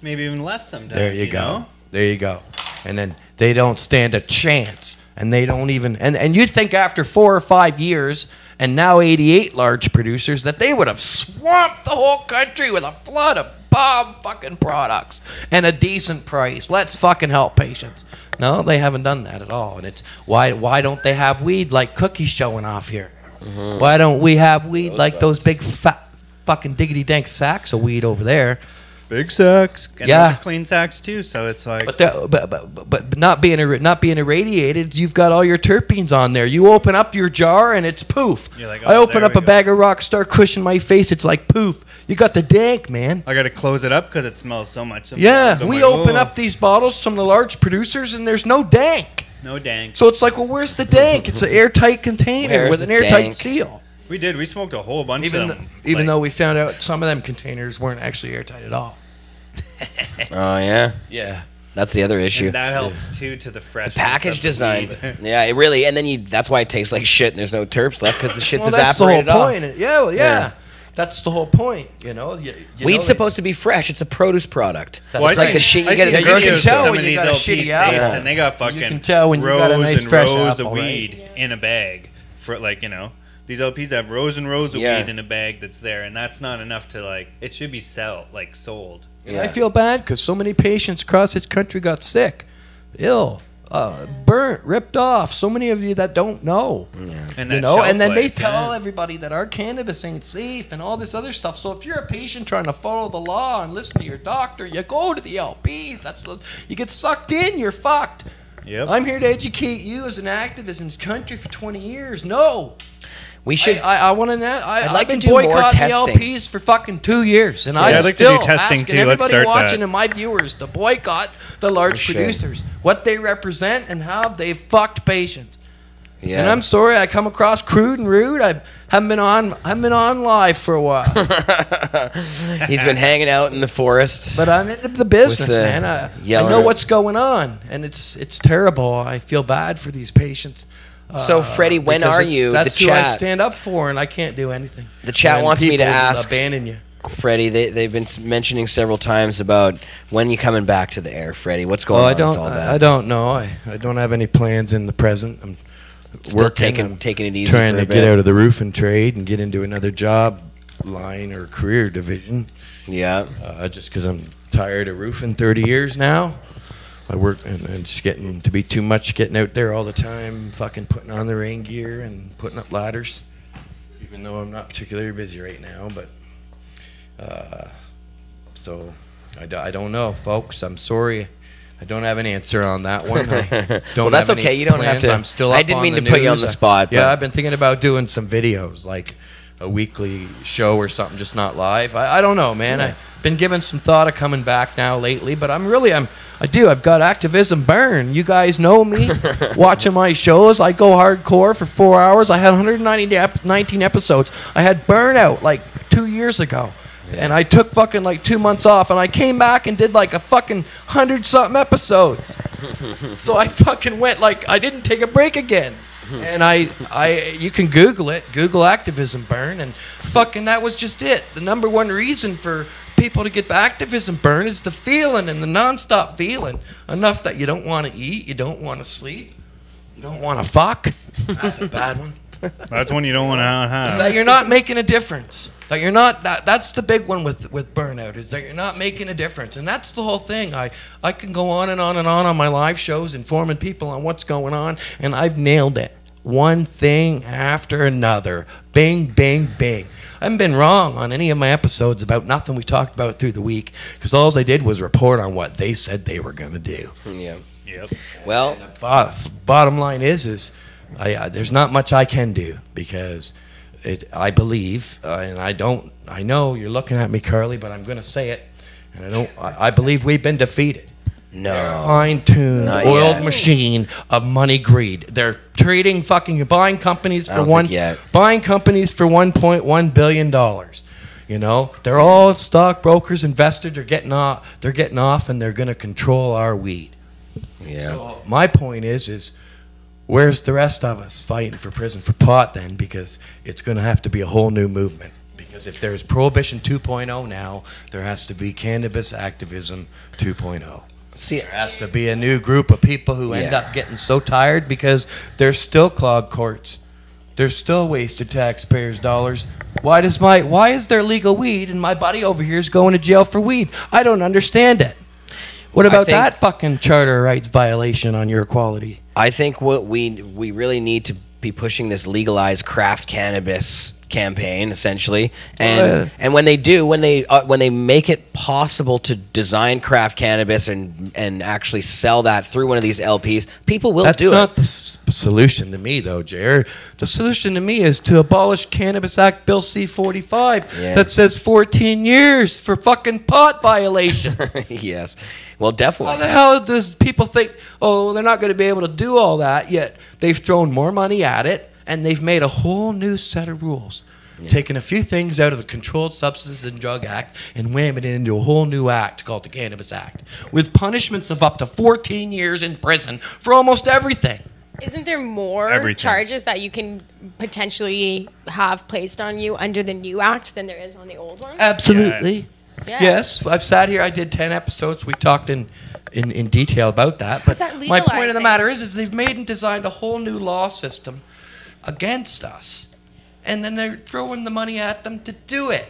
Maybe even less sometimes. There you go. know? There you go. And then they don't stand a chance. And they don't even. And you think after 4 or 5 years, and now 88 large producers, that they would have swamped the whole country with a flood of bomb fucking products and a decent price. Let's fucking help patients. No, they haven't done that at all. And it's why don't they have weed like cookies showing off here? Why don't we have weed like those big fat fucking diggity dank sacks of weed over there? Big sacks. And Yeah. those are clean sacks too, so it's like. But not being irradiated, you've got all your terpenes on there. You open up your jar and it's poof. You're like, I oh, open there up we a go. bag of Rockstar Kush in my face, it's like poof. You got the dank, man. I gotta close it up because it smells so much. Sometimes. Yeah, I'm we like, open "Oh, up these bottles from the large producers and there's no dank. No dank. So it's like, well, where's the dank? It's an airtight container Where's with an the airtight dank? seal. We did. We smoked a whole bunch Even of them. even though we found out some of them containers weren't actually airtight at all. Oh yeah, Yeah. that's the other issue. And that helps too to the freshness. Package of the design. weed. Yeah, it really. And then that's why it tastes like shit and there's no terps left because the shit's Well, that's the whole evaporated off. point. Yeah, well, yeah. Yeah. That's the whole point, you know. Weed's supposed to be fresh. It's a produce product. That's Well, It's like I the see- shit you I get see at the you grocery can videos of tell store. some when of you these got a LP shitty safes, apple. and they got fucking can tell when you rows got a nice and fresh rows apple, of right? weed in a bag. For like, you know, these LPs have rows and rows of Yeah. weed in a bag that's there, and that's not enough to like. It should be sold. And I feel bad because so many patients across this country got sick, ill, burnt, ripped off. So many of you that don't know, And you that know. shelf And then they life, tell yeah. everybody that our cannabis ain't safe and all this other stuff. So if you're a patient trying to follow the law and listen to your doctor, you go to the LPs. You get sucked in. You're fucked. Yep. I'm here to educate you as an activist in this country for 20 years. No. We should. I want to. I've like to been do more boycotting the testing. LPs for fucking 2 years, and I'm I'd like to still do testing, asking too. Let's everybody start watching that. and my viewers to boycott the large should. producers, what they represent, and how they fucked patients. Yeah. And I'm sorry, I come across crude and rude. I haven't been on live for a while, He's been hanging out in the forest. but I'm into the business, With, man. I yelling know at- what's going on, and it's terrible. I feel bad for these patients. So, Freddie, when Because are it's- you? That's The who I chat. stand up for, and I can't do anything. The chat And wants me to people ask- abandon you. Freddie, they've been mentioning several times about when you coming back to the air, Freddie. What's going Well, on with all that? I don't know. I don't have any plans in the present. I'm Still working. taking I'm it easy. trying for to a get bit. out of the roofing trade and get into another job line or career division. Yeah. Just because I'm tired of roofing 30 years now. I work and it's getting to be too much getting out there all the time, fucking putting on the rain gear and putting up ladders. Even though I'm not particularly busy right now, but so I don't know, folks. I'm sorry. I don't have an answer on that one. I don't Well, that's have any okay. You don't have plans. to- I'm still I up didn't on mean the to put you on news. the spot, Yeah, but- I've been thinking about doing some videos, like a weekly show or something, just not live. I don't know, man. I've been giving some thought of coming back now lately, but I've got Activism burn. You guys know me. Watching my shows, I go hardcore for 4 hours. I had 119 episodes. I had burnout like 2 years ago. And I took fucking like 2 months off, and I came back and did like a fucking 100-something episodes. So I fucking went like I didn't take a break again. And you can Google it, Google Activism burn, and fucking that was just it. The number one reason for people to get the activism burn is the feeling and the nonstop feeling. Enough that you don't want to eat, you don't want to sleep, you don't want to fuck. That's a bad one. That's one you don't want to have. That you're not making a difference. That you're not. That's the big one with burnout, is that you're not making a difference, and that's the whole thing. I can go on and on and on my live shows, informing people on what's going on, and I've nailed it. One thing after another. Bing, bing, bing. I haven't been wrong on any of my episodes about nothing we talked about through the week, because all I did was report on what they said they were going to do. Yeah. Yep. Well, The bottom line is there's not much I can do, because I believe, and I know you're looking at me, Carly, but I'm going to say it. And I believe we've been defeated. No. Fine-tuned, Not oiled yet. machine of money greed. They're trading buying companies for buying companies for $1.1 billion. You know, they're all stockbrokers, investors. They're getting off, and they're going to control our weed. Yeah. So my point is where's the rest of us fighting for prison for pot then? Because it's going to have to be a whole new movement. Because if there's Prohibition 2.0 now, there has to be Cannabis Activism 2.0. See, There has to be a new group of people who end up getting so tired because there's still clogged courts. There's still wasted taxpayers' dollars. Why is there legal weed and my buddy over here is going to jail for weed? I don't understand it. What about that fucking charter rights violation on your equality? I think what we really need to be pushing this legalized craft cannabis campaign, essentially, and when they make it possible to design craft cannabis and actually sell that through one of these LPs, people will do it. That's not the solution to me, though, Jared. The solution to me is to abolish Cannabis Act Bill C-45 that says 14 years for fucking pot violations. Yes. Well, definitely. How the hell does people think, oh, they're not going to be able to do all that, yet they've thrown more money at it, and they've made a whole new set of rules. Taking a few things out of the Controlled Substances and Drug Act and whamming it into a whole new act called the Cannabis Act, with punishments of up to 14 years in prison for almost everything. Isn't there more charges that you can potentially have placed on you under the new act than there is on the old one? Absolutely. Yeah. Yes, I've sat here. I did 10 episodes. We talked in detail about that. But my point of the matter is they've made and designed a whole new law system against us. And then they're throwing the money at them to do it.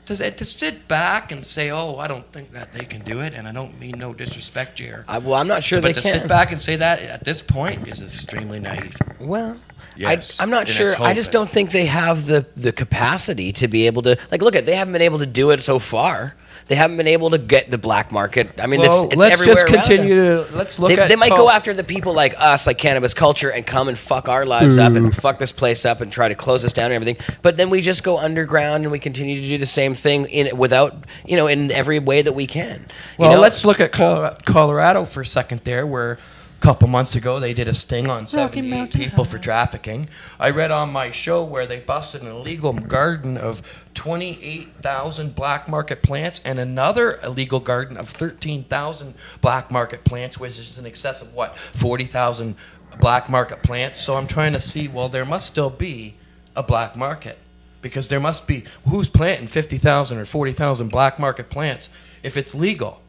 To sit back and say, oh, I don't think that they can do it, and I don't mean no disrespect, Jer. Well, I'm not sure they can. But to sit back and say that at this point is extremely naive. Well, yes, I'm not sure. I just don't think they have the capacity to be able to, like, look at, they haven't been able to do it so far. They haven't been able to get the black market. I mean, it's let's everywhere just continue around to, let's look at... They might go after the people like us, like Cannabis Culture, and come and fuck our lives up and fuck this place up and try to close us down and everything. But then we just go underground and we continue to do the same thing in every way that we can. Well, let's look at Colorado for a second there, where... couple months ago, they did a sting on 78 people for trafficking. I read on my show where they busted an illegal garden of 28,000 black market plants and another illegal garden of 13,000 black market plants, which is in excess of, 40,000 black market plants. So I'm trying to see, well, there must still be a black market, because there must be, who's planting 50,000 or 40,000 black market plants if it's legal?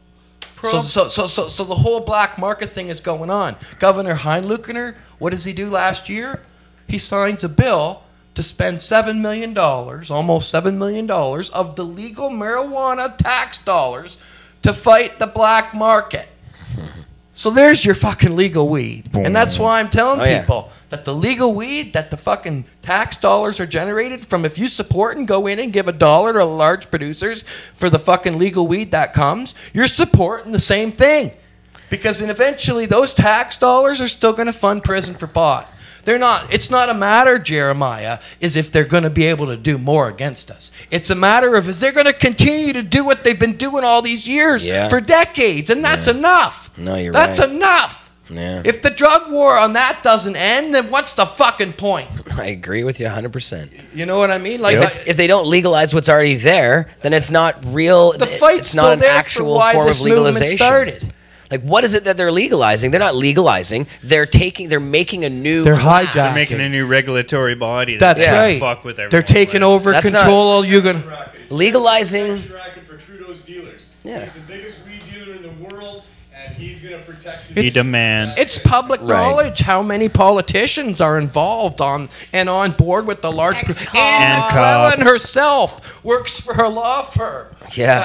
So the whole black market thing is going on. Governor Heinluckner, what does he do last year? He signs a bill to spend $7 million, almost $7 million, of the legal marijuana tax dollars to fight the black market. So there's your fucking legal weed. And that's why I'm telling people that the legal weed that the fucking tax dollars are generated from, if you support and go in and give $1 to large producers for the fucking legal weed that comes, you're supporting the same thing. Because then eventually those tax dollars are still going to fund prison for pot. They're not. It's not a matter, Jeremiah, is if they're going to be able to do more against us. It's a matter of, is they're going to continue to do what they've been doing all these years for decades, and that's enough. No, you're right. That's enough. Yeah. If the drug war on that doesn't end, then what's the fucking point? I agree with you 100%. You know what I mean? Like, if they don't legalize what's already there, then it's not real. The fight's it's not an still there actual for why form this of legalization. movement started. Like, what is it that they're legalizing? They're not legalizing. They're making a new. They're class. hijacking. They're making a new regulatory body. That's right. Fuck with everyone. They're taking over That's control. You're gonna legalizing. For Trudeau's dealers. Yeah. He's the biggest weed dealer in the world, and he's going to protect his He demands. It's public knowledge how many politicians are involved on board with the large. Anne Clellan herself works for a law firm. Yeah,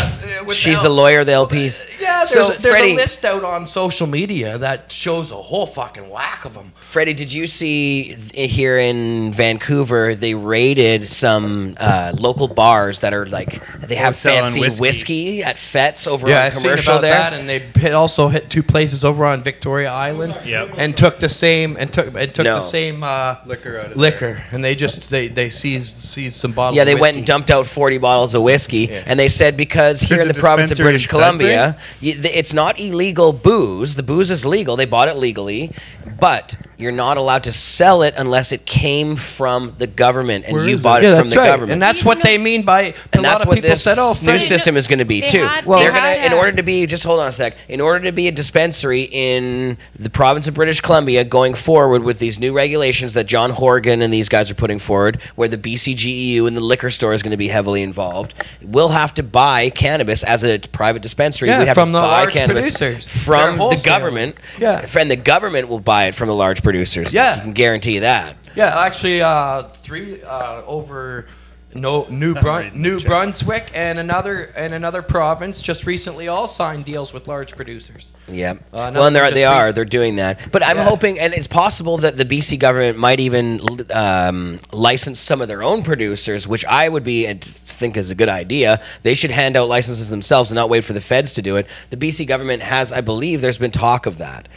she's the lawyer of the LPs. Yeah, there's a list out on social media that shows a whole fucking whack of them. Freddie, did you see here in Vancouver, they raided some local bars that are like, they have fancy whiskey at Fett's over on Commercial there? That, and they also hit 2 two places over on Victoria Island, Yep. and took the same No. the same Liquor out of liquor, and they just they seized some bottles. Yeah, they of went and whiskey. dumped out 40 bottles of whiskey, Yeah. and they said because here There's in the a province of dispensary British in Columbia, it's not illegal booze. The booze is legal. They bought it legally, but you're not allowed to sell it unless it came from the government, and you bought it from the government. and that's what they mean by. A And lot that's of what people this said, "Oh, new Freddie, system is going to be they too. had- Well, they They're gonna, had in a- order to be, just hold on a sec. In order to be a dispensary in the province of British Columbia, going forward with these new regulations that John Horgan and these guys are putting forward, where the BCGEU and the liquor store is going to be heavily involved, we'll have to buy cannabis as a private dispensary. Yeah, We'd have from to the buy large cannabis producers. from They're the wholesaling. government. Yeah. and the government will buy it from the large producers. Yeah. You can guarantee that. Yeah, actually, three over New Brunswick and another province just recently all signed deals with large producers. Yeah. another Well, and one just recent- they're doing that. But I'm Yeah. hoping, and it's possible that the BC government might even license some of their own producers, which I would think is a good idea. They should hand out licenses themselves and not wait for the feds to do it. The BC government has, I believe, there's been talk of that.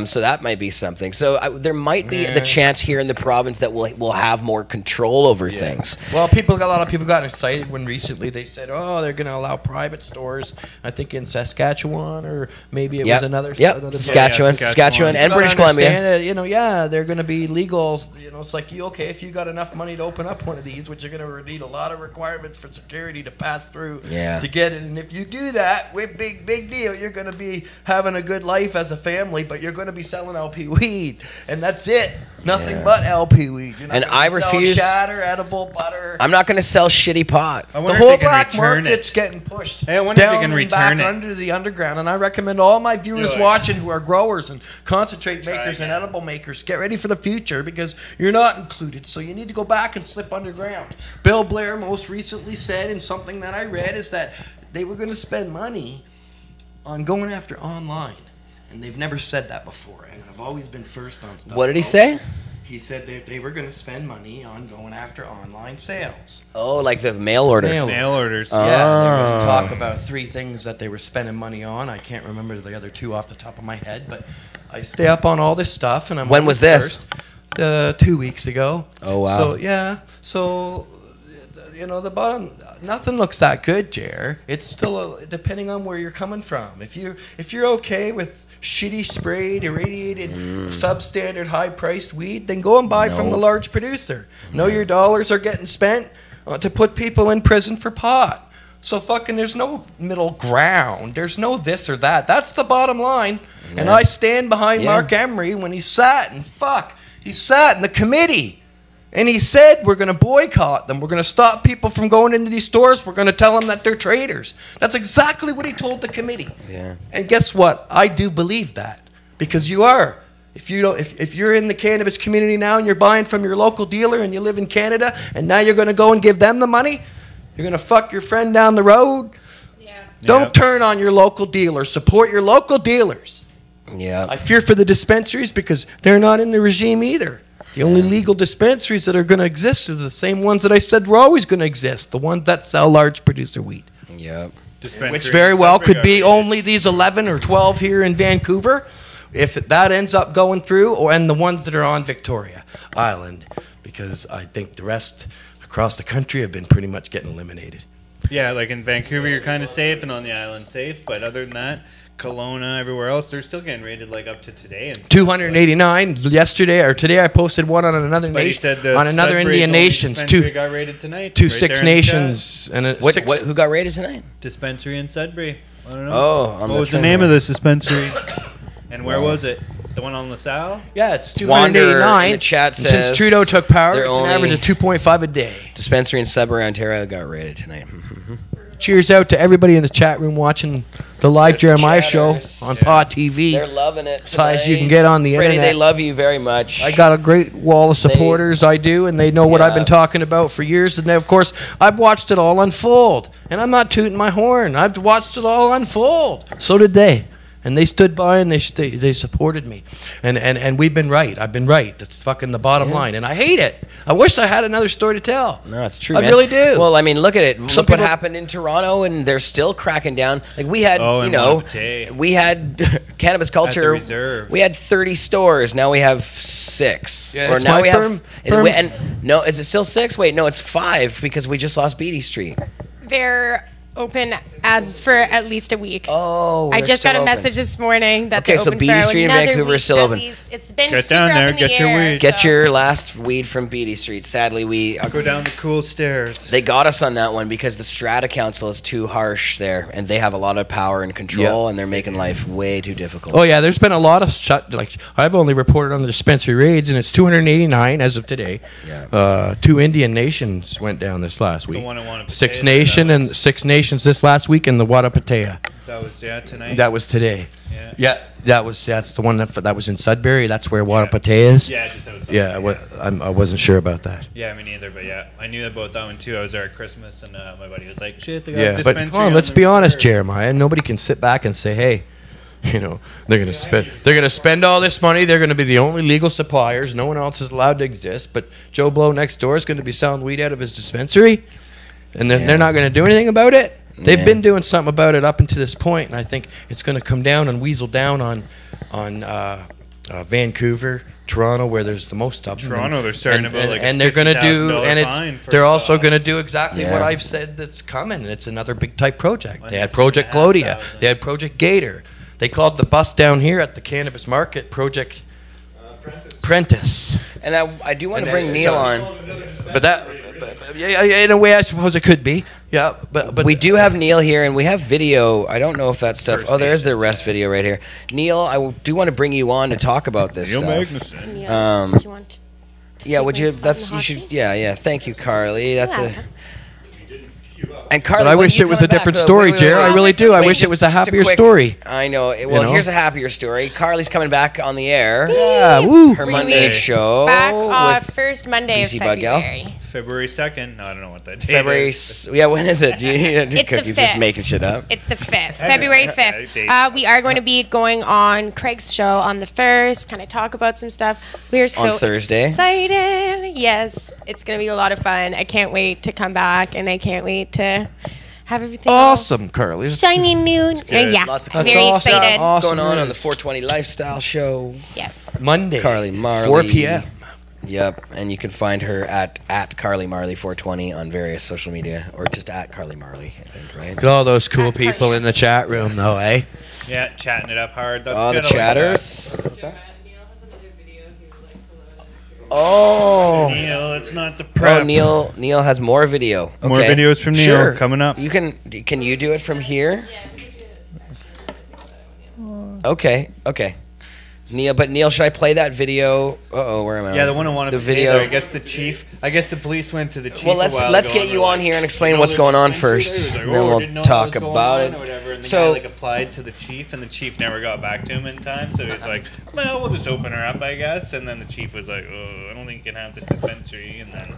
So that might be something. So there might be the chance here in the province that we'll have more control over things. Well, a lot of people got excited when recently they said, "Oh, they're going to allow private stores." I think in Saskatchewan, or maybe it was another. another Saskatchewan, Saskatchewan. and British You gotta Columbia. understand it, they're going to be legal. It's like if you got enough money to open up one of these, which you're going to need a lot of requirements for security to pass through to get it. And if you do that, with big deal, you're going to be having a good life as a family, but you're going to be selling LP weed, and that's it. Nothing but LP weed. You're not And gonna I be selling refuse- shatter, edible butter. I'm not going to sell shitty pot. I The wonder whole if they can black return market's it. getting pushed Hey, I wonder if they down can and back return it. under the underground, and I recommend all my viewers Do it. watching who are growers and concentrate Try makers and again. edible makers, get ready for the future because you're not included, so you need to go back and slip underground. Bill Blair most recently said, in something that I read, is that they were going to spend money on going after online, and they've never said that before, and I've always been first on stuff. What did he folks. say? He said they were going to spend money on going after online sales. Oh, like the mail order. Mail orders. Yeah, there was Oh. talk about 3 things that they were spending money on. I can't remember the other 2 off the top of my head, but I stay up on all this stuff, and I'm When always was this? first. 2 weeks ago. Oh, wow. So the bottom, nothing looks that good, Jer. It's still depending on where you're coming from. If you're okay with shitty sprayed, irradiated, substandard, high-priced weed, then go and buy from the large producer. Know your dollars are getting spent to put people in prison for pot. So there's no middle ground. There's no this or that. That's the bottom line. Yeah. And I stand behind Mark Emery when he sat in the committee. And he said, we're going to boycott them. We're going to stop people from going into these stores. We're going to tell them that they're traitors. That's exactly what he told the committee. Yeah. And guess what? I do believe that. Because you are. If you're in the cannabis community now and you're buying from your local dealer and you live in Canada and now you're going to go and give them the money, you're going to fuck your friend down the road. Yeah. Don't turn on your local dealers. Support your local dealers. Yeah. I fear for the dispensaries because they're not in the regime either. The only legal dispensaries that are going to exist are the same ones that I said were always going to exist, the ones that sell large producer weed. Yeah. Which very well could be only these 11 or 12 here in Vancouver, if that ends up going through, and the ones that are on Victoria Island, because I think the rest across the country have been pretty much getting eliminated. Yeah, like in Vancouver, you're kind of safe, and on the island safe. But other than that, Kelowna, everywhere else, they're still getting rated like up to today. And 289 yesterday or today. I posted one on another But he nation, said the on another Sudbury's Indian only nations. dispensary got rated tonight. Two right Six there in the Nations and a Who got raided tonight? dispensary in Sudbury. I don't know. Oh, on what the was the thing. name of this dispensary? And where was it? The one on LaSalle? Yeah, it's Wanderer 289. in the chat And since says Trudeau took power, they're it's an only- average of 2.5 a day. Dispensary in Sudbury, Ontario got raided tonight. Cheers out to everybody in the chat room watching the live There's the Jeremiah chatters. show on PA TV. They're loving it. As high as you tonight. can get on the Freddie, internet. they love you very much. I got a great wall of supporters, I do, and they know what I've been talking about for years. And then, of course, I've watched it all unfold. And I'm not tooting my horn. I've watched it all unfold. So did they. and they stood by and they supported me, and we've been right. I've been right. That's fucking the bottom line, and I hate it. I wish I had another story to tell. No, it's true. I man. really do. Well, I mean, look at it. Look what happened in Toronto, and they're still cracking down. Like we had, we had cannabis culture. At the Reserve. We had 30 stores. Now we have 6. Yeah, or it's now my we firm. and no, is it still 6? Wait, no, it's 5 because we just lost Beatty Street. They're open as for at least a week. Oh, I just got a open. message this morning that Okay, they're so open Beatty for Street in another Vancouver is week still at open. least. It's been Get super down there, up in get the your air, weed. Get so- your last weed from Beatty Street. Sadly, we Go down the cool stairs. they got us on that one because the Strata Council is too harsh there, and they have a lot of power and control, and they're making life way too difficult. Oh yeah, there's been a lot of like I've only reported on the dispensary raids, and it's 289 as of today. Yeah. 2 Indian nations went down this last week. one in Wattapatea, 6 that and was- 6 nations this last week, and the Wattapatea. That was tonight. That was today. Yeah. That's the one that was in Sudbury. That's where Wattapatea is. Yeah, just outside. Yeah, I wasn't sure about that. Yeah, me neither. But yeah, I knew about that one too. I was there at Christmas, and my buddy was like, "Shit, they got a Yeah, but dispensary come on, let's the be honest, reserve." Jeremiah. Nobody can sit back and say, "Hey, you know, they're gonna spend all this money. They're gonna be the only legal suppliers. No one else is allowed to exist. But Joe Blow next door is gonna be selling weed out of his dispensary, and they're not gonna do anything about it." They've been doing something about it up until this point, and I think it's going to come down and weasel down on Vancouver, Toronto, where there's the most of them. Toronto, they're starting about like a and they're going to do, $50,000 and fine for they're also stuff. going to do exactly what I've said that's coming. It's another big type project. They had Project Clodia, they had Project Gator. They called the bus down here at the cannabis market Project Prentice. And I do want to bring Neil on. But yeah, in a way, I suppose it could be. Yeah, but we do have Neil here, and we have video. I don't know if that stuff. First Oh, there's the Nations, rest video right here. Neil, do want to bring you on to talk about this Neil stuff. Magnusan. Yeah. Did you want to Yeah, take would my you? spot in That's the you hot should. seat? Yeah. Thank you, Carly. That's Yeah. a. And Carly, But I when wish you it was come a different back, story, wait, Jer. I really do. I wish it was a happier story. I know. Well, know? here's a happier story. Carly's coming back on the air. Yeah, woo. Her We're Monday gonna be show. Back on with first Monday of BC Bud Gal? February. February 2nd. No, I don't know what that date February. is. Yeah, when is it? Do you need It's the cookies? Just 5th. making shit up. It's the 5th, February Okay. 5th. We are going to be going on Craig's show on the 1st, kind of talk about some stuff. We are so Thursday? excited. Yes, it's going to be a lot of fun. I can't wait to come back, and I can't wait to have everything all Awesome, Carly. shiny new. Yeah, Lots of I'm cool very awesome. excited. Awesome. going on the 420 Lifestyle Show. Yes. Monday, Carly it's Marley. 4 p.m. Yep, and you can find her at Carly Marley 420 on various social media, or just at Carly Marley, I think, right? Look at all those cool people in the chat room, though, eh? Yeah, chatting it up hard. That's Oh, good. the I like chatters. Oh, that. Neil, it's not the oh, prep. Neil has more video. More Okay. videos from Neil Sure. coming up. You can you do it from here? Okay. Neil, should I play that video? Where am I? Yeah, the one I wanted The to video. video. I guess the chief. I guess the police went to the chief. Well, a while let's ago get and you were on like, here and explain "You know, what's there's going on dispensary there?" first. He was like, And then "Oh, we'll didn't know talk what was going about on," it. or whatever. And the So- guy applied to the chief, and the chief never got back to him in time. So he was like, "Well, we'll just open her up, I guess." And then the chief was like, "Oh, I don't think you can have this dispensary." And then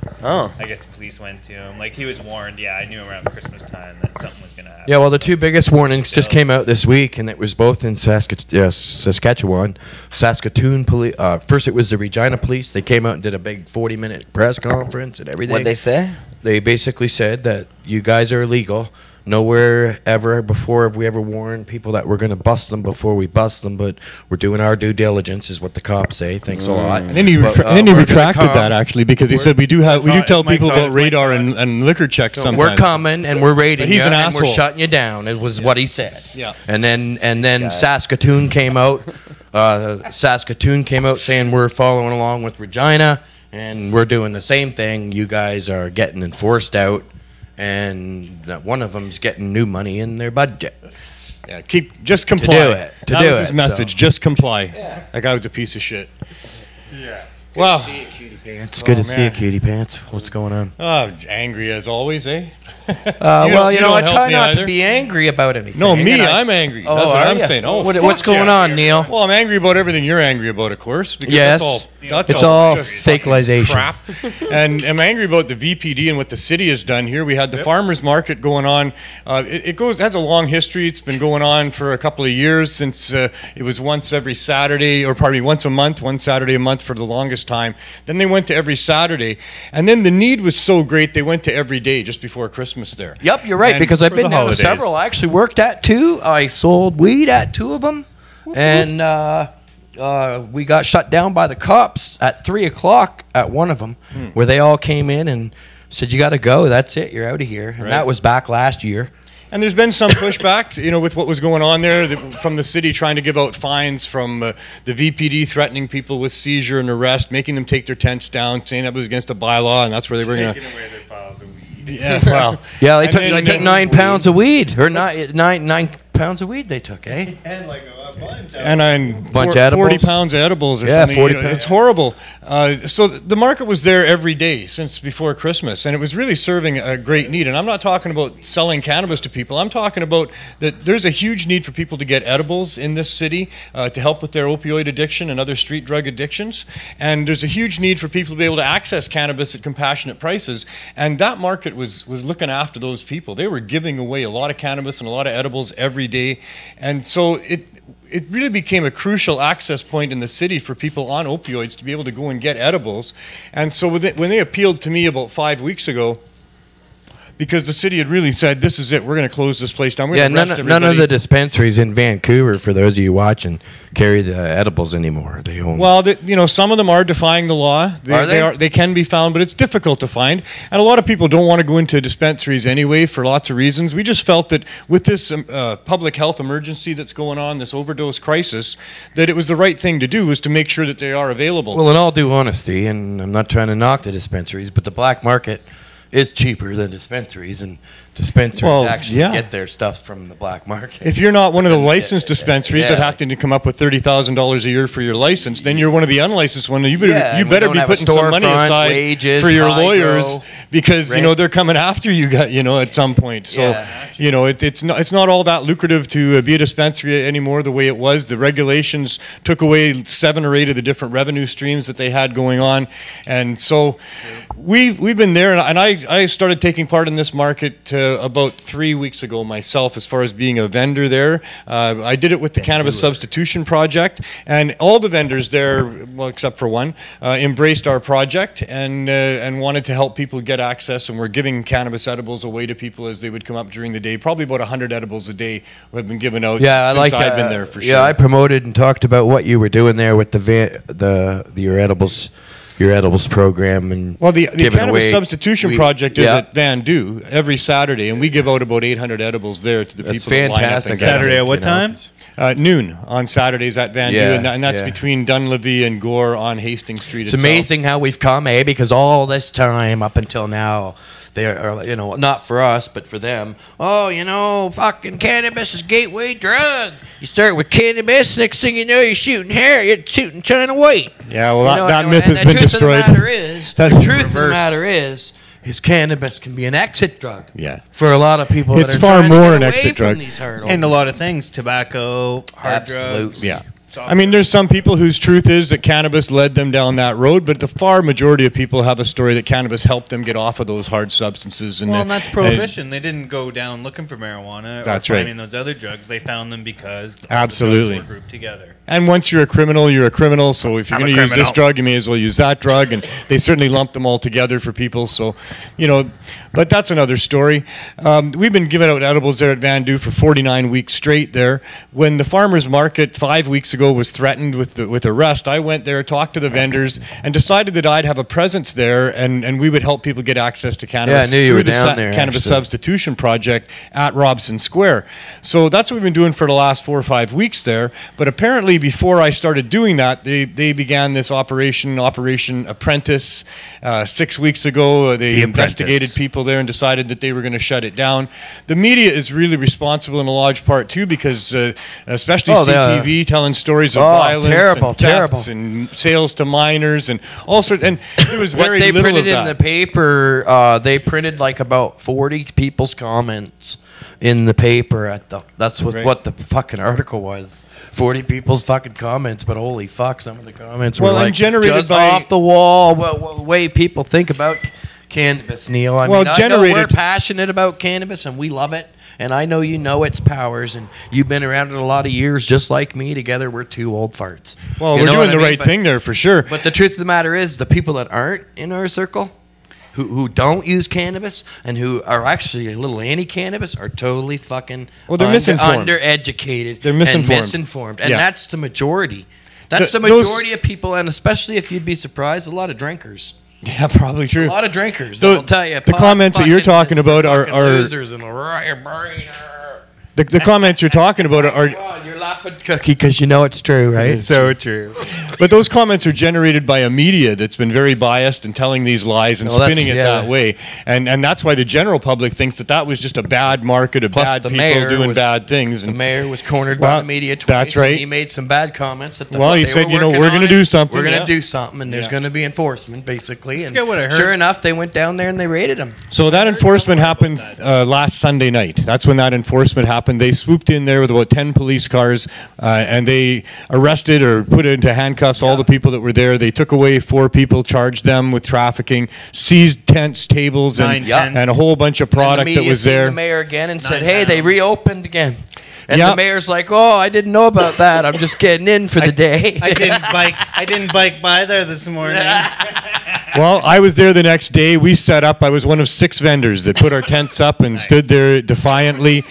I guess the police went to him. Like he was warned. Yeah, I knew around Christmas time that something was gonna happen. Yeah, well, the 2 biggest warnings just Still. came out this week, and it was both in Saskatchewan. Saskatoon police. First, it was the Regina police. They came out and did a big 40-minute press conference and everything. What'd they say? They basically said that you guys are illegal. Nowhere ever before have we ever warned people that we're going to bust them before we bust them, but we're doing our due diligence, is what the cops say. Thanks a lot. And then he, But, then he we're gonna retracted come. that actually because he said we do tell Mike's people on about his radar mic's on. and liquor checks sometimes. We're coming and we're raiding But he's you an and we're asshole. shutting you down. It was what he said. Yeah. And then Saskatoon came out. Saskatoon came out saying we're following along with Regina and we're doing the same thing. You guys are getting enforced out, and that one of them's getting new money in their budget. Yeah, just comply. do it, to that do was his it, message. so. Just comply. That guy was a piece of shit. Wow. It's good to see you, Cutie Pants. What's going on? Angry as always, eh? Well, I don't try help me not to either. be angry about anything. No, me, and I'm angry. Oh, That's what are I'm ya? saying. Oh, what's fuck going yeah. on, Neil? Well, I'm angry about everything you're angry about, of course, because Yes. that's It's all just fakealization. crap. And I'm angry about the VPD and what the city has done here. We had the farmers market going on. It has a long history. It's been going on for a couple of years since it was once every Saturday, or pardon me, once a month, one Saturday a month for the longest time. Then they went to every Saturday, and then the need was so great they went to every day just before Christmas there. Yep, you're right, And because I've for been the down to holidays. several. I actually worked at 2. I sold weed at 2 of them. And we got shut down by the cops at 3 o'clock at one of them, where they all came in and said, you got to go. That's it. You're out of here. And that was back last year. And there's been some pushback, with what was going on there from the city trying to give out fines, from the VPD threatening people with seizure and arrest, making them take their tents down, saying that was against a bylaw, and that's where they were going to. Taking away their piles of weed. Yeah, well. Yeah, they And took then- 9 pounds of weed. Or 9 pounds of weed they took, eh? And like a bunch. And Bunch of 40 edibles? pounds of edibles or Yeah, something. 40 pounds. It's horrible. So the market was there every day since before Christmas, and it was really serving a great need. And I'm not talking about selling cannabis to people. I'm talking about that there's a huge need for people to get edibles in this city to help with their opioid addiction and other street drug addictions. And there's a huge need for people to be able to access cannabis at compassionate prices. And that market was looking after those people. They were giving away a lot of cannabis and a lot of edibles every day. And so it really became a crucial access point in the city for people on opioids to be able to go and get edibles. And so when they appealed to me about 5 weeks ago, because the city had really said, this is it, we're going to close this place down. We're gonna arrest None of everybody. the dispensaries in Vancouver, for those of you watching, carry the edibles anymore. They own. Well, some of them are defying the law. Are they? They can be found, but it's difficult to find. And a lot of people don't want to go into dispensaries anyway for lots of reasons. We just felt that with this public health emergency that's going on, this overdose crisis, that it was the right thing to do, was to make sure that they are available. Well, in all due honesty, and I'm not trying to knock the dispensaries, but the black market is cheaper than dispensaries, and dispensaries actually get their stuff from the black market. If you're not one of the licensed dispensaries that Yeah. have to come up with $30,000 a year for your license, then you're one of the unlicensed ones. You better, Yeah, you and we better don't be have a putting some money storefront, aside wages, for your hydro, lawyers, because rent. they're coming after you. At some point. So it's not all that lucrative to be a dispensary anymore the way it was. The regulations took away 7 or 8 of the different revenue streams that they had going on, and so we've been there. And I started taking part in this market about 3 weeks ago myself, as far as being a vendor there. I did it with the Cannabis Substitution Project, and all the vendors there, well, except for one, embraced our project and wanted to help people get access, and we're giving cannabis edibles away to people as they would come up during the day. Probably about 100 edibles a day have been given out since I've been there for sure. Yeah, I promoted and talked about what you were doing there with your edibles program, and the giving Cannabis away Substitution Project is at Vandu every Saturday, and we give out about 800 edibles there to the That's people that line up fantastic. and get them. Saturday at what time? Noon on Saturdays at Vandu, Yeah, and that's yeah. between Dunleavy and Gore on Hastings Street. It's amazing how we've come, because all this time up until now, they are, not for us, but for them. Oh, fucking cannabis is gateway drug. You start with cannabis, next thing you know, you're shooting hair, you're shooting China white. Yeah, well, that myth and has been destroyed. The truth of the matter is cannabis can be an exit drug. Yeah. For a lot of people, It's that are far trying to more get an away exit from drug. these hurdles. And a lot of things, tobacco, hard drugs. Absolutely. Yeah. I mean, there's some people whose truth is that cannabis led them down that road, but the far majority of people have a story that cannabis helped them get off of those hard substances. And, Well, and that's prohibition. They didn't go down looking for marijuana That's or right. finding those other drugs. They found them because the Absolutely. drugs were grouped together. And once you're a criminal, you're a criminal. So if you're I'm a going to use this criminal. drug, you may as well use that drug. And they certainly lump them all together for people. So, but that's another story. We've been giving out edibles there at Vandu for 49 weeks straight there. When the farmers market 5 weeks ago was threatened with arrest, I went there, talked to the vendors, and decided that I'd have a presence there, and we would help people get access to cannabis I knew you through were the down there, Cannabis actually. Substitution Project at Robson Square. So that's what we've been doing for the last 4 or 5 weeks there. But apparently before I started doing that, they began this Operation Apprentice 6 weeks ago. They investigated people there and decided that they were going to shut it down. The media is really responsible in a large part too, because especially CTV telling stories stories of violence and thefts and sales to minors and all sorts. And there was very what they little printed of in that. the paper, they printed like about 40 people's comments in the paper. That's what the fucking article was. 40 people's fucking comments, but holy fuck, some of the comments were like generated just by off the wall. What way people think about cannabis, Neil. I mean, I know we're passionate about cannabis and we love it. And I know you know its powers, and you've been around it a lot of years, just like me. Together, we're two old farts. Well, we're doing the right thing there for sure. But the truth of the matter is, the people that aren't in our circle, who don't use cannabis and who are actually a little anti-cannabis, are totally fucking misinformed. Undereducated. They're misinformed. And misinformed. And that's the majority. That's the majority of people, and especially if you'd be surprised, a lot of drinkers. Yeah, probably true. A lot of drinkers. I'll tell you. The comments that you're talking about are losers and the comments you're talking about are. You're laughing, Cookie, because you know it's true, right? It's so true. But those comments are generated by a media that's been very biased and telling these lies and spinning it that way, and that's why the general public thinks that was just a bad market of bad people doing bad things. And the mayor was cornered by the media twice. That's right. He made some bad comments. He said, we're going to do something. We're going to do something, and there's going to be enforcement, basically. And what I heard. Sure enough, they went down there and they raided him. So that enforcement happened last Sunday night. That's when that enforcement happened. They swooped in there with about 10 police cars, and they arrested or put into handcuffs all the people that were there. They took away 4 people, charged them with trafficking, seized tents, tables, and a whole bunch of product that was there. The mayor again and said, hey, they reopened again. And the mayor's like, oh, I didn't know about that. I'm just getting in for the day. I didn't bike by there this morning. Well, I was there the next day. We set up. I was one of 6 vendors that put our tents up and stood there defiantly,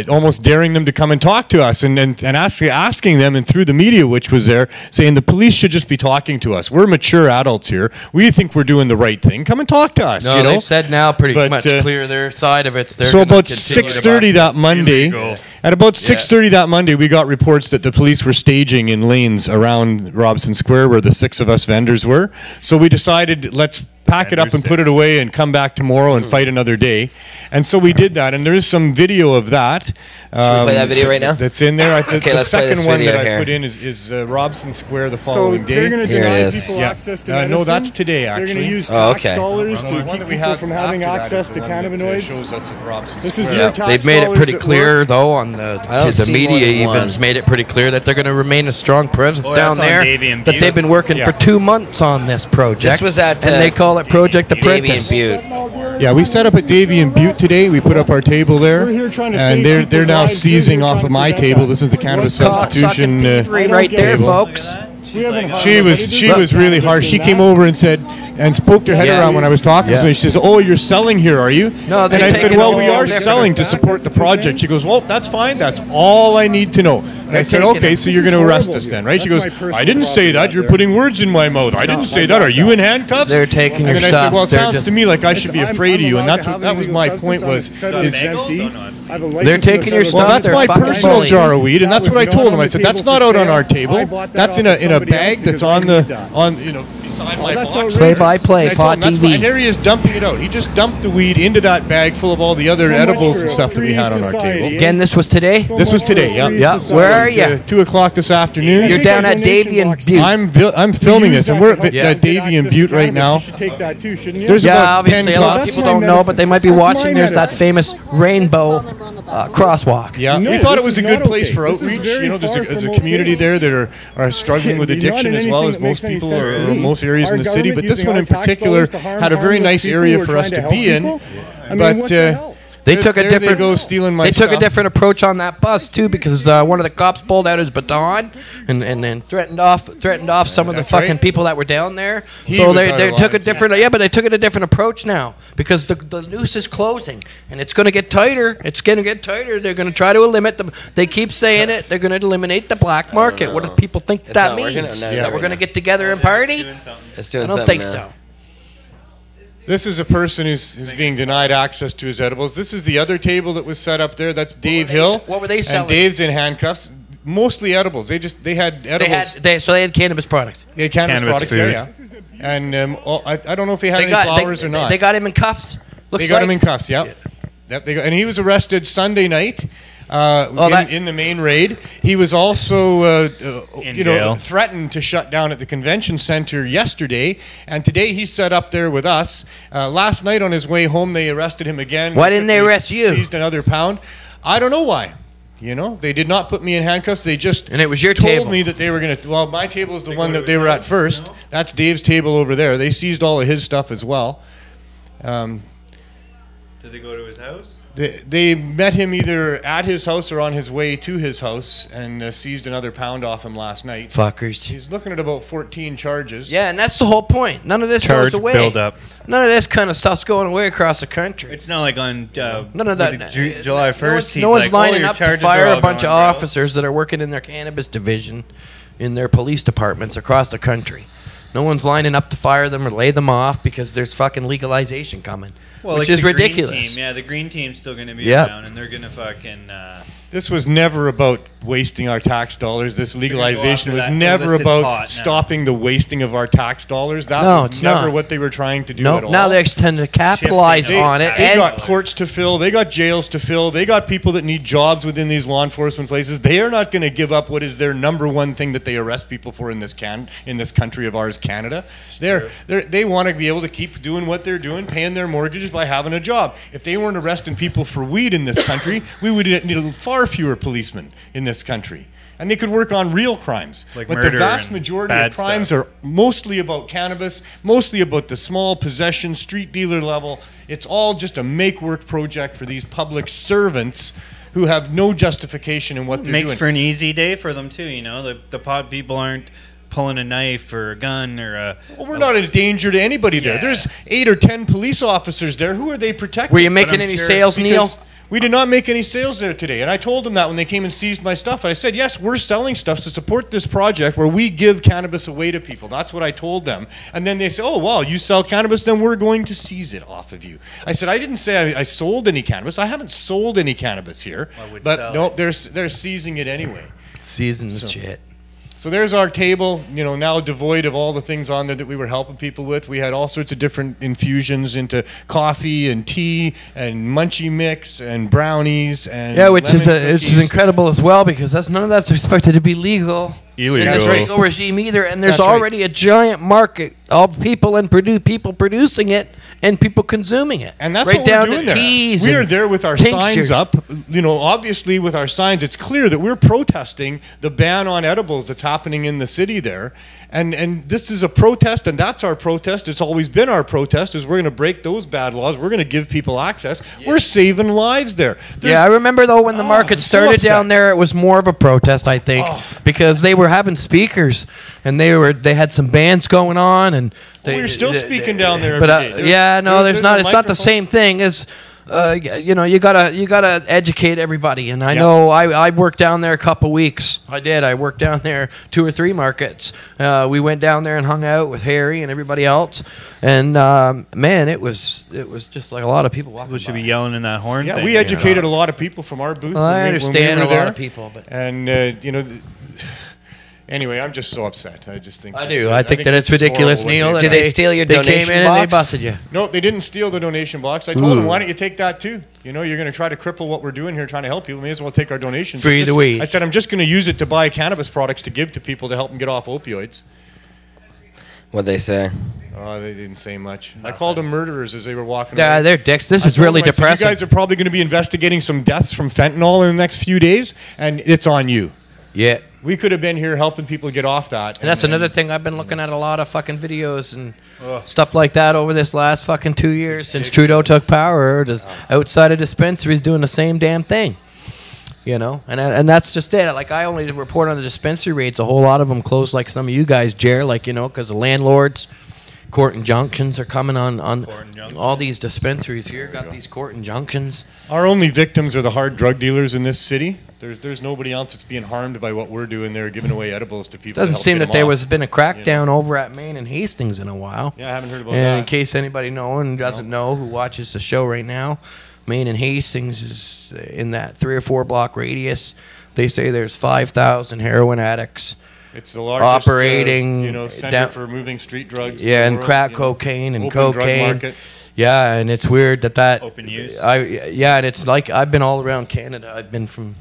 almost daring them to come and talk to us, and asking them, and through the media, which was there, saying the police should just be talking to us. We're mature adults here. We think we're doing the right thing. Come and talk to us. No, they've said now pretty much clear their side of it. So about 6:30 that Monday. At about 6:30 that Monday, we got reports that the police were staging in lanes around Robson Square where the 6 of us vendors were. So we decided, let's pack it up and put it away and come back tomorrow and fight another day. And so we did that, and there is some video of that. Can we play that video right now? That's in there. Okay, the second one that here. I put in is Robson Square the following day. So they're going to deny people access to medicine? No, that's today, actually. They're going to use tax dollars to keep people from having access to cannabinoids? Shows that's at Robson This Square. is your tax They've made it pretty dollars clear, though, on the media even has made it pretty clear that they're going to remain a strong presence down there. That they've been working for 2 months on this project. This was at and they call it Project Apprentice. Yeah, we set up at Davie and Butte today. We put up our table there, and they're now seizing off of my table. This is the cannabis substitution right there, table. folks. She was really harsh. She came over and said, and poked her head around when I was talking to her. She says, "Oh, you're selling here, are you?" No, and I said, "Well, we are selling to support the project." She goes, "Well, that's fine. That's all I need to know." And I said, "Okay, so you're going to arrest us then, right?" She goes, "I didn't say that. You're putting words in my mouth. I didn't say that. Are you in handcuffs?" They're taking your stuff. And I said, "Well, it sounds to me like I should be afraid of you." And that was my point. They're taking your stuff. Well, that's my personal jar of weed, and that's what I told them. I said, "That's not out on our table. That's in a bag that's on beside my box." Play-by-play, Hot And TV. there he is dumping it out. He just dumped the weed into that bag full of all the other edibles and stuff that we had on our table. Again, this was today? This was today, yeah. Yeah. Where are you? 2 o'clock this afternoon. You're down at Davie and Butte. I'm filming this, and we're at Davie and Butte right now. There's about 10 obviously a lot of people don't know, but they might be watching. There's that famous rainbow crosswalk. Yeah, we thought it was a good place for outreach. You know, there's a community there that are struggling with addiction as well as most people or most areas in the city. But this one in particular had a very nice area for us to be in. But they took a different. They took a different approach on that bus too, because one of the cops pulled out his baton and threatened off some of the fucking people that were down there. So they took a different. Yeah, but they took a different approach now because the noose is closing and it's going to get tighter. It's going to get tighter. They're going to try to eliminate them. They keep saying it. They're going to eliminate the black market. What do people think that means? That we're going to get together and party? I don't think so. This is a person who's being denied access to his edibles. This is the other table that was set up there. That's Dave Hill. What were they selling? And Dave's in handcuffs. Mostly edibles. They had edibles. So they had cannabis products. They had cannabis products there, yeah. And I don't know if he had any flowers or not. They got him in cuffs. They got him in cuffs, yeah. Yep, and he was arrested Sunday night. in the main raid. He was also, jail. threatened to shut down at the convention center yesterday, and today he set up there with us. Last night on his way home, they arrested him again. Why didn't they arrest you? Seized another pound. I don't know why. They did not put me in handcuffs. They just and it was your told table. me that they were going to. Well, my table is the one that they were at first. No? That's Dave's table over there. They seized all of his stuff as well. Did they go to his house? They met him either at his house or on his way to his house and seized another pound off him last night. Fuckers. He's looking at about 14 charges. Yeah, and that's the whole point. None of this Charge goes away. build up. None of this kind of stuff's going away across the country. It's not like on none of that. July 1st. No one's lining your up to charges fire are all a bunch of gone, bro. officers that are working in their cannabis division in their police departments across the country. No one's lining up to fire them or lay them off because there's fucking legalization coming, which is the Green ridiculous. Team. Yeah, the green team's still going to be around, and they're going to fucking... This was never about wasting our tax dollars. This legalization was that never illicit about pot, no. stopping the wasting of our tax dollars. That No, was it's never not. what they were trying to do at all. Now they tend to capitalize Shifting on it. They And got courts to fill. They got jails to fill. They got people that need jobs within these law enforcement places. They are not going to give up what is their number one thing that they arrest people for in this country of ours, Canada. They want to be able to keep doing what they're doing, paying their mortgages by having a job. If they weren't arresting people for weed in this country, we would need far fewer policemen in this country. And they could work on real crimes. Like but the murder vast and majority bad of crimes stuff. are mostly about cannabis, mostly about the small possession, street dealer level. It's all just a make-work project for these public servants who have no justification in what they're doing. Makes for an easy day for them, too, The pot people aren't pulling a knife or a gun or a... Well, we're not a danger to anybody there. There's 8 or 10 police officers there. Who are they protecting? were you making any sales, Neil? We did not make any sales there today, and I told them that when they came and seized my stuff. I said, yes, we're selling stuff to support this project where we give cannabis away to people. That's what I told them. And then they said, oh, well, you sell cannabis, then we're going to seize it off of you. I said, I didn't say I sold any cannabis. I haven't sold any cannabis here. But no, they're seizing it anyway. Seizing the shit. So there's our table, now devoid of all the things on there that we were helping people with. We had all sorts of different infusions into coffee and tea and munchie mix and brownies and which is incredible as well because none of that's expected to be legal in this legal regime either. And there's already a giant market of people and people producing it and people consuming it. And that's right what down we're doing to there. teas. We are there with our signs up. Obviously with our signs, it's clear that we're protesting the ban on edibles that's happening in the city there. And this is a protest, and that's our protest. It's always been our protest, is we're going to break those bad laws. We're going to give people access. Yeah. We're saving lives there. I remember, though, when the market started down there, it was more of a protest, I think, because they were having speakers, and they had some bands going on. And we're still speaking down there every day. It's not the same thing as... you gotta educate everybody, and I know I worked down there a couple weeks. I worked down there 2 or 3 markets. We went down there and hung out with Harry and everybody else, and man, it was just like a lot of people walking. People should be yelling in that horn. Yeah, we educated a lot of people from our booth. Well, I understand when we were a lot there. of people, but anyway, I'm just so upset. I just think I think that it's ridiculous, Neil. Did they steal your donation box? They came in and they busted you. No, they didn't steal the donation box. I told them, why don't you take that too? You're going to try to cripple what we're doing here, trying to help people. May as well take our donations. Free the weed. I said, I'm just going to use it to buy cannabis products to give to people to help them get off opioids. What'd they say? Oh, they didn't say much. I called them murderers as they were walking away. They're dicks. This is really depressing. You guys are probably going to be investigating some deaths from fentanyl in the next few days, and it's on you. Yeah. We could have been here helping people get off that. And that's another thing. I've been looking at a lot of fucking videos and stuff like that over this last fucking 2 years since Trudeau took power. Just outside of dispensaries doing the same damn thing. And that's just it. Like, I only report on the dispensary rates. A whole lot of them closed, like some of you guys, Jer, because the landlords, court injunctions are coming on all these dispensaries here. Got these court injunctions. Our only victims are the hard drug dealers in this city. There's nobody else that's being harmed by what we're doing there, giving away edibles to people. Doesn't seem that there was been a crackdown over at Main and Hastings in a while. Yeah, I haven't heard about that. And in case anybody doesn't know who watches the show right now, Main and Hastings is in that 3 or 4 block radius. They say there's 5,000 heroin addicts. It's the largest operating center for moving street drugs. Yeah, and crack cocaine and cocaine. Yeah, and it's weird that Open use. Yeah, and it's like I've been all around Canada. I've been from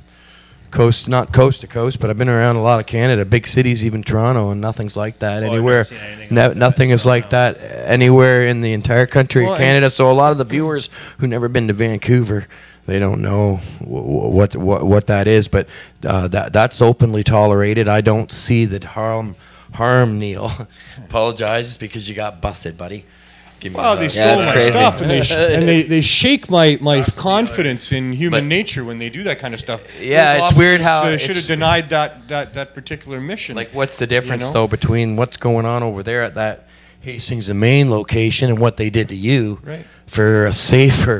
not coast to coast, but I've been around a lot of Canada, big cities, even Toronto, and nothing's like that anywhere. Nothing is like that anywhere in the entire country of Canada. So a lot of the viewers who never been to Vancouver, they don't know what that is, but that's openly tolerated. I don't see that harm. Neil, apologizes because you got busted, buddy. Well, they stole my stuff, and they shake my confidence in human nature when they do that kind of stuff. Yeah, it's weird how should have denied that particular mission. Like, what's the difference though between what's going on over there at that Hastings, the main location, and what they did to you for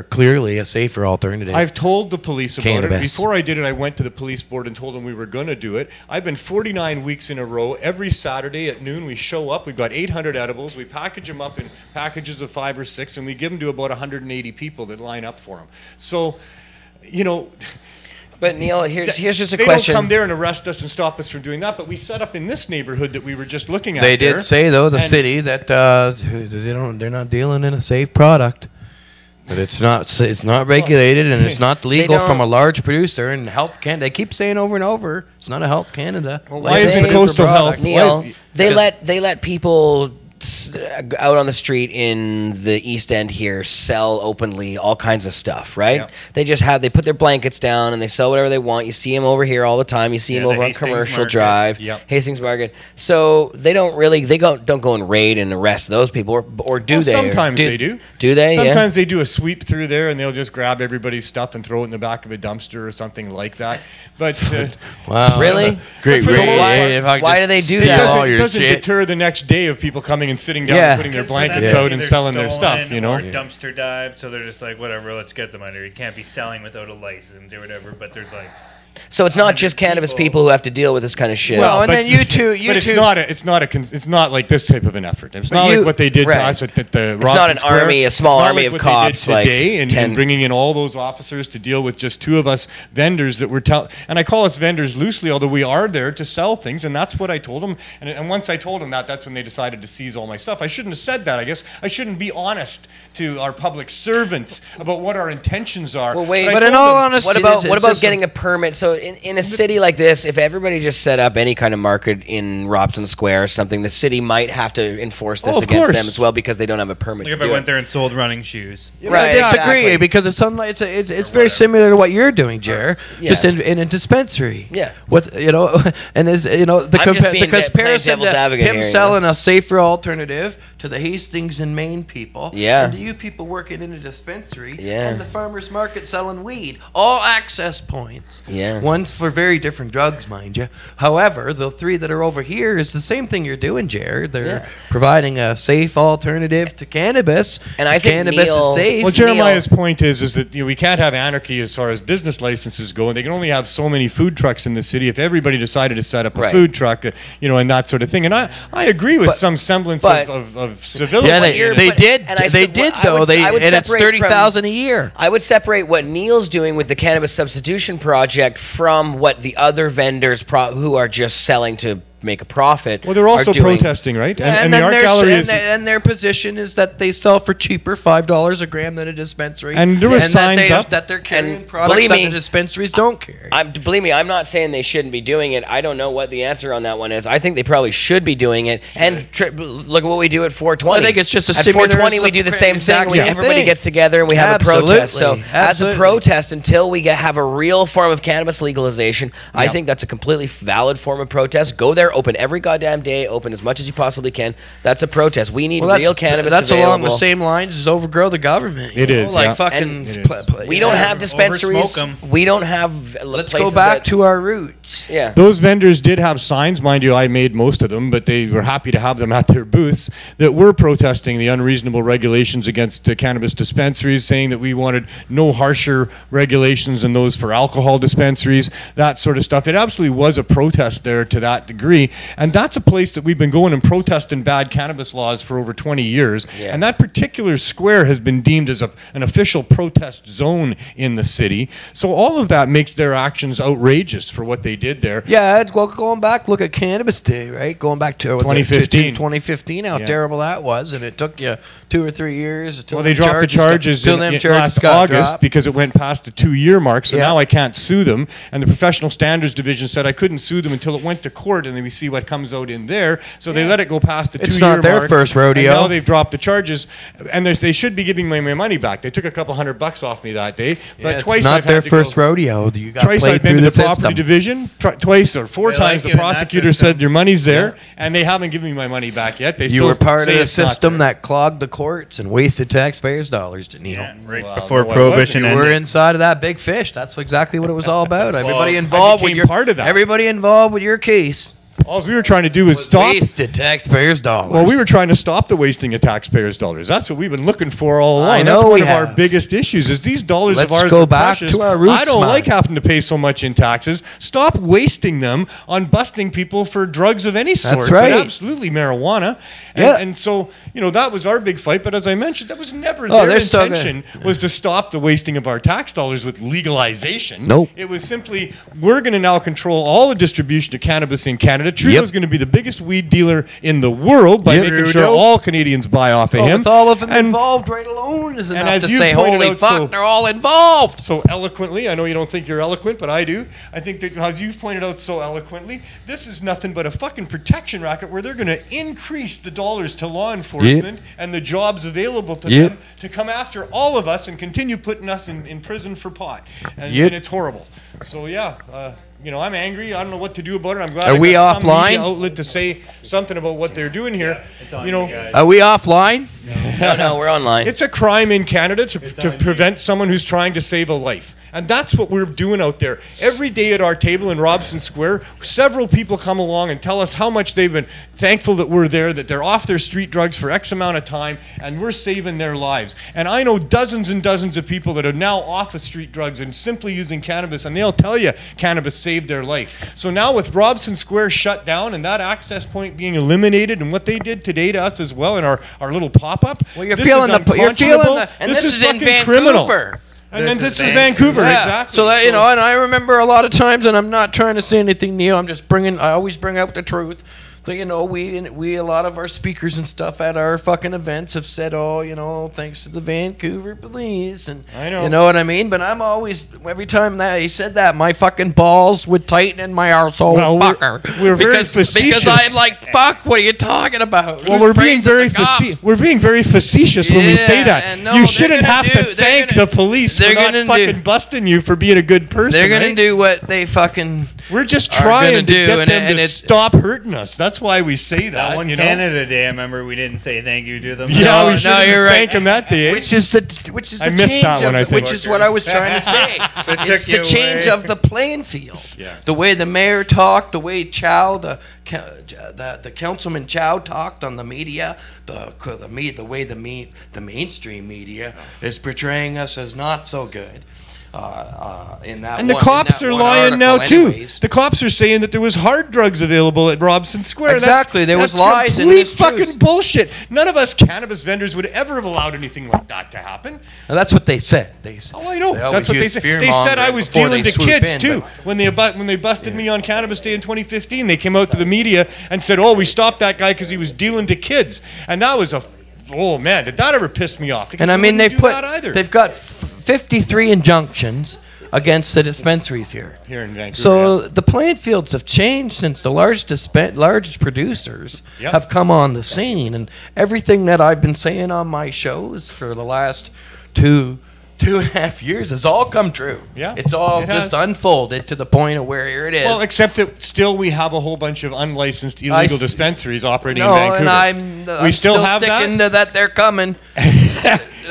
clearly a safer alternative? I've told the police about it. Before I did it, I went to the police board and told them we were going to do it. I've been 49 weeks in a row. Every Saturday at noon, we show up. We've got 800 edibles. We package them up in packages of 5 or 6, and we give them to about 180 people that line up for them. So, you know... But Neil, here's just a question. They don't come there and arrest us and stop us from doing that. But we set up in this neighborhood that we were just looking at. They did say though, the city, that they're not dealing in a safe product. But it's not regulated and it's not legal from a large producer. And Health Canada, they keep saying over and over, it's not a Health Canada. Well, why isn't Coastal Health? Neil, they let people out on the street in the East End here sell openly all kinds of stuff, right? Yep. They put their blankets down and they sell whatever they want. You see them over here all the time. You see them over on Commercial Drive, Hastings Market. So they don't go and raid and arrest those people, or do they? Sometimes they do. Do they? Sometimes they do a sweep through there and they'll just grab everybody's stuff and throw it in the back of a dumpster or something like that. But wow, really? Great. Why do they do that? It doesn't deter the next day of people coming and sitting down and putting their blankets out and selling their stuff, you know. Or dumpster dived, so they're just like, whatever, let's get them under. You can't be selling without a license or whatever, but there's like... So it's not just cannabis people who have to deal with this kind of shit. Well, and then you two. It's not like this type of an effort. It's not like what they did to us at the Robson Square. It's not a small army of cops today, and bringing in all those officers to deal with just two of us vendors that were and I call us vendors loosely, although we are there to sell things, and that's what I told them. And once I told them that's when they decided to seize all my stuff. I shouldn't have said that. I guess I shouldn't be honest to our public servants about what our intentions are. Well, wait, but in all honesty, what about getting a permit? So in a city like this, if everybody just set up any kind of market in Robson Square or something, the city might have to enforce this against them as well because they don't have a permit. Like if I went there and sold running shoes. Right. I disagree because it's very similar to what you're doing, Jer. Just in a dispensary. Yeah. And the comparison to him selling a safer alternative to the Hastings and Maine people. Yeah. And to you people working in a dispensary. Yeah. And the farmers market selling weed. All access points. Yeah. One's for very different drugs, mind you. However, the three that are over here is the same thing you're doing, Jared. They're providing a safe alternative to cannabis. And I think cannabis is safe. Well, Jeremiah's point is that we can't have anarchy as far as business licenses go, and they can only have so many food trucks in the city. If everybody decided to set up a food truck, and that sort of thing. And I agree with some semblance of civility. Yeah, they did. And it's $30,000 a year. I would separate what Neil's doing with the Cannabis Substitution Project from what the other vendors who are just selling to make a profit. Well, they're also protesting, right? And the art gallery and their position is that they sell for cheaper, $5 a gram than a dispensary. And there were signs up that they're carrying products that the dispensaries don't carry. Believe me, I'm not saying they shouldn't be doing it. I don't know what the answer on that one is. I think they probably should be doing it. And look at what we do at 420. I think it's just a at 420 we do the same thing. Everybody gets together and we have a protest. So as a protest, until we have a real form of cannabis legalization, I think that's a completely valid form of protest. Go there. Open every goddamn day. Open as much as you possibly can. That's a protest. We need real cannabis. That's available. along the same lines as overgrow the government. It is like fucking. We don't have dispensaries. We don't have. Let's go back to our roots. Yeah. Those vendors did have signs, mind you. I made most of them, but they were happy to have them at their booths that were protesting the unreasonable regulations against cannabis dispensaries, saying that we wanted no harsher regulations than those for alcohol dispensaries, that sort of stuff. It absolutely was a protest there to that degree. free. And that's a place that we've been going and protesting bad cannabis laws for over 20 years. Yeah. And that particular square has been deemed as an official protest zone in the city. So all of that makes their actions outrageous for what they did there. Yeah, well, going back, look at Cannabis Day, right? Going back to 2015. 2015, how terrible that was, and it took you 2 or 3 years. Well, they dropped the charges last August because it went past the 2-year mark. So now I can't sue them. And the Professional Standards Division said I couldn't sue them until it went to court, and then we see what comes out in there. So they let it go past the 2-year mark. It's not their first rodeo. And now they've dropped the charges, and they should be giving me my money back. They took a couple $100 off me that day, but twice not I've their had to first go. rodeo. You got Twice I've been to the system. property division. Twice or 4 times like the you in that prosecutor system. said your money's there, and they haven't given me my money back yet. They You still were part say of the it's not system there. that clogged the courts and wasted taxpayers' dollars, didn't you? Yeah, right Well, before no, I Prohibition wasn't. You were ended. inside of that big fish. That's exactly what it was all about. Everybody I involved with became your part of that. Everybody involved with your case. All we were trying to do was stop. Wasted taxpayers' dollars. Well, we were trying to stop the wasting of taxpayers' dollars. That's what we've been looking for all along. I know That's one we of our have. biggest issues is these dollars Let's of ours go are back precious. to our roots, I don't man. like having to pay so much in taxes. Stop wasting them on busting people for drugs of any sort. That's right. But absolutely marijuana. And, Yeah. and so, that was our big fight. But as I mentioned, that was never Oh, their they're still intention was to stop the wasting of our tax dollars with legalization. Nope. It was simply, we're going to now control all the distribution of cannabis in Canada. Trudeau's going to be the biggest weed dealer in the world by making sure all Canadians buy off of him. With all of them And- involved right alone is enough as to you say, pointed holy out fuck, so- they're all involved. So eloquently, I know you don't think you're eloquent, but I do. I think that, as you've pointed out so eloquently, this is nothing but a fucking protection racket where they're going to increase the dollars to law enforcement and the jobs available to them to come after all of us and continue putting us in prison for pot. And it's horrible. So I'm angry. I don't know what to do about it. I'm glad Are I we got some offline? media outlet to say something about what they're doing here. Are we offline? No, we're online. It's a crime in Canada to prevent someone who's trying to save a life. And that's what we're doing out there. Every day at our table in Robson Square, several people come along and tell us how much they've been thankful that we're there, that they're off their street drugs for X amount of time, and we're saving their lives. And I know dozens and dozens of people that are now off of street drugs and simply using cannabis, and they'll tell you cannabis saved their life. So now with Robson Square shut down and that access point being eliminated, and what they did today to us as well in our little pop-up, Well, you're this feeling is the, you're feeling unconscionable. the, and this is in fucking Vancouver. criminal. And then this is Vancouver, Yeah. exactly. So that, and I remember a lot of times, and I'm not trying to say anything new. I always bring out the truth. So, we a lot of our speakers and stuff at our fucking events have said, thanks to the Vancouver police, and I know. you know what I mean. But I'm always, every time that he said that, my fucking balls would tighten in my arsehole, Well, fucker. we're very facetious. Because I'm like, fuck, what are you talking about? Well, Who's we're being praising very the cops? we're being very facetious when we say Yeah, that. and no, you they're shouldn't gonna have do- to they're thank gonna- the police for they're not gonna fucking do- busting you for being a good person. They're gonna right? do what they fucking. We're just are trying gonna to do, get and them to it's- stop hurting us. That's why we say that. That one Canada Day, I remember we didn't say thank you to them. Yeah, No, we should no, you're right. thank them that day. Which is the I missed change that one, I of, think. which is what I was trying to say. It's took the you change away. of the playing field. Yeah. The way the mayor talked, the way Chow, the councilman Chow talked on the media, the way the mainstream media is portraying us as not so good. In that And the one- cops in that are one lying now article too. anyways. The cops are saying that there was hard drugs available at Robson Square. Exactly, there was that's lies and complete mistruths. fucking bullshit. None of us cannabis vendors would ever have allowed anything like that to happen. And that's what they said. They said. Oh, I know. They always That's what they use said. They said I fear-mongering was before dealing they to swoop kids in, too. but- When they busted me on Cannabis Day in 2015, they came out to the media and said, "Oh, we stopped that guy because he was dealing to kids." And that was oh man, did that ever piss me off? Because And I we mean, wouldn't do that either. they've got 53 injunctions against the dispensaries here. Here in Vancouver. So the playing fields have changed since the largest producers Yep. have come on the scene, and everything that I've been saying on my shows for the last two and a half years has all come true. Yeah, it's all it just has. unfolded to the point of where here it is. Well, except that still we have a whole bunch of unlicensed illegal dispensaries operating in no, Vancouver. and I'm still have sticking that? to that. They're coming.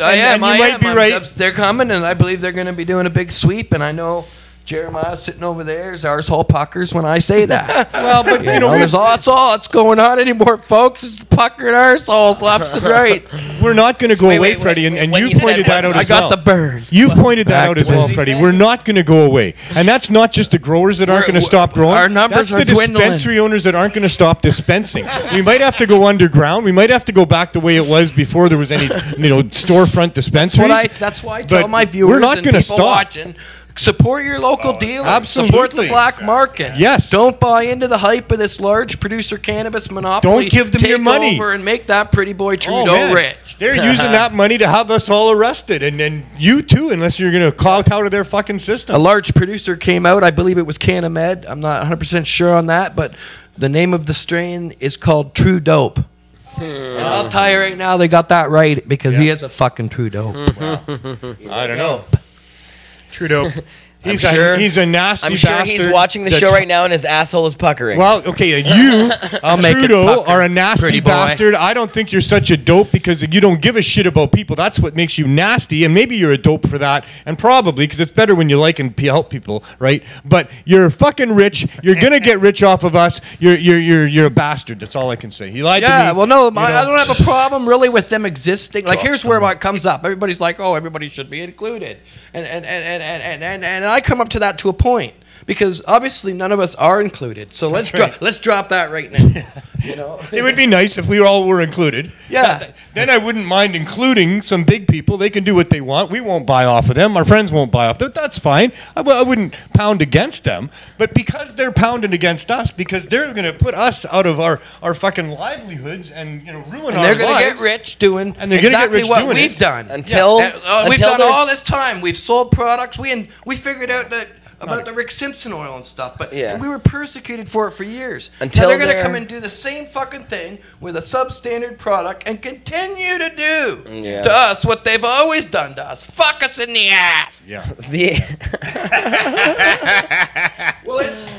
And you might be right. They're coming, and I believe they're going to be doing a big sweep. And I know Jeremiah sitting over there, his arsehole puckers when I say that. Well, but you know, that's all that's going on anymore, folks. It's puckered arseholes left and right. we're not going to go away, Freddie, and you pointed that out as well. I got the burn. You've pointed that out as well, Freddie. We're not going to go away. And that's not just the growers that aren't going to stop growing. Our numbers That's are the dispensary owners that aren't going to stop dispensing. We might have to go underground. We might have to go back the way it was before there was any, storefront dispensaries. That's why I tell my viewers we're not and gonna people stop. watching, support your local dealers. Absolutely. Support the black market. Yes. Don't buy into the hype of this large producer cannabis monopoly. Don't give them your money. Take over and make that pretty boy Trudeau rich. They're using that money to have us all arrested, and you too, unless you're going to clout out of their fucking system. A large producer came out. I believe it was Canamed. I'm not 100% sure on that, but the name of the strain is called True Dope. And I'll tell you right now, they got that right because he is a fucking True Dope. I don't know. Trudeau. He's a nasty I'm sure bastard. he's watching the show right now and his asshole is puckering. Well, okay, you, Trudeau, are a nasty pretty boy. bastard. I don't think you're such a dope because you don't give a shit about people. That's what makes you nasty, and maybe you're a dope for that, and probably because it's better when you like and help people, right? But you're fucking rich. You're gonna get rich off of us. You're a bastard. That's all I can say. He lied to me. Yeah, well, no, I don't have a problem really with them existing. Like, here's where it comes up. Everybody's like, oh, everybody should be included, and I come up to that to a point because obviously none of us are included. So let's drop that right now. It would be nice if we all were included. Yeah. Then I wouldn't mind including some big people. They can do what they want. We won't buy off of them. Our friends won't buy off them. That's fine. I wouldn't pound against them. But because they're pounding against us, because they're going to put us out of our fucking livelihoods and ruin our lives. They're going to get rich doing exactly what we've done. Until we've done all this time. We've sold products. We figured out that about the Rick Simpson oil and stuff, but we were persecuted for it for years. Until now they're going to come and do the same fucking thing with a substandard product and continue to do to us what they've always done to us. Fuck us in the ass. Yeah. Well, it's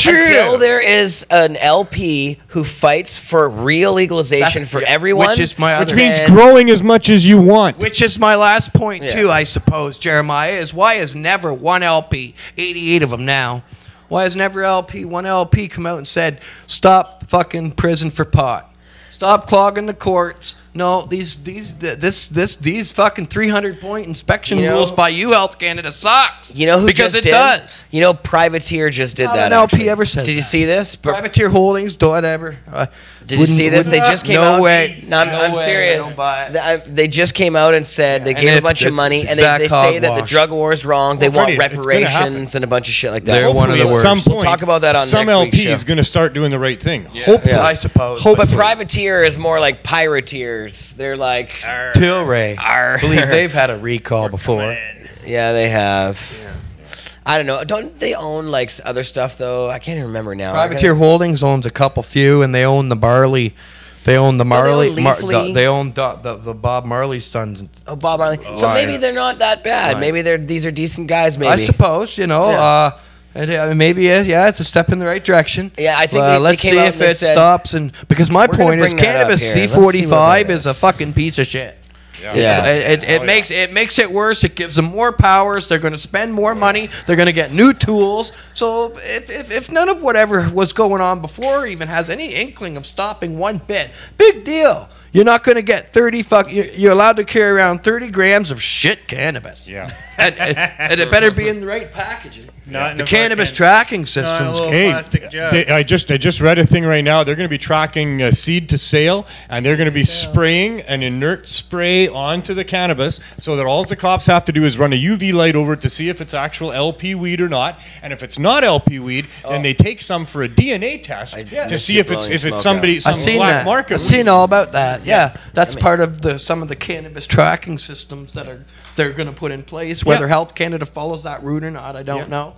true. Until there is an LP who fights for real legalization for everyone, which means growing as much as you want. Which is my last point too, I suppose, Jeremiah, is why has never one LP, 88 of them now, why has never one LP come out and said, stop fucking prison for pot? Stop clogging the courts. No, these fucking 300-point inspection rules by Health Canada sucks. You know who because just it did? does. Privateer just did that. An LP ever said Did you see this? Privateer Holdings, whatever. Did you see this? They just came out. No way. No, I'm serious. I don't buy it. They just came out and said they gave a bunch of money, and they say that the drug war is wrong. They want reparations and a bunch of shit like that. They're one of the worst. We'll talk about that on some next week's LP show. is going to start doing the right thing. Hopefully, I suppose. But Privateer is more like pirateers. They're like Tilray. I believe they've had a recall before. Yeah, they have. Yeah. I don't know. Don't they own like other stuff though? I can't even remember now. Privateer Holdings owns a few, and they own the barley. They own the Marley. They own the Bob Marley sons. Oh, Bob Marley. So maybe they're not that bad. Maybe these are decent guys. Maybe I suppose maybe it's a step in the right direction. Yeah, I think. Let's see if it stops. And because my point is, cannabis C45 is a fucking piece of shit. Yeah. It makes it worse. It gives them more powers. They're going to spend more money. They're going to get new tools. So if none of whatever was going on before even has any inkling of stopping one bit, big deal. You're not going to get you're allowed to carry around 30 grams of shit cannabis. Yeah. and it better be in the right packaging. The cannabis tracking systems. I just read a thing right now. They're going to be tracking seed to sale, and they're going to be spraying an inert spray onto the cannabis, so that all the cops have to do is run a UV light over it to see if it's actual LP weed or not. And if it's not LP weed, then they take some for a DNA test to see if it's some black market. I've seen all about that. Yeah, that's part of some of the cannabis tracking systems that they're going to put in place. Whether Health Canada follows that route or not, I don't know.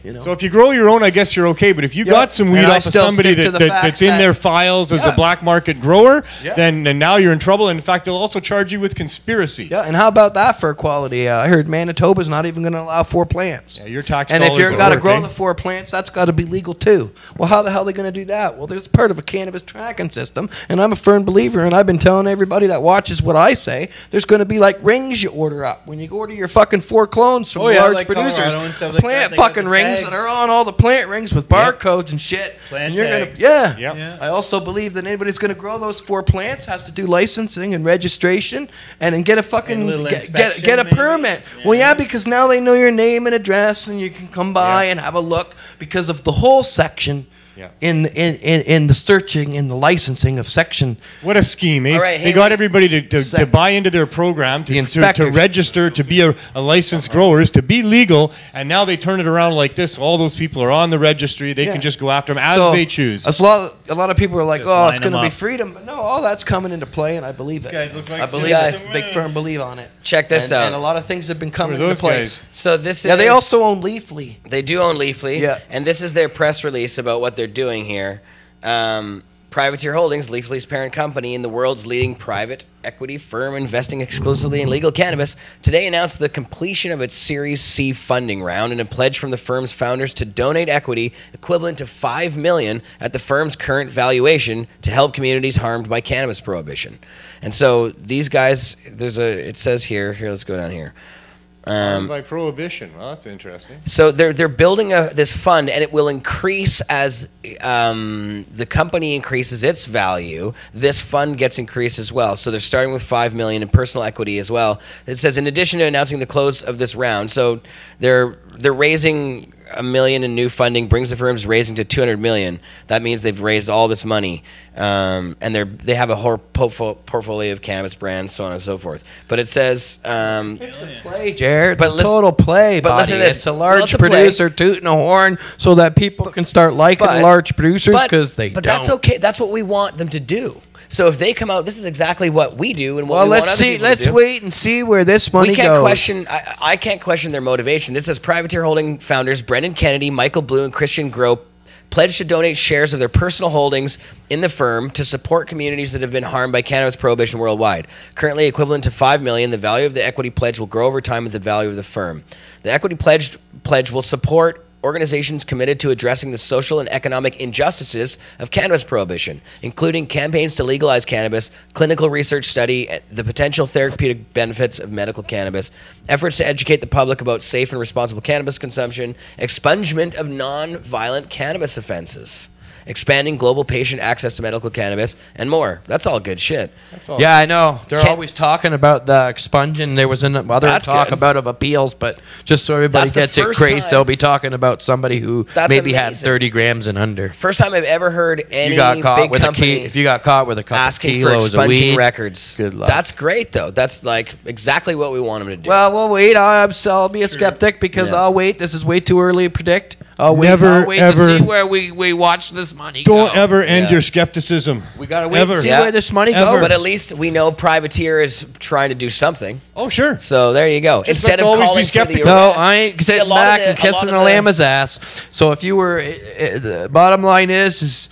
You know? So if you grow your own, I guess you're okay. But if you got some weed And I off of still somebody stick to the that's fact in that- their files as a black market grower, Yeah. then now you're in trouble. And in fact, they'll also charge you with conspiracy. Yeah, and how about that for equality? I heard Manitoba's not even going to allow 4 plants. Yeah, your tax And if dollars you've at got to work, grow eh? the 4 plants, that's got to be legal too. Well, how the hell are they going to do that? Well, there's part of a cannabis tracking system, and I'm a firm believer, and I've been telling everybody that watches what I say, there's going to be like rings you order up. When you order your fucking 4 clones from large like producers, Colorado and stuff like plant that, they got fucking the rings tags. that are on all the plant rings with barcodes and shit. Plant and you're tags. gonna, Yep. Yeah. I also believe that anybody who's going to grow those 4 plants has to do licensing and registration and then get a fucking And a little get inspection, a maybe? permit. Yeah. Well, yeah, because now they know your name and address, and you can come by and have a look because of the whole section Yeah. in the searching and the licensing of section. What a scheme, eh? All right, they hey, got everybody to buy into their program, The to inspectors. register, to be a licensed growers, to be legal, and now they turn it around like this. All those people are on the registry. They Yeah. can just go after them as So, they choose. A lot of people are like, Just oh, it's line going to them be up. freedom. But no, all that's coming into play, and I believe it. guys look like I believe citizens. it. Big firm believe on it. Check this And- out. And a lot of things have been coming Who are into those place. guys? So this Yeah, is they also own Leafly. They do own Leafly. Yeah. And this is their press release about what they're doing here. Privateer Holdings, Leafly's parent company and the world's leading private equity firm investing exclusively in legal cannabis, today announced the completion of its Series C funding round and a pledge from the firm's founders to donate equity equivalent to $5 million at the firm's current valuation to help communities harmed by cannabis prohibition. And so these guys, it says here, let's go down here. By prohibition. Well, that's interesting. So they're building this fund, and it will increase as the company increases its value. This fund gets increased as well. So they're starting with $5 million in personal equity as well. It says in addition to announcing the close of this round, so they're raising $1 million in new funding, brings the firm's raising to $200 million. That means they've raised all this money, and they have a whole portfolio of cannabis brands, so on and so forth. But it says. It's a play, Jared. But It's a listen- total play, but buddy. listen to this. It's a Well, large it's a play. producer tooting a horn so that people can start liking large producers because they But don't. that's okay. That's what we want them to do. So if they come out, this is exactly what we do and what Well, we want let's other see. people to Let's do. wait and see where this money We can't goes. question. I can't question their motivation. This says Privateer Holding founders Brendan Kennedy, Michael Blue, and Christian Grope pledged to donate shares of their personal holdings in the firm to support communities that have been harmed by cannabis prohibition worldwide. Currently equivalent to $5 million, the value of the equity pledge will grow over time with the value of the firm. The equity pledge will support organizations committed to addressing the social and economic injustices of cannabis prohibition, including campaigns to legalize cannabis, clinical research study the potential therapeutic benefits of medical cannabis, efforts to educate the public about safe and responsible cannabis consumption, expungement of non-violent cannabis offenses, expanding global patient access to medical cannabis, and more. That's all good shit. That's all. Yeah, I know. They're Can't- always talking about the expunging. There was another That's talk good. about of appeals, but just so everybody That's the gets it first crazed, time- they'll be talking about somebody who That's maybe had amazing. 30 grams and under. First time I've ever heard any You got caught big with company if you got caught with a couple asking for kilos of expunging weed, records. good luck. That's great, though. That's like exactly what we want them to do. Well, we'll wait. I'll be a skeptic because Yeah. I'll wait. This is way too early to predict. I'll wait. Never, I'll wait ever- to see where we watch this money Don't go. ever end Yeah. your skepticism. We gotta wait Ever. and see Yeah. where this money Ever. goes. but at least we know Privateer is trying to do something. Oh, sure. So there you go. Just Instead let's of always be calling for the skeptical. No, arrest- I ain't See, sitting a lot back of and the- a lot kissing of a the- llama's ass. So if you were, the bottom line is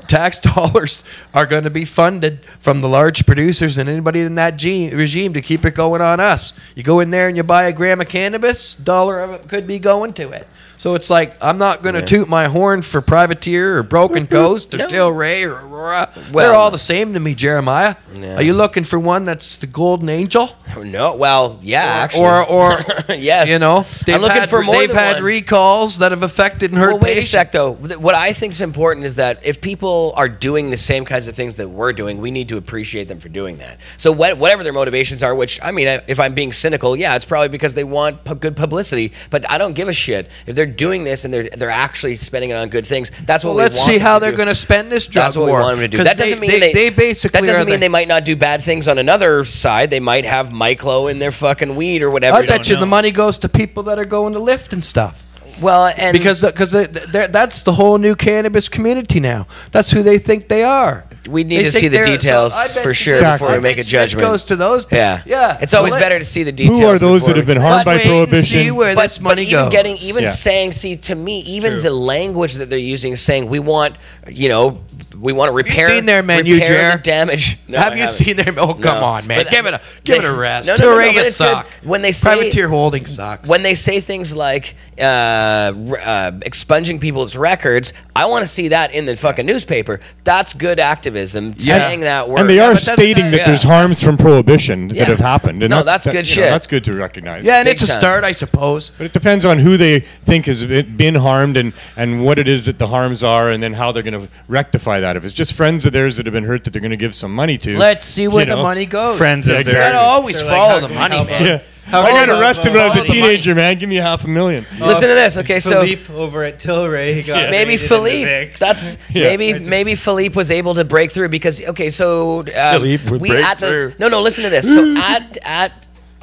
tax dollars are going to be funded from the large producers and anybody in that regime to keep it going on us. You go in there and you buy a gram of cannabis, $1 of it could be going to it. So it's like, I'm not going to toot my horn for Privateer or Broken Coast or No. Tilray or Aurora. Well, They're all the same to me, Jeremiah. Yeah. Are you looking for one that's the golden angel? No, well, yeah, actually. Or yes. you know, I'm looking for more They've than had one. recalls that have affected and hurt Well, wait patients. a sec, though. What I think is important is that if people are doing the same kinds of things that we're doing, we need to appreciate them for doing that. So whatever their motivations are, which, I mean, if I'm being cynical, yeah, it's probably because they want good publicity. But I don't give a shit. If they're doing this and they're actually spending it on good things, that's what Well, we let's want see them how to they're do. going to spend this drug That's what we war. want them to do. 'Cause That doesn't mean they basically that doesn't are mean the- they might not do bad things on another side. They might have myclo in their fucking weed or whatever. I bet you the know. money goes to people that are going to lift and stuff. Well, and Because that's the whole new cannabis community now. That's who they think they are. we need They to think see the they're- so details I bet for you sure this- before I we make a bet you judgment. This goes to those people. Yeah, Yeah. It's always So better to see the details. Who are those before that have we- been harmed by Let's wait and prohibition? see where this money even goes. getting, even Yeah. saying, see, to me, even the language that they're using, saying we want, we want to repair. seen their menu, repair Jer? the damage. No, Have I you haven't. seen their? Oh, come No. on, man! But, Give it a rest. No, Tilray, but you it's good. suck. When they say Privateer Holding sucks. when they say things like expunging people's records, I want to see that in the fucking newspaper. That's good activism, saying that word. And they are but that's stating not- that yeah. there's harms from prohibition Yeah. that have happened. And No, that's good shit. That's good to recognize. yeah, and big it's a time. start, I suppose. But it depends on who they think has been harmed and what it is that the harms are, and then how they're going to rectify that. If it's just friends of theirs that have been hurt that they're going to give some money to, Let's see where you the know. money goes. Friends Yeah, of You exactly. gotta theirs. always They're like, follow how the can- money, how man. Yeah. How I got about- arrested when I was a follow the money. teenager, man. Give me $500,000. Listen to this, okay? So Philippe over at Tilray got maybe raided in the Philippe. Vicks. That's Yeah. maybe Philippe was able to break through because so Philippe would break at through. the no listen to this. So at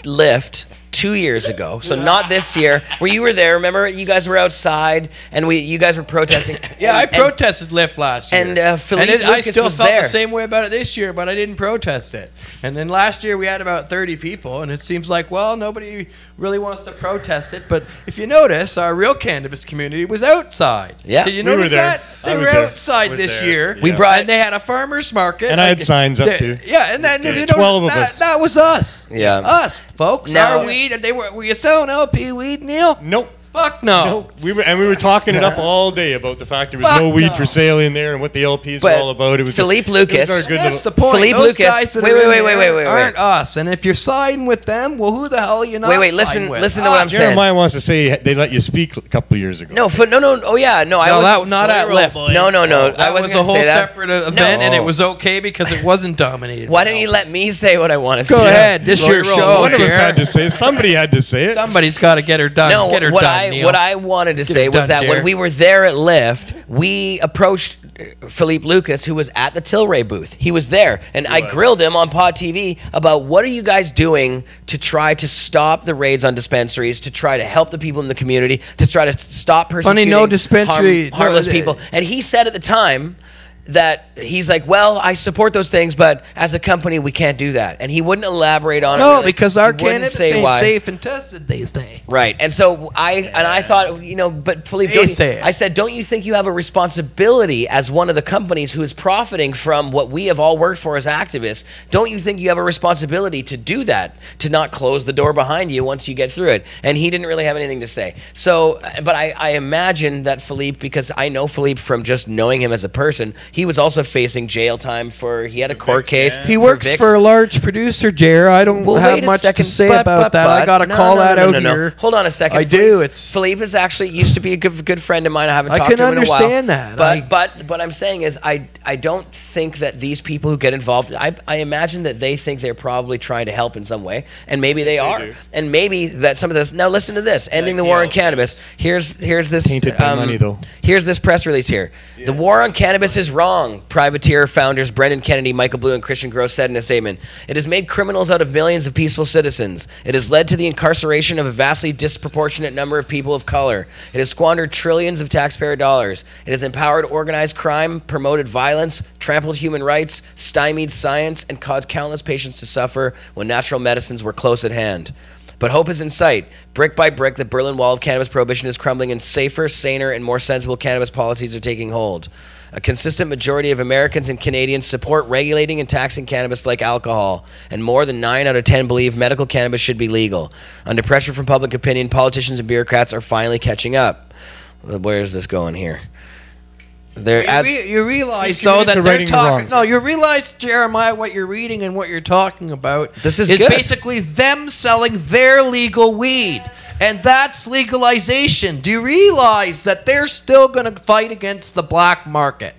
Lyft 2 years ago, so not this year, where you were there. Remember, you guys were outside and you guys were protesting. Yeah, I And- protested Lyft last year. and, Philippe I Lucas still was felt there. the same way about it this year, but I didn't protest it. And then last year we had about 30 people, and it seems like, well, nobody really wants to protest it. But if you notice, our real cannabis community was outside. Yeah. Did you We were notice there. that? I They was were there. outside Was this there. year. We brought- and they had a farmer's market. And I had signs up, too. Yeah, and then There's you know, 12 of us. That was us. Yeah. Us, folks. Now- Our weed. And were you selling LP weed, Neil? Nope. Fuck no. No, we were talking it up all day about the fact there was Fuck no weed no. for sale in there and what the LPs were But all about. It was Philippe it Lucas- was our good That's little, the point. Philippe Those Lucas- guys that wait, are wait, in wait, there wait. aren't us. And if you're siding with them, well, who the hell are you not Wait, listen siding with? to what I'm saying. Jeremiah wants to say they let you speak a couple of years ago. No, oh yeah, no, I No, was that not at Roll Lyft. boys. no, I That wasn't was a gonna whole say that. separate event, and No. it was okay because it wasn't dominated. Why by don't you Lyft. let me say what I want to say? Go ahead. This Roll- your roll. show, One of us Jer. had to say it. Somebody had to say it. Somebody's got to get her done. No, get her what done, Neil. I wanted to Get say it was done, that Jer. when we were there at Lyft, we approached Philippe Lucas, who was at the Tilray booth. He was there, and I grilled him on Pod TV about what are you guys doing to try to stop the raids on dispensaries, to try to help the people in the community, to try to stop persecuting no dispensary- harmless no, people. And he said at the time that he's like, well, I support those things, but as a company, we can't do that. And he wouldn't elaborate on it. No, really. because our He wouldn't cannabis say ain't why. safe and tested, they say. Right, and so I thought, but Philippe, They say it. I said, don't you think you have a responsibility as one of the companies who is profiting from what we have all worked for as activists? Don't you think you have a responsibility to do that, to not close the door behind you once you get through it? And he didn't really have anything to say. So, but I imagine that Philippe, because I know Philippe from just knowing him as a person, he was also facing jail time he had a court case. yeah. He works Vicks. for a large producer, Jer. I don't Well, have wait a much second, to say but- about that. but- I got to no, call no, that no, out no, no. here. Hold on a second. I do. It's Philippe is actually used to be a good friend of mine. I haven't I talked can to him in a while. understand that. But what I'm saying is I don't think that these people who get involved, I imagine that they think they're probably trying to help in some way, and maybe they are, do. and maybe that some of this. Now listen to this: ending the war on cannabis. Here's this Tainted by money, though. Here's this press release here. The war on cannabis is wrong. Privateer founders Brendan Kennedy, Michael Blue, and Christian Gross said in a statement. It has made criminals out of millions of peaceful citizens. It has led to the incarceration of a vastly disproportionate number of people of color. It has squandered trillions of taxpayer dollars. It has empowered organized crime, promoted violence, trampled human rights, stymied science, and caused countless patients to suffer when natural medicines were close at hand. But hope is in sight. Brick by brick, the Berlin Wall of cannabis prohibition is crumbling and safer, saner, and more sensible cannabis policies are taking hold. A consistent majority of Americans and Canadians support regulating and taxing cannabis like alcohol, and more than 9 out of 10 believe medical cannabis should be legal. Under pressure from public opinion, politicians and bureaucrats are finally catching up. Where is this going here? You realize, He's though, committed that to they're righting the talking. wrongs. No, you realize, Jeremiah, what you're reading and what you're talking about. This is good. Basically them selling their legal weed. And that's legalization. Do you realize that they're still going to fight against the black market?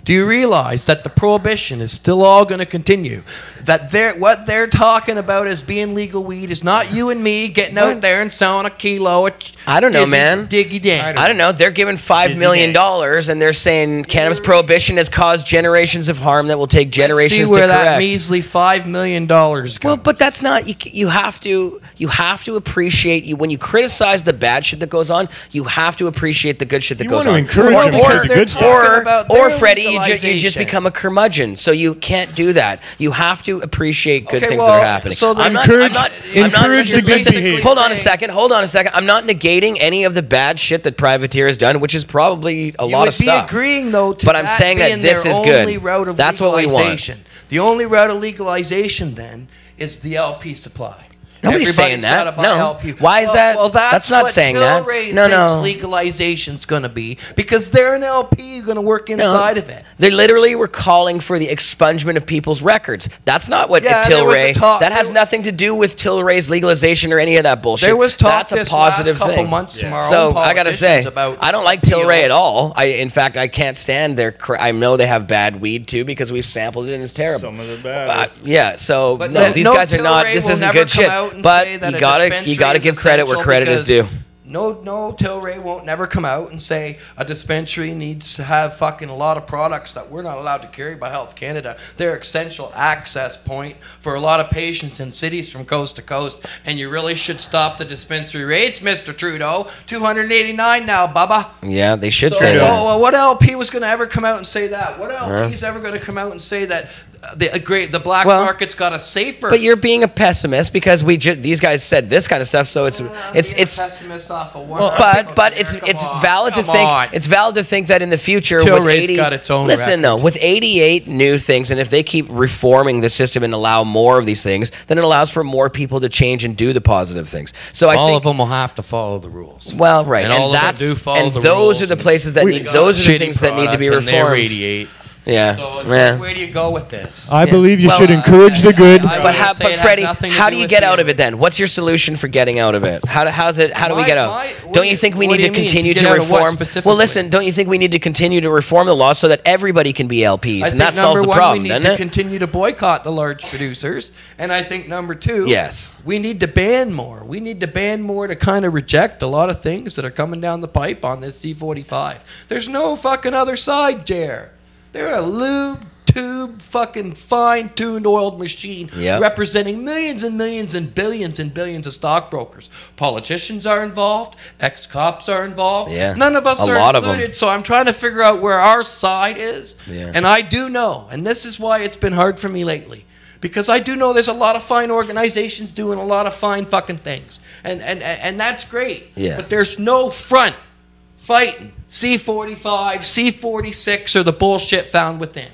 Do you realize that the prohibition is still all going to continue? what they're talking about as being legal weed is not you and me getting out there and selling a kilo. I don't know, man. Diggy dang. I don't know. They're giving $5 million, and they're saying cannabis prohibition has caused generations of harm that will take generations Let's see where to correct. that measly $5 million goes. Well, but that's not. You have to appreciate when you criticize the bad shit that goes on. You have to appreciate the good shit that You goes want to on. encourage them because the good stuff. Or Freddie, you just become a curmudgeon. So you can't do that. You have to appreciate good things that are happening. So then encourage the good behavior. Hold on a second. I'm not negating any of the bad shit that Privateer has done, which is probably a lot of stuff. You would be agreeing, though, to but I'm that saying that being this their is only good. route of That's what we want. legalization. The only route of legalization, then, is the LP supply. Nobody's saying Everybody's that. gotta buy No. LP. Why is that? Well, that's not what saying that. Tilray No, thinks no. legalization's going to be, because they're an LP going to work inside of it. They literally were calling for the expungement of people's records. That's not what Tilray. That has nothing to do with Tilray's legalization or any of that bullshit. There was talk That's a positive last couple thing. months from our So own I gotta say, about I don't like Tilray at all. In fact, I can't stand their. I know they have bad weed too because we've sampled it and it's terrible. Some of the bad. Yeah. So But no, these no guys are not. Tilray This will isn't never good come shit. out and But say that you a gotta dispensary give is credit where essential credit is because due. No, Tilray won't never come out and say a dispensary needs to have fucking a lot of products that we're not allowed to carry by Health Canada. They're essential access point for a lot of patients in cities from coast to coast, and you really should stop the dispensary rates, Mr. Trudeau. 289 now, Bubba. Yeah, they should say that. Well, what LP was going to ever come out and say that? What LP is ever going to come out and say that the black market's got a safer? But you're being a pessimist because these guys said this kind of stuff. So it's pessimist off of one. But it's valid to think it's valid to think that in the future with Tilray's 80 got its own listen record. though, with 88 new things, and if they keep reforming the system and allow more of these things, then it allows for more people to change and do the positive things. So I all think of them will have to follow the rules. well, right, And all of them do follow and the those rules, are the and places that need those are the Shitty things that need to be product, and they're reformed. 88. Yeah. So it's yeah. like, where do you go with this? I believe you should encourage the good. But Freddie, how do you get out of it then? What's your solution for getting out of it? How do we get out? Don't you think we need to continue to reform? Well, listen, don't you think we need to continue to reform the law so that everybody can be LPs, and that solves the problem, we doesn't need to it? continue to boycott the large producers, and I think number two, Yes. we need to ban more. We need to ban more to kind of reject a lot of things that are coming down the pipe on this C45. There's no fucking other side, Jer. They're a lube tube fucking fine-tuned oiled machine representing millions and millions and billions of stockbrokers. Politicians are involved, ex-cops are involved. None of us are included, so I'm trying to figure out where our side is. And I do know, and this is why it's been hard for me lately, because I do know there's a lot of fine organizations doing a lot of fine fucking things. And that's great. But there's no front fighting C45, C46, or the bullshit found within.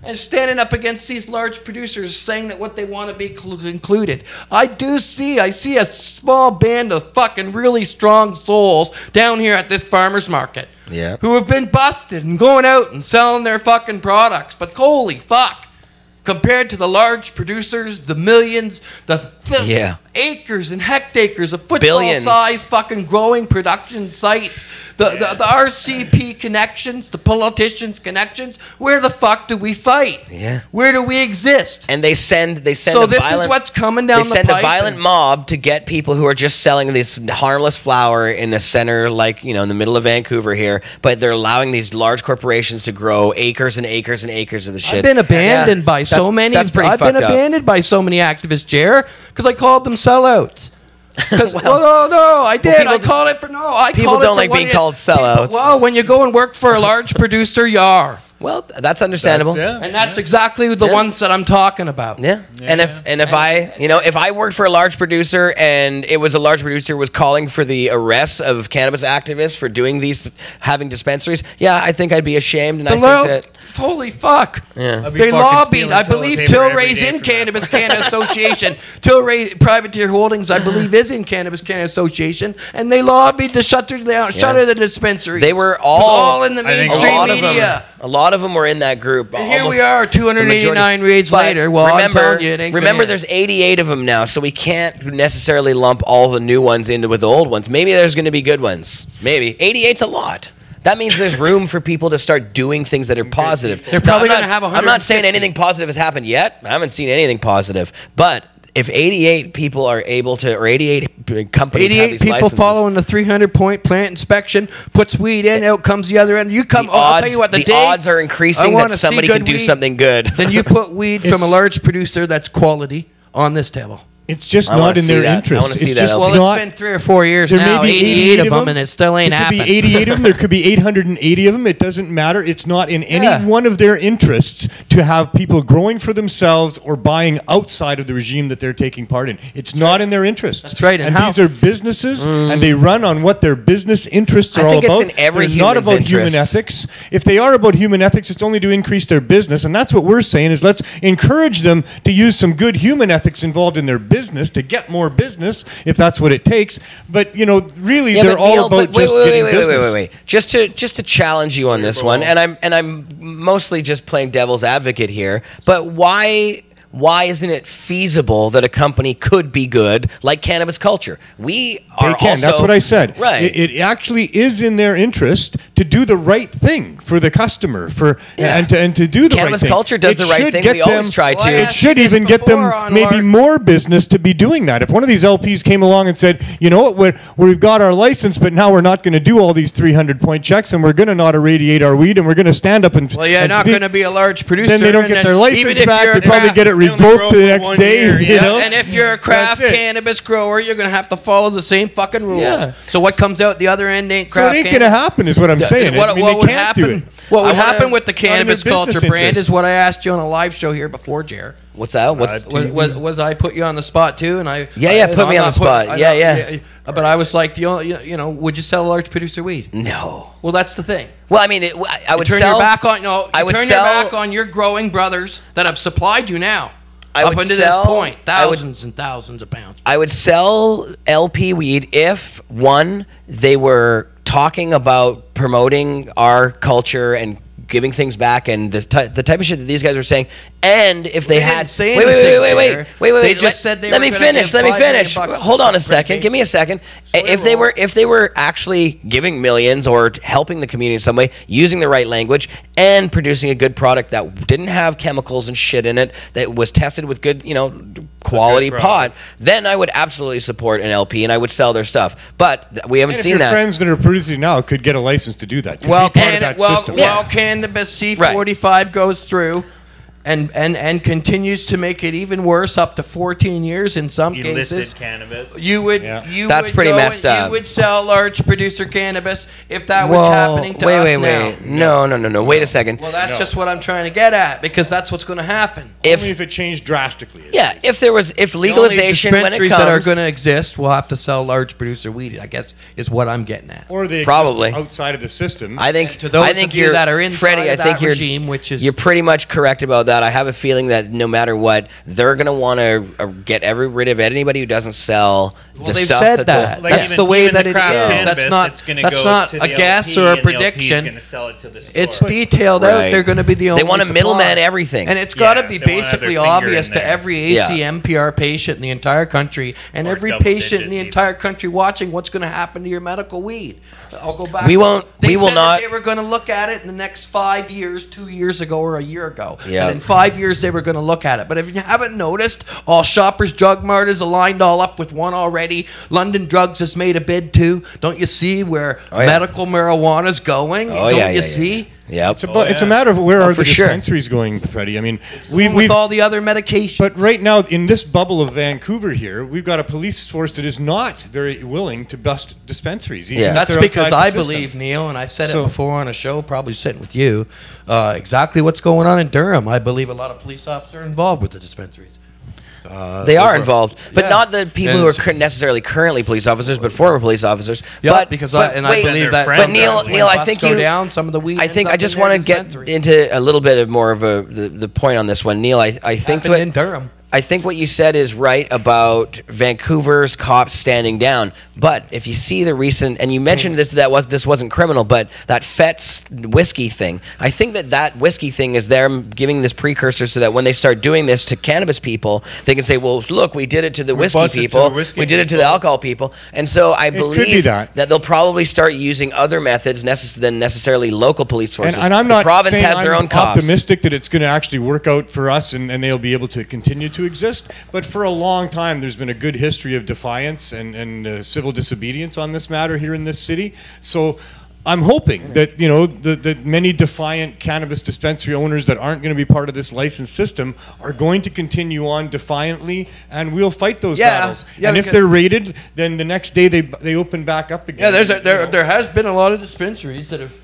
And standing up against these large producers saying that what they want to be included. I see a small band of fucking really strong souls down here at this farmer's market who have been busted and going out and selling their fucking products. But holy fuck. Compared to the large producers, the millions, the acres and hectares of football-sized fucking growing production sites, the RCP connections, the politicians' connections, where the fuck do we fight? Where do we exist? And they send so this is what's coming down the pipe. They send a violent mob to get people who are just selling this harmless flower in the center, like, in the middle of Vancouver here, but they're allowing these large corporations to grow acres and acres and acres of the shit. I've been abandoned by so many. I've been abandoned by so many activists, Jer, because I called them sellouts. Because I did. I called it for people don't like being called sellouts. Well, when you go and work for a large producer, you are. Well, that's understandable. And that's exactly the ones that I'm talking about. And if I worked for a large producer and it was a large producer was calling for the arrests of cannabis activists for having dispensaries, I think I'd be ashamed. And I think that holy fuck. They lobbied. I believe Tilray's in Cannabis Canada Association. Tilray Privateer Holdings, I believe, is in Cannabis Canada Association, and they lobbied to shutter the dispensaries. They were all in the mainstream media. A lot of them were in that group. And here we are, 289 raids later. Well, remember, there's 88 of them now, so we can't necessarily lump all the new ones into with the old ones. Maybe there's going to be good ones. Maybe 88's a lot. that means there's room for people to start doing things that are positive. They're probably going to have 150. I'm not saying anything positive has happened yet. I haven't seen anything positive. But if 88 people are able to, or 88 companies have 88 these people licenses, following the 300-point plant inspection, puts weed in, out comes the other end. You come, I'll tell you what, the odds are increasing that somebody can do something good. Then you put weed from a large producer that's quality on this table. It's just not in their interest. It's just well, it's been 3 or 4 years now. 88 of them, and it still ain't happening. There could be 88 of them. There could be 880 of them. It doesn't matter. It's not in any one of their interests to have people growing for themselves or buying outside of the regime that they're taking part in. It's not in their interests. That's right. And these are businesses, and they run on what their business interests are all about. It's in every They're not about human ethics. If they are about human ethics, it's only to increase their business, and that's what we're saying is let's encourage them to use some good human ethics involved in their business to get more business, if that's what it takes. But, you know, really, they're all about just getting business. Wait. Just to challenge you on this one, and I'm mostly just playing devil's advocate here, but why isn't it feasible that a company could be good like Cannabis Culture? They can. That's what I said. Right. It actually is in their interest to do the right thing for the customer, and to do the right thing. Cannabis Culture does the right thing. We always try to. It should even get them maybe more business to be doing that. If one of these LPs came along and said, you know what, we've got our license, but now we're not going to do all these 300-point checks, and we're going to not irradiate our weed, and we're going to stand up and well, you're not going to be a large producer. Then they don't get their license back. They probably get it revoked the next day. You know? And if you're a craft cannabis grower, you're going to have to follow the same fucking rules. Yeah. So what comes out the other end ain't craft. So it ain't going to happen, is what I'm saying. What would happen with the Cannabis Culture brand is what I asked you on a live show here before, Jer. What's that? Was I put you on the spot too? And I put me on the spot. Yeah. But I was like, you know, would you sell a large producer weed? No. Well, that's the thing. Well, I mean, I would turn sell. Your back on, no, I would turn sell, your back on your growing brothers that have supplied you now. Up until this point, thousands and thousands of pounds. I would sell LP weed if, one, they were talking about promoting our culture and giving things back and the type of shit that these guys were saying, and if they had wait, they just said they let me finish. Hold on a second. Give me a second. If they were actually giving millions or helping the community in some way, using the right language and producing a good product that didn't have chemicals and shit in it, that was tested with good, quality pot, then I would absolutely support an LP and I would sell their stuff. But we haven't seen that. Friends that are producing now could get a license to do that. Well, Cannabis C45 goes through and continues to make it even worse, up to 14 years in some cases. Illicit cannabis. That's pretty messed up. You would sell large producer cannabis if that was happening to us now. No. Wait a second. Well, that's just what I'm trying to get at, because that's what's going to happen. Only if it changed drastically. Yeah, if legalization, when it comes, that are going to exist will have to sell large producer weed, I guess, is what I'm getting at. Or they probably exist outside of the system. I think to those of you that are inside Freddie, of that regime, which is you're pretty much correct about that. I have a feeling that no matter what, they're going to want to get rid of anybody who doesn't sell the stuff. They've said that. That's the way that it is. That's not a guess or a prediction. It's detailed out. They're going to be the only. They want to middleman everything, and it's got to be basically obvious to every ACMPR patient in the entire country and every patient in the entire country watching what's going to happen to your medical weed. I'll go back. We will not. They were going to look at it in the next 5 years, 2 years ago or a year ago. Yeah. And in 5 years they were going to look at it. But if you haven't noticed, all Shoppers Drug Mart is aligned all up with one already. London Drugs has made a bid too. Don't you see where medical marijuana is going? Don't you see? Yeah, it's a matter of where are the dispensaries going, Freddie. I mean, with all the other medications. But right now, in this bubble of Vancouver here, we've got a police force that is not very willing to bust dispensaries. That's because I believe, Neil, and I said it before on a show, probably sitting with you, exactly what's going on in Durham. I believe a lot of police officers are involved with the dispensaries. They are involved, but not the people who are necessarily currently police officers, but former police officers. Yeah, I believe that. But Neil, I think down some of the weed. I think I just want to get into a little bit of more of the point on this one, Neil. I think in Durham. I think what you said is right about Vancouver's cops standing down. But if you see the recent, and you mentioned this wasn't criminal, but that Fetz whiskey thing, I think that whiskey thing is them giving this precursor so that when they start doing this to cannabis people, they can say, well, look, we did it to the whiskey people, we did it to the alcohol people. And so I believe that they'll probably start using other methods than necessarily local police forces. And I'm not the province saying has their own cops. Optimistic that it's going to actually work out for us and they'll be able to continue to exist. But for a long time, there's been a good history of defiance and civil disobedience on this matter here in this city. So I'm hoping that, you know, the many defiant cannabis dispensary owners that aren't going to be part of this licensed system are going to continue on defiantly, and we'll fight those battles. Yeah, and if they're raided, then the next day they open back up again. Yeah, there has been a lot of dispensaries that have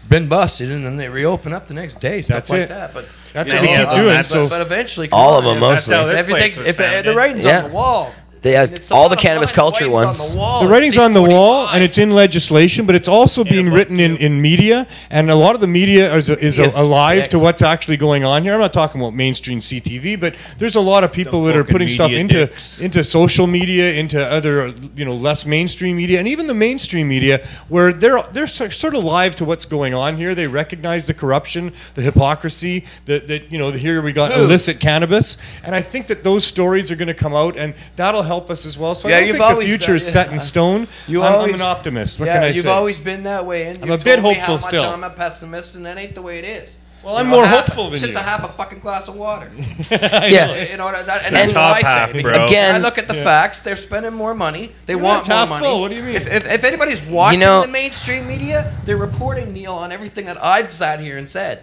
been busted, and then they reopen up the next day. Stuff like that. But that's what we keep doing. But eventually, all of them mostly. If the writing's on the wall. All the cannabis culture ones. The writing's on the wall, and it's in legislation, but it's also being written in media, and a lot of the media is alive to what's actually going on here. I'm not talking about mainstream CTV, but there's a lot of people that are putting stuff into social media, into other less mainstream media, and even the mainstream media, where they're sort of live to what's going on here. They recognize the corruption, the hypocrisy, that here we got illicit cannabis, and I think that those stories are going to come out, and that'll help us as well. So I don't think the future is set in stone. I'm an optimist. What can I say? You've always been that way. And I'm a bit hopeful still. I'm a pessimist, and that ain't the way it is. Well, I'm more hopeful than you. It's just a half a fucking glass of water. Yeah. And that's what I say. Again, I look at the facts. They're spending more money. They want more money. Full. What do you mean? If anybody's watching the mainstream media, they're reporting, Neil, on everything that I've sat here and said.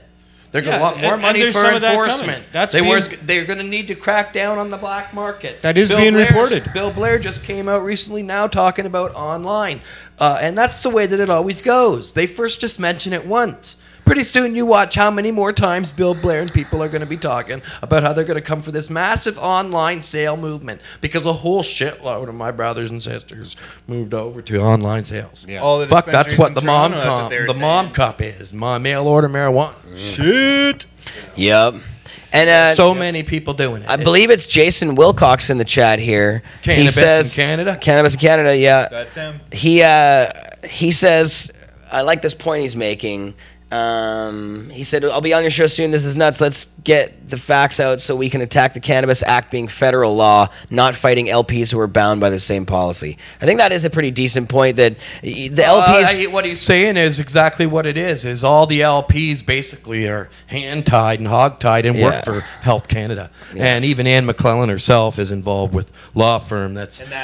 They're going to want more money for enforcement. They're going to need to crack down on the black market. That is being reported. Bill Blair just came out recently now talking about online. And that's the way that it always goes. They first just mention it once. Pretty soon you watch how many more times Bill Blair and people are going to be talking about how they're going to come for this massive online sale movement because a whole shitload of my brothers and sisters moved over to online sales. Yeah. Fuck, that's what the mom cup is. My mail order marijuana. Shit. Yep. And so many people doing it. I believe it's Jason Wilcox in the chat here. Cannabis in Canada? Cannabis in Canada, yeah. That's him. He says, I like this point he's making. He said, I'll be on your show soon. This is nuts. Let's get the facts out so we can attack the Cannabis Act being federal law, not fighting LPs who are bound by the same policy. I think that is a pretty decent point that the LPs... what he's saying is exactly what it is all the LPs basically are hand-tied and hog-tied and work for Health Canada. Yeah. And even Ann McClellan herself is involved with law firm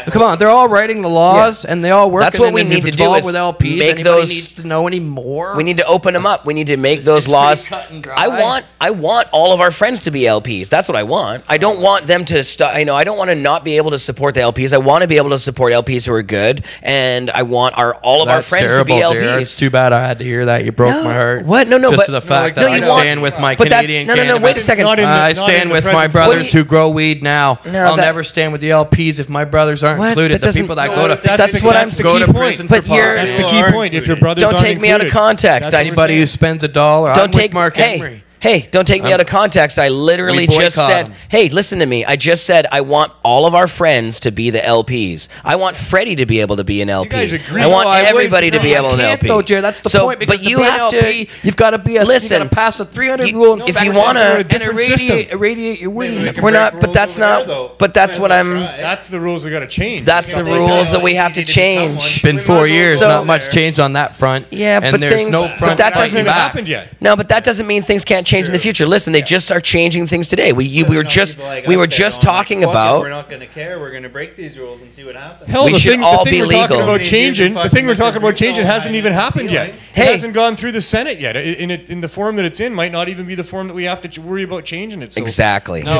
come on, they're all writing the laws and they all work. That's what we need to do is with LPs. Make those... needs to know any more? We need to open them up. We need to make those laws... Cut and dry. I want all of our friends to be LPs. That's what I want. I don't want them to I don't want to not be able to support the LPs. I want to be able to support LPs who are good, and I want all of our friends to be LPs. Dear. It's too bad I had to hear that. You broke my heart. What? No, just but for the fact that I stand with my Canadian cannabis. No, wait a second. I stand with my brothers who grow weed now. I'll never stand with the LPs if my brothers aren't included. The people that go to that's what I'm go to prison for poverty. That's the key point. If your brothers aren't don't take me out of context. Anybody who spends $1, don't take Mark Henry. Hey, don't take me out of context. I literally just said, hey, listen to me. I just said I want all of our friends to be the LPs. I want Freddie to be able to be an LP. You guys agree. I want everybody to be able to be an LP. Though, Jared, that's the point. Because but you have LP, you've got to be listen. You got to pass a 300 rule if you want to irradiate your weed. We're not. But that's not. But that's what I'm. That's the rules we got to change. That's the rules that we have to change. It's been 4 years. Not much change on that front. Yeah, but there's no front. That doesn't happened yet. No, but that doesn't mean things can't change in the future. Listen. They just are changing things today. We were just talking about. We're not going to care. We're going to break these rules and see what happens. Hell, we should all be legal. The thing we're talking about changing hasn't even happened yet. It hasn't gone through the Senate yet. In the form that it's in, might not even be the form that we have to worry about changing it. So, exactly. No,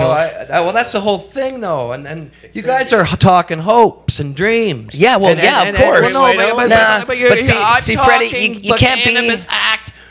well, that's the whole thing, though. And you guys are talking hopes and dreams. Yeah, well, of course. But see, Freddie, you can't be.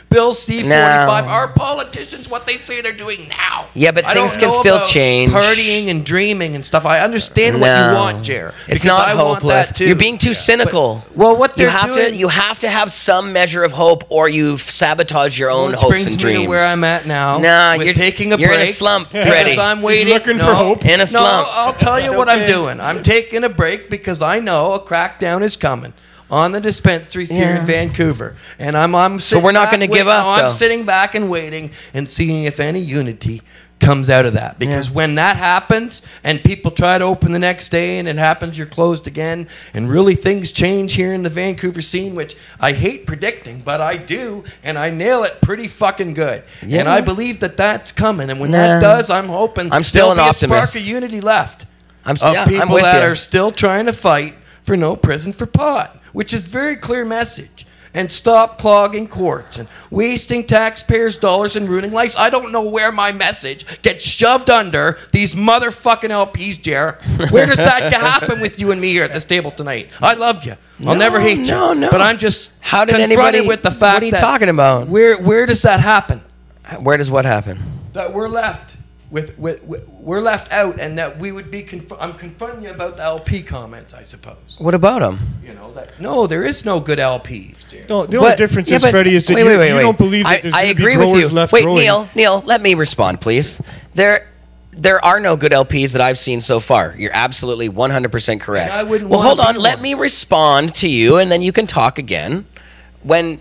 Bill C-45. Our politicians, what they say they're doing now. Yeah, but I things don't can know still about change. Partying and dreaming and stuff. I understand what you want, Jer. It's because not I want hopeless. that too. You're being too cynical. But, well, what they're you have to have some measure of hope, or you sabotage your own Which hopes brings and me dreams. to where I'm at now. Nah, with you're taking a you're break. in a slump, because Freddie. I'm waiting. He's looking for hope. In a slump. No, I'll tell you what I'm okay. doing. I'm taking a break because I know a crackdown is coming on the dispensaries here in Vancouver, and I'm sitting we're not back gonna give up, no, I'm though. sitting back and waiting and seeing if any unity comes out of that, because when that happens and people try to open the next day and it happens, you're closed again, and really things change here in the Vancouver scene, which I hate predicting, but I do, and I nail it pretty fucking good. And I believe that that's coming, and when that does, I'm hoping I'm still there'll an be optimist. a spark of unity left I'm people with that you. are still trying to fight for no prison for pot, which is very clear message. And stop clogging courts and wasting taxpayers' dollars and ruining lives. I don't know where my message gets shoved under these motherfucking LPs, Jer. Where does that happen with you and me here at this table tonight? I love you. I'll never hate you. No. But I'm just How did confronted anybody? with the fact What are you that talking about? Where does that happen? Where does what happen? That we're left we're left out, and that we would be. I'm confronting you about the LP comments, I suppose. What about them? You know that no, there is no good LPs. Jared. No, the only difference is, but- Freddie, is that wait, you wait, don't believe that there's I going to agree be with growers you. left Wait, growing. Neil, let me respond, please. There are no good LPs that I've seen so far. You're absolutely 100% correct. And I wouldn't well, wanna hold on. be Let one. me respond to you, and then you can talk again. When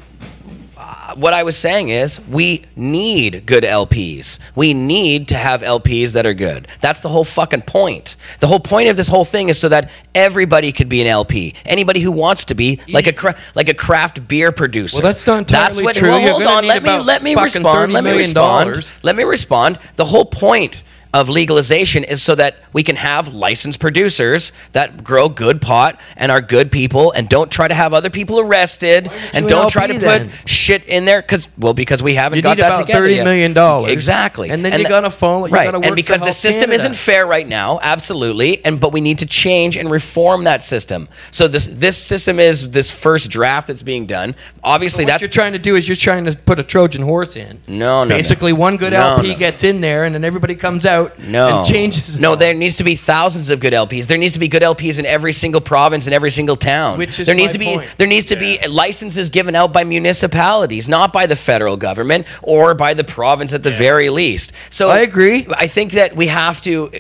what I was saying is, we need good LPs. We need to have LPs that are good. That's the whole fucking point. The whole point of this whole thing is so that everybody could be an LP. Anybody who wants to be like a craft beer producer. Well, that's not entirely what, true. Well, You're hold gonna on. need Let me about fucking respond. Let me $30 million. respond. Let me respond. The whole point of legalization is so that we can have licensed producers that grow good pot and are good people and don't try to have other people arrested and don't try to put shit in there because we haven't got that together $30 million. Exactly. And then you got to follow. Right. Gotta work And because for the Health system Canada. isn't fair right now, absolutely, but we need to change and reform that system. So this system is this first draft that's being done. Obviously, So what you're trying to do is you're trying to put a Trojan horse in. No. Basically, one good LP gets in there, and then everybody comes out and changes. No, there needs to be thousands of good LPs. There needs to be good LPs in every single province and every single town. Which is there needs my to point. be there needs to be licenses given out by municipalities, not by the federal government or by the province at the very least. So I agree. I think that we have to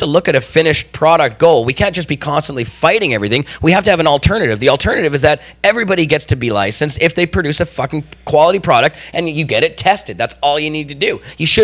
look at a finished product goal. We can't just be constantly fighting everything. We have to have an alternative. The alternative is that everybody gets to be licensed if they produce a fucking quality product and you get it tested. That's all you need to do.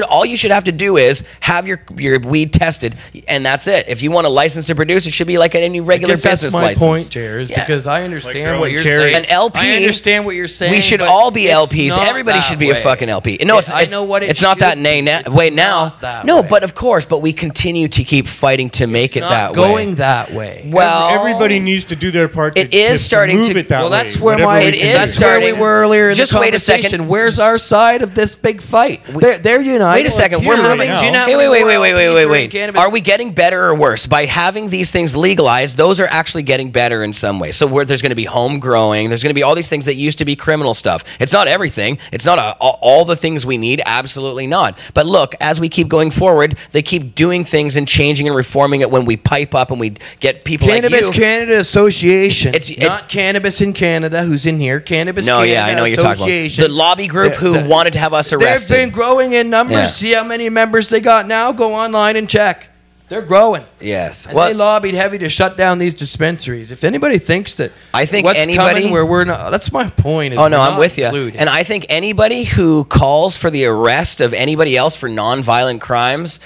All you should have to do is have your weed tested, and that's it. If you want a license to produce, it should be like any regular business license. That's my point, Jared, because I understand what you're saying. An LP. I understand what you're saying. We should but all be it's LPs. not Everybody that should be a way. fucking LP. No, I know what it it's not that should way be. It's way now. not that No, way. but of course, but we continue to keep fighting to make it Not that way. going that way. Well, Everybody needs to do their part. It is starting move to- it that Well, way. that's where whatever my we it can is do. that's where we starting- were earlier in Just the wait a second. conversation. Where's our side of this big fight? They're united. Wait a second. here We're right moving. now. Do you know how Hey, many wait, more wait, LPs are in wait. cannabis? Are we getting better or worse by having these things legalized? Those are actually getting better in some way. So where there's going to be home growing, there's going to be all these things that used to be criminal stuff. It's not everything. It's not all the things we need. Absolutely not. But look, as we keep going forward, they keep doing things and changing and reforming it when we pipe up and we get people Cannabis like you. Canada Association. It's- not Cannabis in Canada, who's in here. Cannabis No, Canada yeah, I know what you're talking about. Association. The lobby group who wanted to have us arrested. They've been growing in numbers. Yeah. See how many members they got now? Go online and check. They're growing. Yes. And they lobbied heavy to shut down these dispensaries. If anybody thinks that I think what's anybody coming where we're not, that's my point. Is Oh no, we're I'm not with you. included. And I think anybody who calls for the arrest of anybody else for non-violent crimes,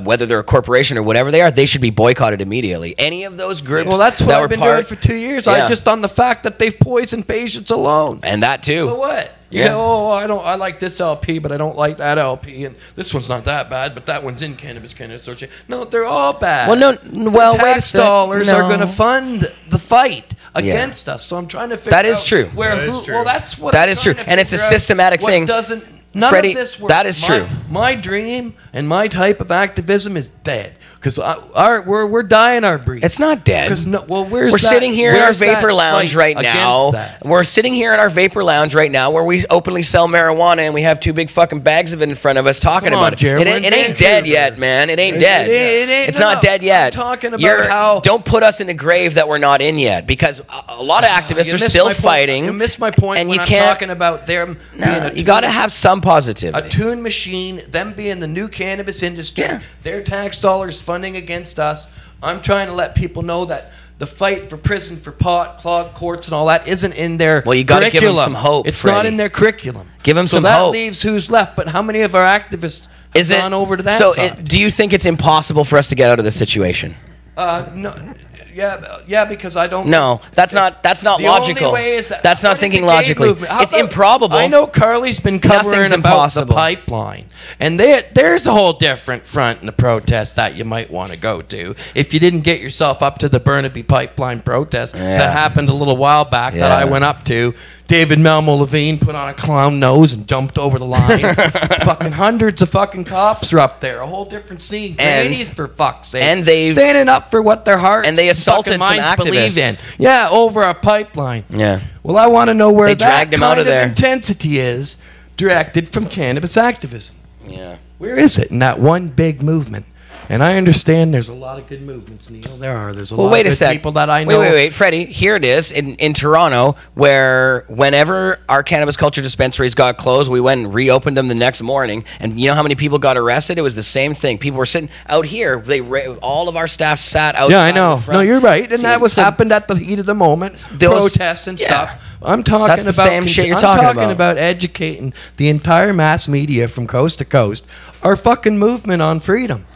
whether they're a corporation or whatever they are, they should be boycotted immediately. Any of those groups. well, that's what that I've were been part- doing for 2 years. Yeah. I just on the fact that they've poisoned patients alone. And that too. So what? You Yeah. know, I like this LP, but I don't like that LP, and this one's not that bad, but that one's in Cannabis Canada Association. No, they're all bad. Well, no, well, The wait a tax sec. dollars are No. going to fund the fight against us. So I'm trying to figure That is out true. where That is who. true. Well, that's what That I'm is true. trying to And it's a figure out systematic what thing. Doesn't none Freddie, of this works. that is true. My dream and my type of activism is dead. Because we're dying our breed. It's not dead. We're sitting here in our vapor lounge right now. We're sitting here in our vapor lounge right now where we openly sell marijuana and we have 2 big fucking bags of it in front of us talking about it. Jared, It ain't dead yet, man. It ain't dead. It's not dead yet. I'm talking about how... Don't put us in a grave that we're not in yet, because a lot of activists are still fighting. You missed my point and when I'm talking about them being you got to have some positivity. A tune machine, them being the new cannabis industry, their tax dollars funding against us. I'm trying to let people know that the fight for prison for pot, clogged courts, and all that isn't in their Well, you got to give them some hope. It's not in their curriculum. Give them some hope. So hope. that leaves who's left. But how many of our activists have gone over to that side? Do you think it's impossible for us to get out of this situation? No. Yeah, because I don't. No, that's not logical. Only way is that's not thinking logically. It's improbable. I know Carly's been covering about the pipeline, and there's a whole different front in the protest that you might want to go to if you didn't get yourself up to the Burnaby pipeline protest that happened a little while back that I went up to. David Melmo Levine put on a clown nose and jumped over the line. Fucking hundreds of fucking cops are up there. A whole different scene. Grannies, for fuck's sake. And they standing up for what their hearts and they assaulted some activists. Believe in. Yeah, over a pipeline. Yeah. Well, I want to know where dragged that him out of there. Intensity is directed from cannabis activism. Yeah. Where is it in that one big movement? And I understand there's a lot of good movements, Neil. There's a lot of good people that I know. Wait, Freddie. Here it is in Toronto, where whenever our cannabis culture dispensaries got closed, we went and reopened them the next morning. And you know how many people got arrested? It was the same thing. People were sitting out here. All of our staff sat outside. Yeah, I know. No, you're right. And that happened at the heat of the moment. Protests and stuff. I'm talking That's the about same shit you're talking I'm talking about educating the entire mass media from coast to coast. Our fucking movement on freedom.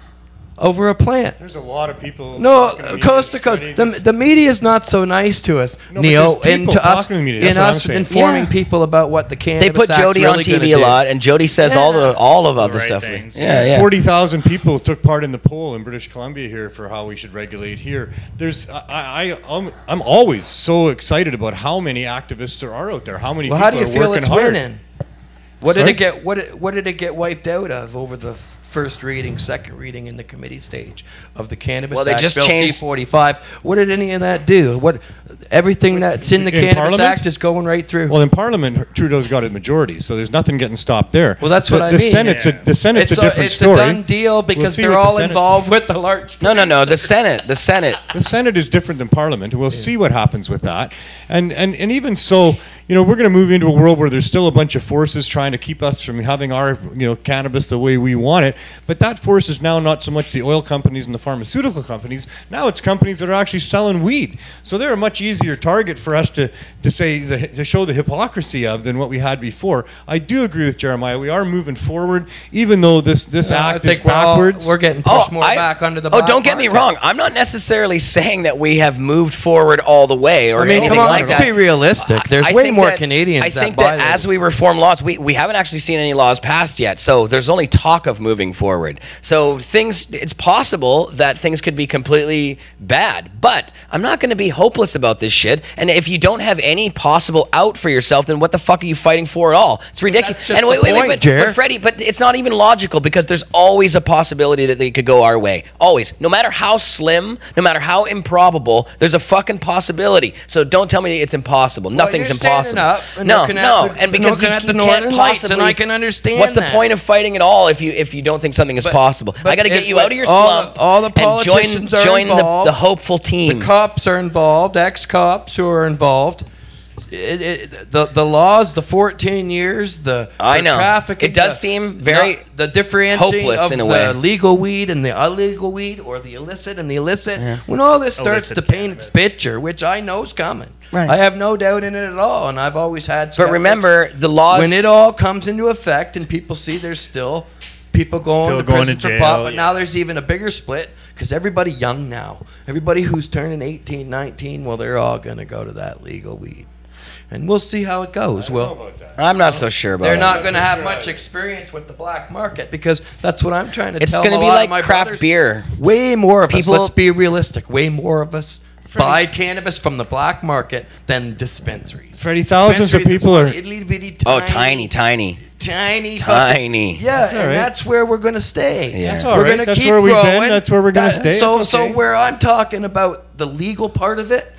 Over a plant. There's a lot of people. No, coast to coast. The media is not so nice to us, Neil, and to us, informing people about what the cannabis. They put Jody on TV a lot, and Jody says all of the stuff. Things. Yeah. 40,000 people took part in the poll in British Columbia here for how we should regulate here. I'm always so excited about how many activists there are out there. How many people how do you are feel working it's hard. Winning? What did it get? What did it get wiped out of over the first reading, second reading in the committee stage of the Cannabis Act? They just Bill changed C-45. What did any of that do? Everything that's in the Cannabis Act is going right through. Well, in Parliament, Trudeau's got a majority, so there's nothing getting stopped there. Well, that's what I mean. The Senate's a different story. It's a done deal because they're all involved with the large. No. The Senate. The Senate is different than Parliament. We'll see what happens with that. And even so, we're going to move into a world where there's still a bunch of forces trying to keep us from having our, cannabis the way we want it. But that force is now not so much the oil companies and the pharmaceutical companies. Now it's companies that are actually selling weed. So they're a much easier target for us to show the hypocrisy of than what we had before. I do agree with Jeremiah. We are moving forward, even though this act is backwards. We're getting pushed back under the. Don't get me wrong. I'm not necessarily saying that we have moved forward all the way or anything like that. Let's be realistic. There's way more Canadians. I think that as we reform laws, we haven't actually seen any laws passed yet. So there's only talk of moving forward. So it's possible that things could be completely bad. But I'm not going to be hopeless about this shit. And if you don't have any possible out for yourself, then what the fuck are you fighting for at all? It's ridiculous. And wait, but Freddie, but it's not even logical because there's always a possibility that they could go our way. Always. No matter how slim, no matter how improbable, there's a fucking possibility. So don't tell me it's impossible. Nothing's impossible. And because you can't possibly, and I can understand what's the point of fighting at all if you don't think something is possible? I got to get you out of your slump. All the politicians are involved. The hopeful team. The cops are involved. Ex-cops who are involved. The laws, the 14 years, the trafficking. It does seem very the differentiating hopeless of in a way. The legal weed and the illegal weed, or the illicit and the illicit. Yeah. When all this starts to paint its picture, which I know is coming. Right. I have no doubt in it at all, and I've always had. But remember, the laws. When it all comes into effect, and people see there's still people going to prison for pot, but now there's even a bigger split because everybody young now, everybody who's turning 18, 19, well, they're all going to go to that legal weed. And we'll see how it goes. I'm not so sure about that. They're not going to have much experience with the black market because that's what I'm trying to tell. It's going to be like craft beer. Way more of us. Let's be realistic. Way more of us buy cannabis from the black market than dispensaries. Freddie, thousands of Dispensaries people is are. one itty bitty Tiny. tiny. Yeah, That's all right. that's where we're gonna stay. Yeah. That's all We're right. gonna That's keep where we've growing. been. That's where we're gonna stay. So, It's okay. so where I'm talking about the legal part of it,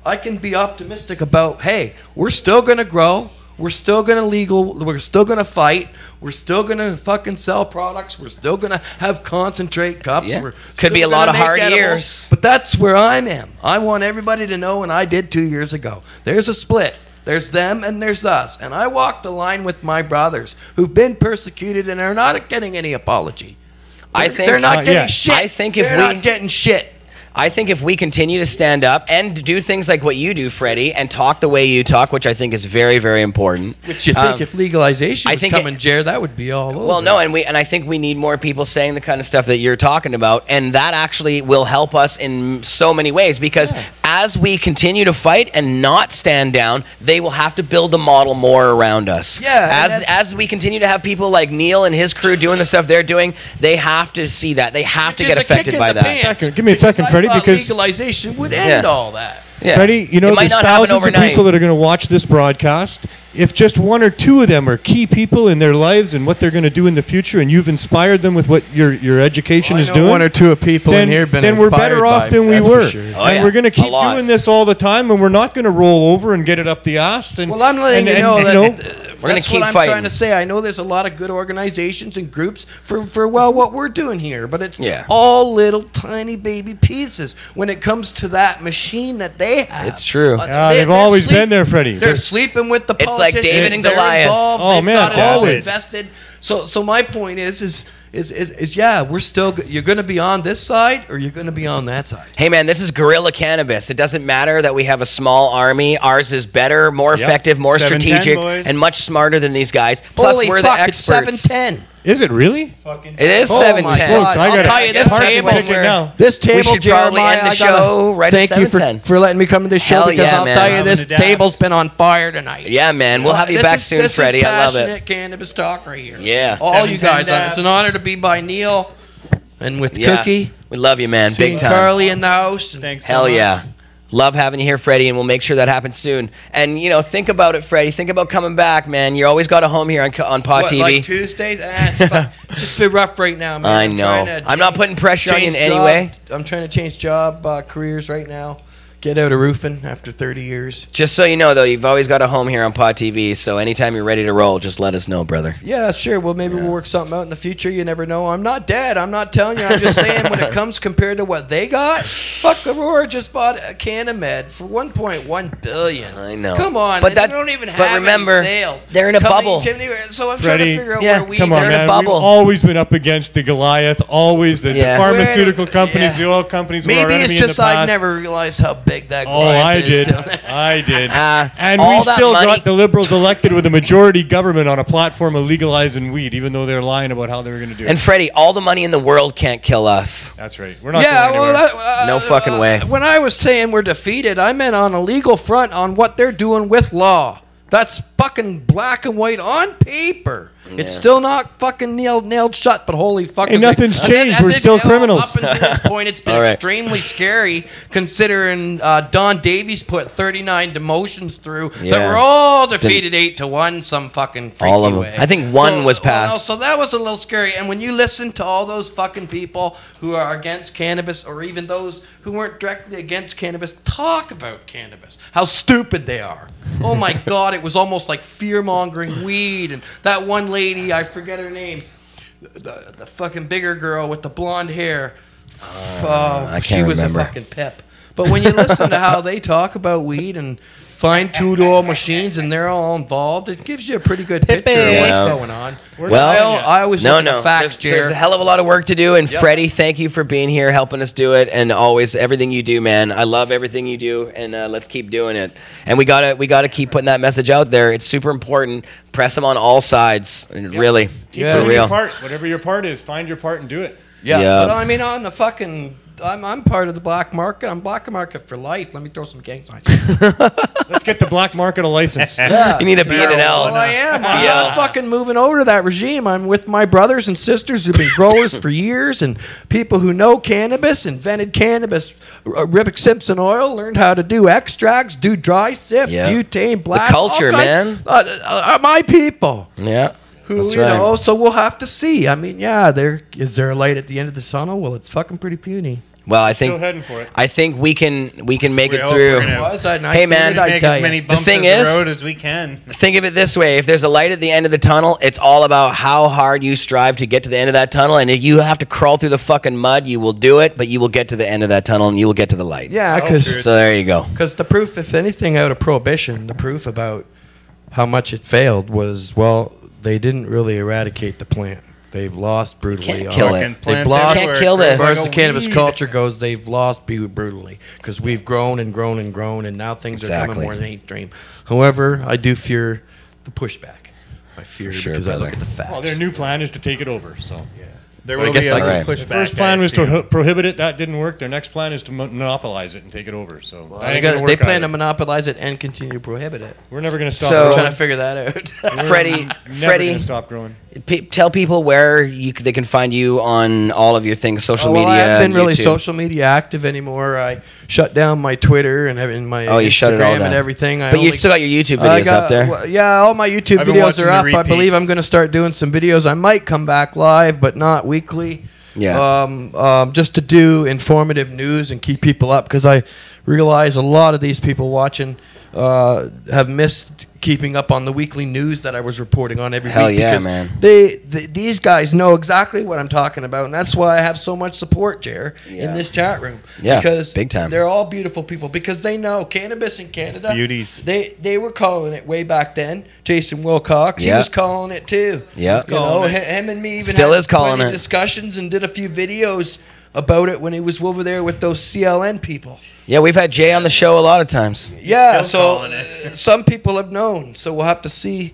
I can be optimistic about. Hey, we're still gonna grow. We're still gonna legal. We're still gonna fight. We're still gonna fucking sell products. We're still gonna have concentrate cups. Yeah. We're Could be still a lot gonna of hard make edibles. years. But that's where I am. I want everybody to know, and I did 2 years ago. There's a split. There's them and there's us. And I walk the line with my brothers who've been persecuted and are not getting any apology. I think they're not getting yeah. shit. I think if they're we- not getting shit. I think if we continue to stand up and do things like what you do, Freddie, and talk the way you talk, which I think is very, very important. Which you think if legalization I was think coming, Jer, that would be all over. Well, no, and I think we need more people saying the kind of stuff that you're talking about, and that actually will help us in so many ways, because as we continue to fight and not stand down, they will have to build a model more around us. Yeah, and As we continue to have people like Neil and his crew doing the stuff they're doing, they have to see that. They have to Which get is a kick affected in by the that. pants. Second, give me a second, I Freddie, thought because legalization would end Yeah. all that. Yeah. Freddie, you It know, might there's not happen thousands of overnight. people that are going to watch this broadcast. If just one or two of them are key people in their lives and what they're going to do in the future, and you've inspired them with what your education is doing, one or two of people then, in here been then we're inspired better by off me, than we that's for were. sure. Oh, And yeah. we're going to A keep lot. doing this all the time, and we're not going to roll over and get it up the ass. And, Well, I'm letting and, you know and, that We're gonna that's keep what I'm fighting. trying to say. I know there's a lot of good organizations and groups for what we're doing here, but it's Yeah. all little tiny baby pieces when it comes to that machine that they have. It's true. they've they're always been there, Freddie. They're sleeping with the It's like politicians. David and They're Goliath. involved, Oh, they've man, got it all always. invested. So my point is yeah, we're still you're going to be on this side or you're going to be on that side. Hey man, this is guerrilla cannabis. It doesn't matter that we have a small army. Ours is better, more effective, more 710, strategic, boys. and much smarter than these guys. Plus, Holy we're fuck, the it's experts. 710. Is it really? It is Oh my 710. God. I I'll gotta- tell you this hard to table. pick it now. This table, should probably Jeremiah, end the I gotta show right at thank you 7:10. for letting me come to this show Hell because yeah, I'll man. tell you Loving this to dance. table's been on fire tonight. Yeah, man. We'll have you back soon, Freddie. I love it. Passionate cannabis talk right here. Yeah. All you 710 guys, dab. it's an honor to be by Neil and with Yeah. Cookie. We love you, man. Seeing Big time. Carly in the house. Thanks. Hell so much. yeah. Love having you here, Freddie, and we'll make sure that happens soon. And, think about it, Freddie. Think about coming back, man. You always got a home here on Pod What, TV. like Tuesdays? It's just been rough right now, man. I I'm know. trying to I'm not putting pressure on you in change any job. way. I'm trying to change job careers right now. Get out of roofing after 30 years. Just so you know, though, you've always got a home here on Pod TV, so anytime you're ready to roll, just let us know, brother. Yeah, sure. Well, maybe we'll work something out in the future. You never know. I'm not dead. I'm not telling you. I'm just saying when it comes compared to what they got, fuck, Aurora just bought a Canamed for $1.1 billion. I know. Come on. But But that- they don't even but have remember, any sales. they're in a bubble. So I'm trying Freddie, to figure out yeah, where we Come on, They're in a man. bubble. We've always been up against the Goliath. Always the Yeah. pharmaceutical companies, yeah. the oil companies were our Maybe enemy it's in the just I past. never realized how big that Oh, Goliath I is. did. till- I did. And all we that still money- got the Liberals elected with a majority government on a platform of legalizing weed, even though they're lying about how they were going to do it. And Freddie, all the money in the world can't kill us. That's right. We're not Yeah, going anywhere. well, No fucking way. When I was saying we're defeated, I meant on a legal front on what they're doing with law. That's fucking black and white on paper. It's still not fucking nailed shut, but holy fucking... Hey, nothing's changed. We're still criminals. Up until this point, it's been All right. extremely scary, considering Don Davies put 39 demotions through Yeah. that were all defeated 8-1 some fucking freaky All of them. way. I think one was passed. So that was a little scary. And when you listen to all those fucking people who are against cannabis, or even those who weren't directly against cannabis, talk about cannabis, how stupid they are. Oh my God, it was almost like fear-mongering weed. And that one lady, I forget her name, the fucking bigger girl with the blonde hair. I She can't was remember. a fucking pip. But when you listen to how they talk about weed and fine-tuned oil machines, and they're all involved, it gives you a pretty good picture of Yeah. what's going on. Well, I always look at the facts, There's a Jer. hell of a lot of work to do, and Freddie, thank you for being here, helping us do it, and always everything you do, man. I love everything you do, and let's keep doing it. And we gotta keep putting that message out there. It's super important. Press them on all sides, and really, Keep for doing real. your part. Whatever your part is, find your part and do it. Yeah, Yeah. but I mean, on the fucking I'm part of the black market. I'm black market for life. Let me throw some gang signs. Let's get the black market a license. Yeah. You need a B and an L. Well, I am. I'm not fucking moving over to that regime. I'm with my brothers and sisters who've been growers for years and people who know cannabis, invented cannabis, Ribic Simpson oil, learned how to do extracts, do dry sift, butane, blast. The culture, man. My people. Yeah. Who, That's you right. know, so we'll have to see. I mean, yeah, is there a light at the end of the tunnel? Well, it's fucking pretty puny. Well, I think Still heading for it. I think we can make it hope through. we're gonna- Was I nice? Hey, man, What did I Make tell as you? many bumps thing as is- the road as we can. Think of it this way: if there's a light at the end of the tunnel, it's all about how hard you strive to get to the end of that tunnel. And if you have to crawl through the fucking mud, you will do it. But you will get to the end of that tunnel, and you will get to the light. Yeah, because So there you go. the proof, if anything, out of Prohibition, the proof about how much it failed was, well, they didn't really eradicate the plant. They've lost brutally. Can't on kill it. it. Fucking They've plants lost. Can't kill this. As far as the Like a cannabis weed. culture goes, they've lost brutally because we've grown and grown and grown, and now things are Exactly. coming more mainstream. However, I do fear the pushback. I fear sure, because I brother. look at the facts. Well, their new plan is to take it over. So There But I will guess be a like- Alright. pushback. the first plan was to to prohibit it. That didn't work. Their next plan is to monopolize it and take it over. So that ain't gonna they work plan either. to monopolize it and continue to prohibit it. We're never going to stop. So- I'm growing. trying to figure that out. Freddie, Never Freddie, going to stop growing. tell people where they can find you on all of your things, social well, media. I haven't been really YouTube. social media active anymore. I shut down my Twitter and my Oh, you Instagram shut it all down. and everything. But you still got your YouTube I videos got- up there. well, yeah, all my YouTube I've been videos watching are up. the I believe repeats. I'm going to start doing some videos. I might come back live, but not weekly. Yeah. Just to do informative news and keep people up, because I realize a lot of these people watching have missed keeping up on the weekly news that I was reporting on every Hell week. yeah, because man. These guys know exactly what I'm talking about, and that's why I have so much support, Jer, in this chat room. Yeah, because big time. they're all beautiful people, because they know cannabis in Canada. Beauties. They were calling it way back then. Jason Wilcox, he Yeah. was calling it too. Yeah. You know, Calling it. him and me even Still had is calling plenty it. discussions and did a few videos about it when he was over there with those CLN people. Yeah, we've had Jay on the show a lot of times. Yeah, still so calling it. some people have known. So we'll have to see.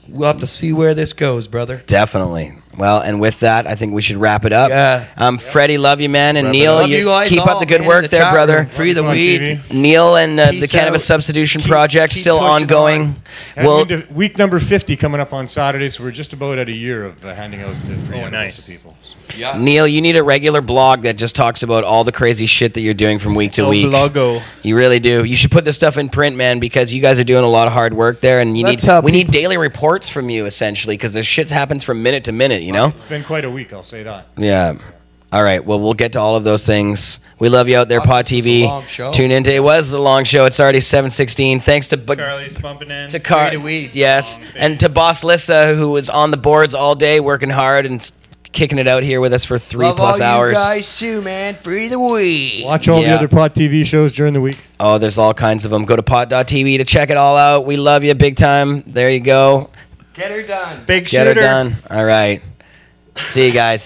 We'll have to see where this goes, brother. Definitely. Well, and with that, I think we should wrap it up. Yeah. Freddie, love you, man. And Wrap it Neil, up. Love you guys keep all, up the good man, work in the there, chat brother. room. Free the On weed. TV. Neil and the Peace Cannabis out. Substitution Keep- Project keep still pushing ongoing. on. Well, Heading into week number 50 coming up on Saturday, so we're just about at a year of handing out free edibles nice. to people. Yeah. Neil, you need a regular blog that just talks about all the crazy shit that you're doing from week to week. Logo. You really do. You should put this stuff in print, man, because you guys are doing a lot of hard work there, and That's how we need people- daily reports from you essentially, because the shit happens from minute to minute. You know? It's been quite a week, I'll say that. Yeah. All right. Well, we'll get to all of those things. We love you out there, Pod This is TV. a long show. Tune into. It was a long show. It's already 7:16. Thanks to Carly's bumping in. to Car, Free to weed. yes, Long and to face. Boss Lissa, who was on the boards all day, working hard and kicking it out here with us for 3+ Love all hours. you guys too, man. Free the weed. Watch all Yeah. the other Pod TV shows during the week. Oh, there's all kinds of them. Go to pot.tv to check it all out. We love you big time. There you go. Get her done. Big Get shooter. her done. All right. See you guys.